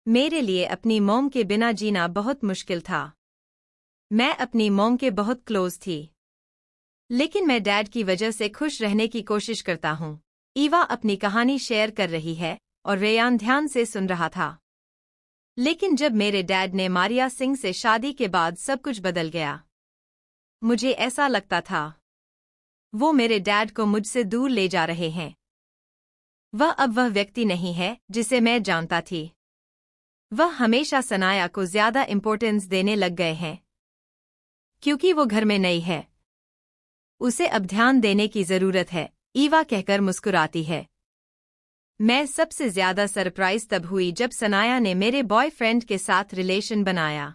मेरे लिए अपनी मॉम के बिना जीना बहुत मुश्किल था। मैं अपनी मॉम के बहुत क्लोज थी। लेकिन मैं डैड की वजह से खुश रहने की कोशिश करता हूँ। ईवा अपनी कहानी शेयर कर रही है और रेयान ध्यान से सुन रहा था। लेकिन जब मेरे डैड ने मारिया सिंह से शादी के बाद सब कुछ बदल गया। मुझे ऐसा लगता था वो मेरे डैड को मुझसे दूर ले जा रहे हैं। अब वह व्यक्ति नहीं है जिसे मैं जानता थी। वह हमेशा सनाया को ज्यादा इंपॉर्टेंस देने लग गए हैं। क्योंकि वो घर में नई है, उसे अब ध्यान देने की जरूरत है, ईवा कहकर मुस्कुराती है। मैं सबसे ज्यादा सरप्राइज तब हुई जब सनाया ने मेरे बॉयफ्रेंड के साथ रिलेशन बनाया।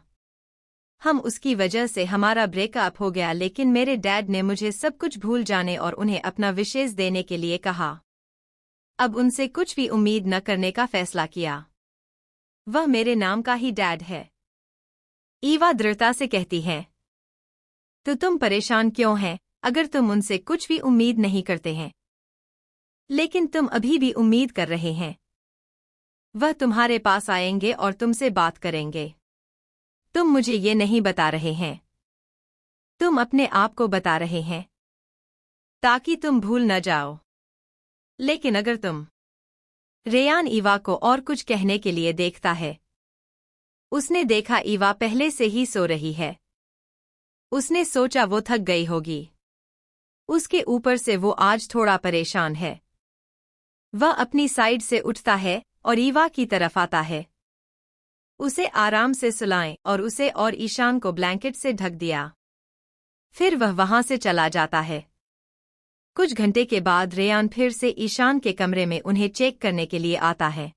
हम उसकी वजह से हमारा ब्रेकअप हो गया, लेकिन मेरे डैड ने मुझे सब कुछ भूल जाने और उन्हें अपना विशेष देने के लिए कहा। अब उनसे कुछ भी उम्मीद न करने का फैसला किया। वह मेरे नाम का ही डैड है, ईवा दृढ़ता से कहती है। तो तुम परेशान क्यों हैं अगर तुम उनसे कुछ भी उम्मीद नहीं करते हैं? लेकिन तुम अभी भी उम्मीद कर रहे हैं। वह तुम्हारे पास आएंगे और तुमसे बात करेंगे। तुम मुझे ये नहीं बता रहे हैं। तुम अपने आप को बता रहे हैं ताकि तुम भूल न जाओ। लेकिन अगर तुम... रेयान ईवा को और कुछ कहने के लिए देखता है। उसने देखा ईवा पहले से ही सो रही है। उसने सोचा वो थक गई होगी। उसके ऊपर से वो आज थोड़ा परेशान है। वह अपनी साइड से उठता है और ईवा की तरफ आता है। उसे आराम से सुलाएं और उसे और ईशान को ब्लैंकेट से ढक दिया। फिर वह वहां से चला जाता है। कुछ घंटे के बाद रेयान फिर से ईशान के कमरे में उन्हें चेक करने के लिए आता है।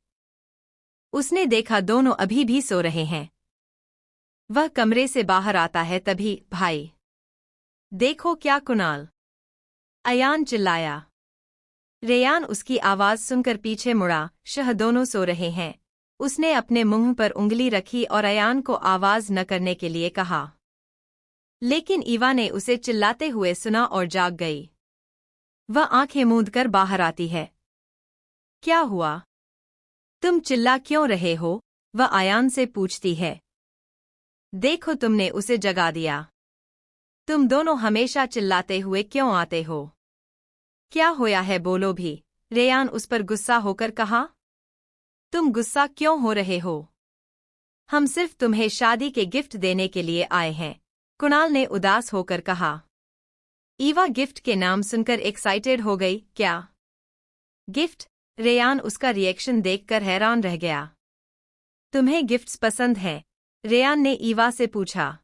उसने देखा दोनों अभी भी सो रहे हैं। वह कमरे से बाहर आता है तभी, भाई देखो क्या कुणाल, अयान चिल्लाया। रेयान उसकी आवाज सुनकर पीछे मुड़ा। दोनों सो रहे हैं। उसने अपने मुंह पर उंगली रखी और अयान को आवाज न करने के लिए कहा। लेकिन ईवा ने उसे चिल्लाते हुए सुना और जाग गई। वह आंखें मूंदकर बाहर आती है। क्या हुआ? तुम चिल्ला क्यों रहे हो? वह अयान से पूछती है। देखो, तुमने उसे जगा दिया। तुम दोनों हमेशा चिल्लाते हुए क्यों आते हो? क्या होया है, बोलो भी। रेयान उस पर गुस्सा होकर कहा। तुम गुस्सा क्यों हो रहे हो? हम सिर्फ तुम्हें शादी के गिफ्ट देने के लिए आए हैं, कुणाल ने उदास होकर कहा। ईवा गिफ्ट के नाम सुनकर एक्साइटेड हो गई। क्या गिफ्ट? रेयान उसका रिएक्शन देखकर हैरान रह गया। तुम्हें गिफ्ट्स पसंद हैं? रेयान ने ईवा से पूछा।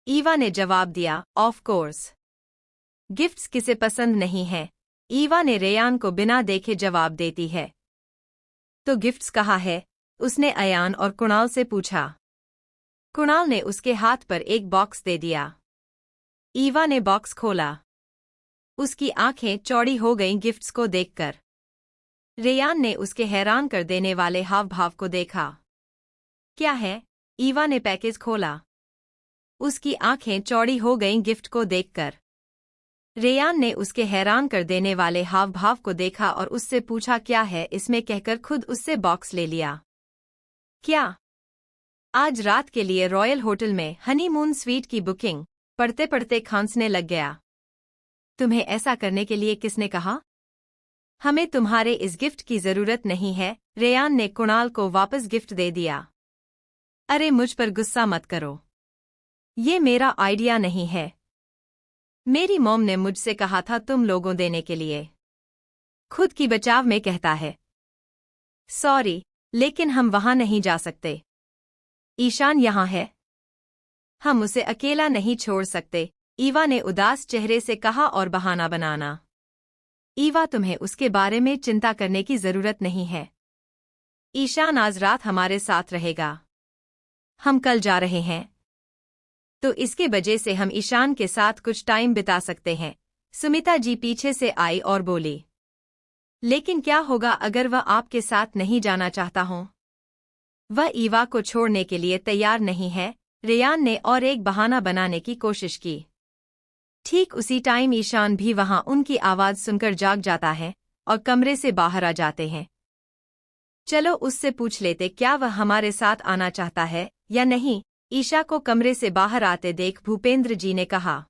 ईवा ने जवाब दिया, ऑफ कोर्स। गिफ्ट्स किसे पसंद नहीं है? ईवा ने रेयान को बिना देखे जवाब देती है। तो गिफ्ट्स कहाँ है? उसने अयान और कुणाल से पूछा। कुणाल ने उसके हाथ पर एक बॉक्स दे दिया। ईवा ने बॉक्स खोला। उसकी आंखें चौड़ी हो गईं गिफ्ट्स को देखकर। रेयान ने उसके हैरान कर देने वाले हाव भाव को देखा। क्या है? ईवा ने पैकेज खोला। उसकी आंखें चौड़ी हो गईं गिफ्ट को देखकर। रेयान ने उसके हैरान कर देने वाले हाव भाव को देखा और उससे पूछा, क्या है इसमें, कहकर खुद उससे बॉक्स ले लिया। क्या? आज रात के लिए रॉयल होटल में हनीमून स्वीट की बुकिंग। पढ़ते पढ़ते खांसने लग गया। तुम्हें ऐसा करने के लिए किसने कहा? हमें तुम्हारे इस गिफ्ट की जरूरत नहीं है। रेयान ने कुणाल को वापस गिफ्ट दे दिया। अरे, मुझ पर गुस्सा मत करो। ये मेरा आइडिया नहीं है। मेरी मॉम ने मुझसे कहा था तुम लोगों देने के लिए। खुद की बचाव में कहता है। सॉरी, लेकिन हम वहां नहीं जा सकते। ईशान यहाँ है। हम उसे अकेला नहीं छोड़ सकते, ईवा ने उदास चेहरे से कहा और बहाना बनाना। ईवा, तुम्हें उसके बारे में चिंता करने की जरूरत नहीं है। ईशान आज रात हमारे साथ रहेगा। हम कल जा रहे हैं, तो इसके वजह से हम ईशान के साथ कुछ टाइम बिता सकते हैं। सुमिता जी पीछे से आई और बोली। लेकिन क्या होगा अगर वह आपके साथ नहीं जाना चाहता हो? वह ईवा को छोड़ने के लिए तैयार नहीं है। रेयान ने और एक बहाना बनाने की कोशिश की। ठीक उसी टाइम ईशान भी वहां उनकी आवाज सुनकर जाग जाता है और कमरे से बाहर आ जाते हैं। चलो उससे पूछ लेते क्या वह हमारे साथ आना चाहता है या नहीं, ईशा को कमरे से बाहर आते देख भूपेंद्र जी ने कहा।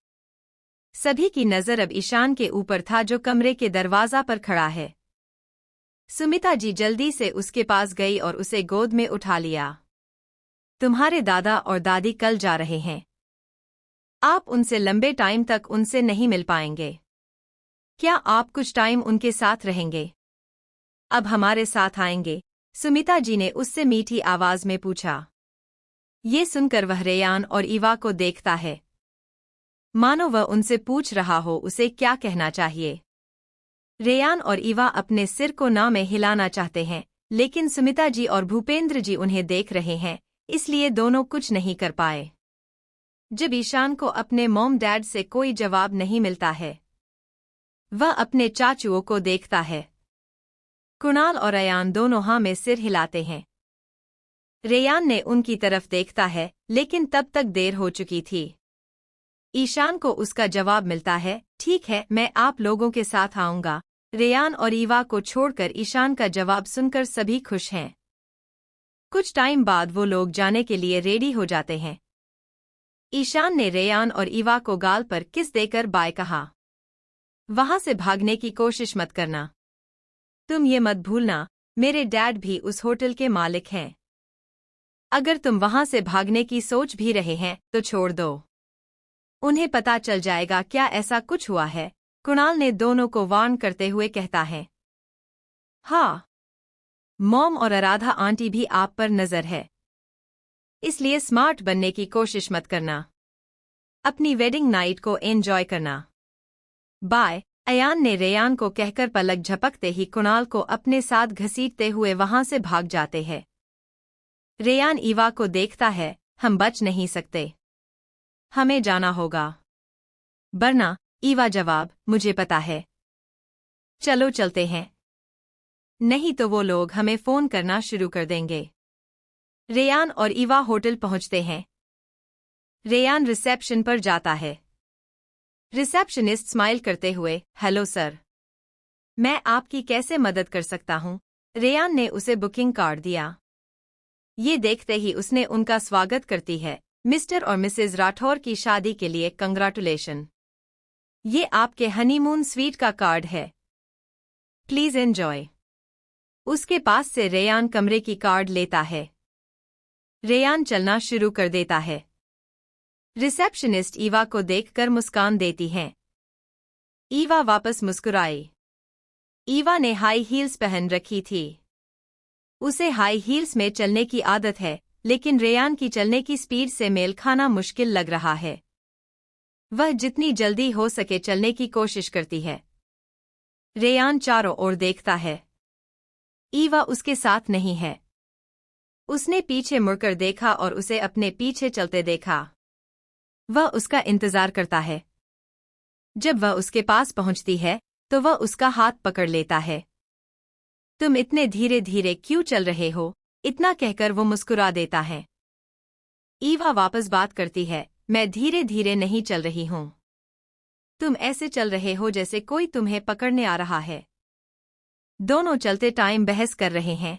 सभी की नजर अब ईशान के ऊपर था जो कमरे के दरवाजा पर खड़ा है। सुमिता जी जल्दी से उसके पास गई और उसे गोद में उठा लिया। तुम्हारे दादा और दादी कल जा रहे हैं। आप उनसे लंबे टाइम तक उनसे नहीं मिल पाएंगे। क्या आप कुछ टाइम उनके साथ रहेंगे? अब हमारे साथ आएंगे? सुमिता जी ने उससे मीठी आवाज में पूछा। ये सुनकर वह रेयान और ईवा को देखता है, मानो वह उनसे पूछ रहा हो उसे क्या कहना चाहिए। रेयान और ईवा अपने सिर को ना में हिलाना चाहते हैं, लेकिन सुमिता जी और भूपेंद्र जी उन्हें देख रहे हैं, इसलिए दोनों कुछ नहीं कर पाए। जब ईशान को अपने मॉम डैड से कोई जवाब नहीं मिलता है, वह अपने चाचुओं को देखता है। कुणाल और अयान दोनों हाँ में सिर हिलाते हैं। रेयान ने उनकी तरफ देखता है, लेकिन तब तक देर हो चुकी थी। ईशान को उसका जवाब मिलता है, ठीक है, मैं आप लोगों के साथ आऊंगा। रेयान और ईवा को छोड़कर ईशान का जवाब सुनकर सभी खुश हैं। कुछ टाइम बाद वो लोग जाने के लिए रेडी हो जाते हैं। ईशान ने रेयान और ईवा को गाल पर किस देकर बाय कहा। वहां से भागने की कोशिश मत करना। तुम ये मत भूलना, मेरे डैड भी उस होटल के मालिक हैं। अगर तुम वहां से भागने की सोच भी रहे हैं तो छोड़ दो। उन्हें पता चल जाएगा क्या ऐसा कुछ हुआ है, कुणाल ने दोनों को वार्न करते हुए कहता है। हाँ, मॉम और आराधा आंटी भी आप पर नजर है, इसलिए स्मार्ट बनने की कोशिश मत करना। अपनी वेडिंग नाइट को एंजॉय करना। बाय। अयान ने रेयान को कहकर पलक झपकते ही कुणाल को अपने साथ घसीटते हुए वहां से भाग जाते हैं। रेयान ईवा को देखता है, हम बच नहीं सकते, हमें जाना होगा। वरना, ईवा जवाब, मुझे पता है। चलो चलते हैं, नहीं तो वो लोग हमें फोन करना शुरू कर देंगे। रेयान और ईवा होटल पहुंचते हैं। रेयान रिसेप्शन पर जाता है। रिसेप्शनिस्ट स्माइल करते हुए, हेलो सर, मैं आपकी कैसे मदद कर सकता हूँ? रेयान ने उसे बुकिंग कार्ड दिया। ये देखते ही उसने उनका स्वागत करती है, मिस्टर और मिसेज राठौर की शादी के लिए कंग्रेचुलेशन। ये आपके हनीमून स्वीट का कार्ड है, प्लीज एंजॉय। उसके पास से रेयान कमरे की कार्ड लेता है। रेयान चलना शुरू कर देता है। रिसेप्शनिस्ट ईवा को देखकर मुस्कान देती हैं। ईवा वापस मुस्कुराई। ईवा ने हाई हील्स पहन रखी थी। उसे हाई हील्स में चलने की आदत है, लेकिन रेयान की चलने की स्पीड से मेल खाना मुश्किल लग रहा है। वह जितनी जल्दी हो सके चलने की कोशिश करती है। रेयान चारों ओर देखता है। ईवा उसके साथ नहीं है। उसने पीछे मुड़कर देखा और उसे अपने पीछे चलते देखा। वह उसका इंतजार करता है। जब वह उसके पास पहुंचती है तो वह उसका हाथ पकड़ लेता है। तुम इतने धीरे धीरे क्यों चल रहे हो? इतना कहकर वो मुस्कुरा देता है। ईवा वापस बात करती है, मैं धीरे धीरे नहीं चल रही हूं। तुम ऐसे चल रहे हो जैसे कोई तुम्हें पकड़ने आ रहा है। दोनों चलते टाइम बहस कर रहे हैं।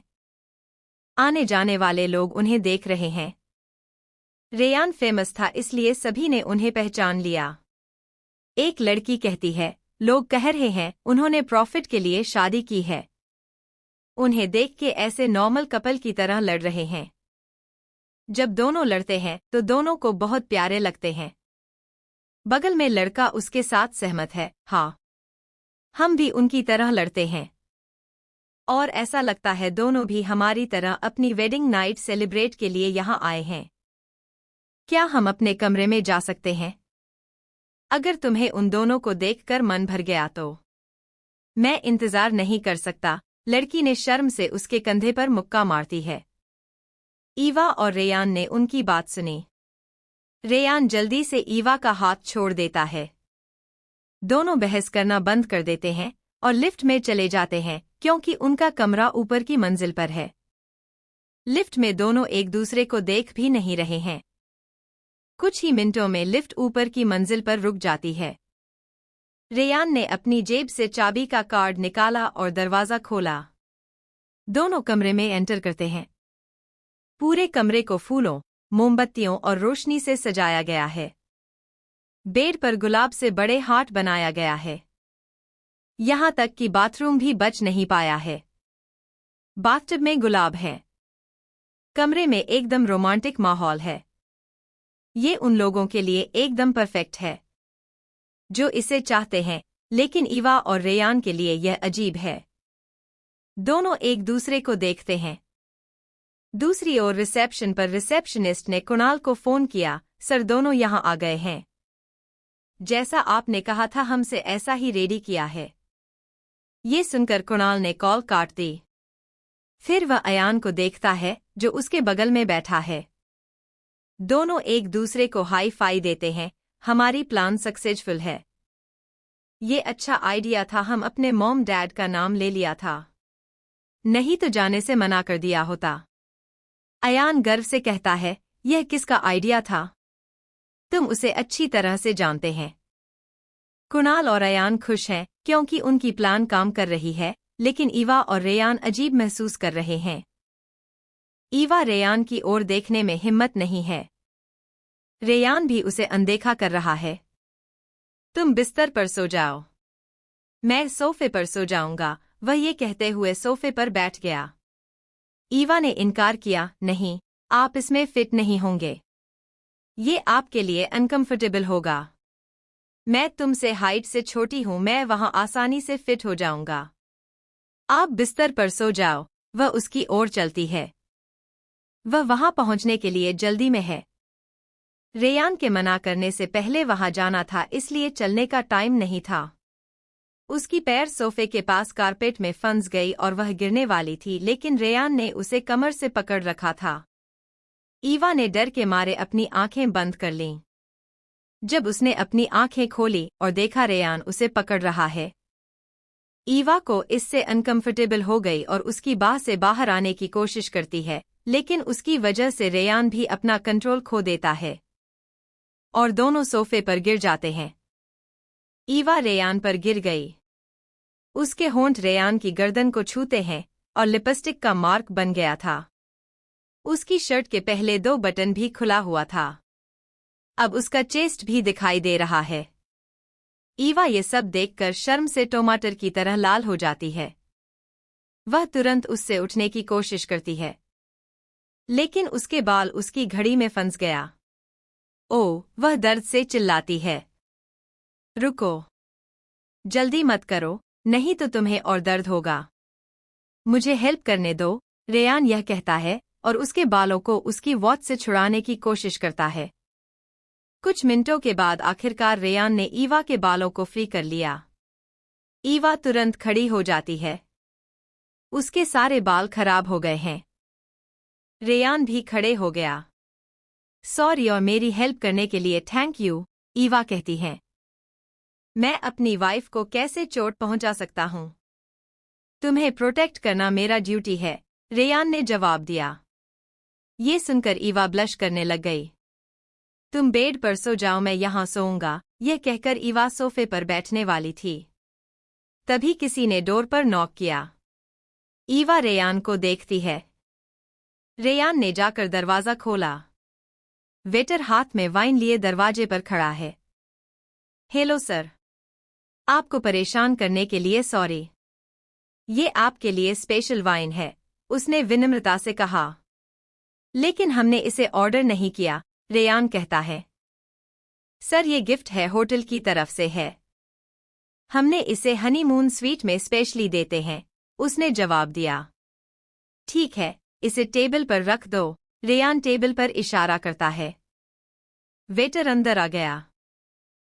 आने जाने वाले लोग उन्हें देख रहे हैं। रेयान फेमस था इसलिए सभी ने उन्हें पहचान लिया। एक लड़की कहती है, लोग कह रहे हैं उन्होंने प्रॉफिट के लिए शादी की है। उन्हें देख के ऐसे नॉर्मल कपल की तरह लड़ रहे हैं। जब दोनों लड़ते हैं तो दोनों को बहुत प्यारे लगते हैं। बगल में लड़का उसके साथ सहमत है, हाँ, हम भी उनकी तरह लड़ते हैं। और ऐसा लगता है दोनों भी हमारी तरह अपनी वेडिंग नाइट सेलिब्रेट के लिए यहाँ आए हैं। क्या हम अपने कमरे में जा सकते हैं? अगर तुम्हें उन दोनों को देखकर मन भर गया तो। मैं इंतजार नहीं कर सकता, लड़की ने शर्म से उसके कंधे पर मुक्का मारती है। ईवा और रेयान ने उनकी बात सुनी। रेयान जल्दी से ईवा का हाथ छोड़ देता है। दोनों बहस करना बंद कर देते हैं और लिफ्ट में चले जाते हैं क्योंकि उनका कमरा ऊपर की मंजिल पर है। लिफ्ट में दोनों एक दूसरे को देख भी नहीं रहे हैं। कुछ ही मिनटों में लिफ्ट ऊपर की मंजिल पर रुक जाती है। रेयान ने अपनी जेब से चाबी का कार्ड निकाला और दरवाजा खोला। दोनों कमरे में एंटर करते हैं। पूरे कमरे को फूलों, मोमबत्तियों और रोशनी से सजाया गया है। बेड पर गुलाब से बड़े हार्ट बनाया गया है। यहाँ तक कि बाथरूम भी बच नहीं पाया है। बाथटब में गुलाब है। कमरे में एकदम रोमांटिक माहौल है। ये उन लोगों के लिए एकदम परफेक्ट है जो इसे चाहते हैं, लेकिन ईवा और रेयान के लिए यह अजीब है। दोनों एक दूसरे को देखते हैं। दूसरी ओर रिसेप्शन पर रिसेप्शनिस्ट ने कुणाल को फोन किया, सर दोनों यहाँ आ गए हैं। जैसा आपने कहा था हमसे ऐसा ही रेडी किया है। ये सुनकर कुणाल ने कॉल काट दी। फिर वह अयान को देखता है जो उसके बगल में बैठा है। दोनों एक दूसरे को हाई फाई देते हैं, हमारी प्लान सक्सेसफुल है। ये अच्छा आइडिया था, हम अपने मॉम डैड का नाम ले लिया था, नहीं तो जाने से मना कर दिया होता। अयान गर्व से कहता है, यह किसका आइडिया था? तुम उसे अच्छी तरह से जानते हैं। कुणाल और अयान खुश हैं क्योंकि उनकी प्लान काम कर रही है, लेकिन ईवा और रेयान अजीब महसूस कर रहे हैं। ईवा रेयान की ओर देखने में हिम्मत नहीं है। रेयान भी उसे अनदेखा कर रहा है। तुम बिस्तर पर सो जाओ, मैं सोफे पर सो जाऊंगा, वह ये कहते हुए सोफे पर बैठ गया। ईवा ने इनकार किया, नहीं, आप इसमें फिट नहीं होंगे। ये आपके लिए अनकंफर्टेबल होगा। मैं तुमसे हाइट से छोटी हूं, मैं वहां आसानी से फिट हो जाऊंगा। आप बिस्तर पर सो जाओ। वह उसकी ओर चलती है। वह वहां पहुंचने के लिए जल्दी में है। रेयान के मना करने से पहले वहां जाना था, इसलिए चलने का टाइम नहीं था। उसकी पैर सोफे के पास कारपेट में फंस गई और वह गिरने वाली थी, लेकिन रेयान ने उसे कमर से पकड़ रखा था। ईवा ने डर के मारे अपनी आंखें बंद कर लीं। जब उसने अपनी आंखें खोली और देखा रेयान उसे पकड़ रहा है, ईवा को इससे अनकंफर्टेबल हो गई और उसकी बाह से बाहर आने की कोशिश करती है, लेकिन उसकी वजह से रेयान भी अपना कंट्रोल खो देता है। और दोनों सोफे पर गिर जाते हैं। ईवा रेयान पर गिर गई। उसके होंठ रेयान की गर्दन को छूते हैं और लिपस्टिक का मार्क बन गया था। उसकी शर्ट के पहले 2 बटन भी खुला हुआ था। अब उसका चेस्ट भी दिखाई दे रहा है। ईवा ये सब देखकर शर्म से टमाटर की तरह लाल हो जाती है। वह तुरंत उससे उठने की कोशिश करती है, लेकिन उसके बाल उसकी घड़ी में फंस गया। ओह, वह दर्द से चिल्लाती है। रुको, जल्दी मत करो, नहीं तो तुम्हें और दर्द होगा। मुझे हेल्प करने दो, रेयान यह कहता है और उसके बालों को उसकी वॉच से छुड़ाने की कोशिश करता है। कुछ मिनटों के बाद आखिरकार रेयान ने ईवा के बालों को फ्री कर लिया। ईवा तुरंत खड़ी हो जाती है। उसके सारे बाल खराब हो गए हैं। रेयान भी खड़े हो गया। सॉरी और मेरी हेल्प करने के लिए थैंक यू, ईवा कहती है। मैं अपनी वाइफ को कैसे चोट पहुंचा सकता हूं? तुम्हें प्रोटेक्ट करना मेरा ड्यूटी है, रेयान ने जवाब दिया। ये सुनकर ईवा ब्लश करने लग गई। तुम बेड पर सो जाओ, मैं यहां सोऊंगा, यह कहकर ईवा सोफे पर बैठने वाली थी। तभी किसी ने डोर पर नॉक किया। ईवा रेयान को देखती है। रेयान ने जाकर दरवाजा खोला। वेटर हाथ में वाइन लिए दरवाजे पर खड़ा है। हेलो सर, आपको परेशान करने के लिए सॉरी। ये आपके लिए स्पेशल वाइन है, उसने विनम्रता से कहा। लेकिन हमने इसे ऑर्डर नहीं किया, रेयान कहता है। सर, ये गिफ्ट है, होटल की तरफ से है। हमने इसे हनीमून स्वीट में स्पेशली देते हैं, उसने जवाब दिया। ठीक है, इसे टेबल पर रख दो, रेयान टेबल पर इशारा करता है। वेटर अंदर आ गया।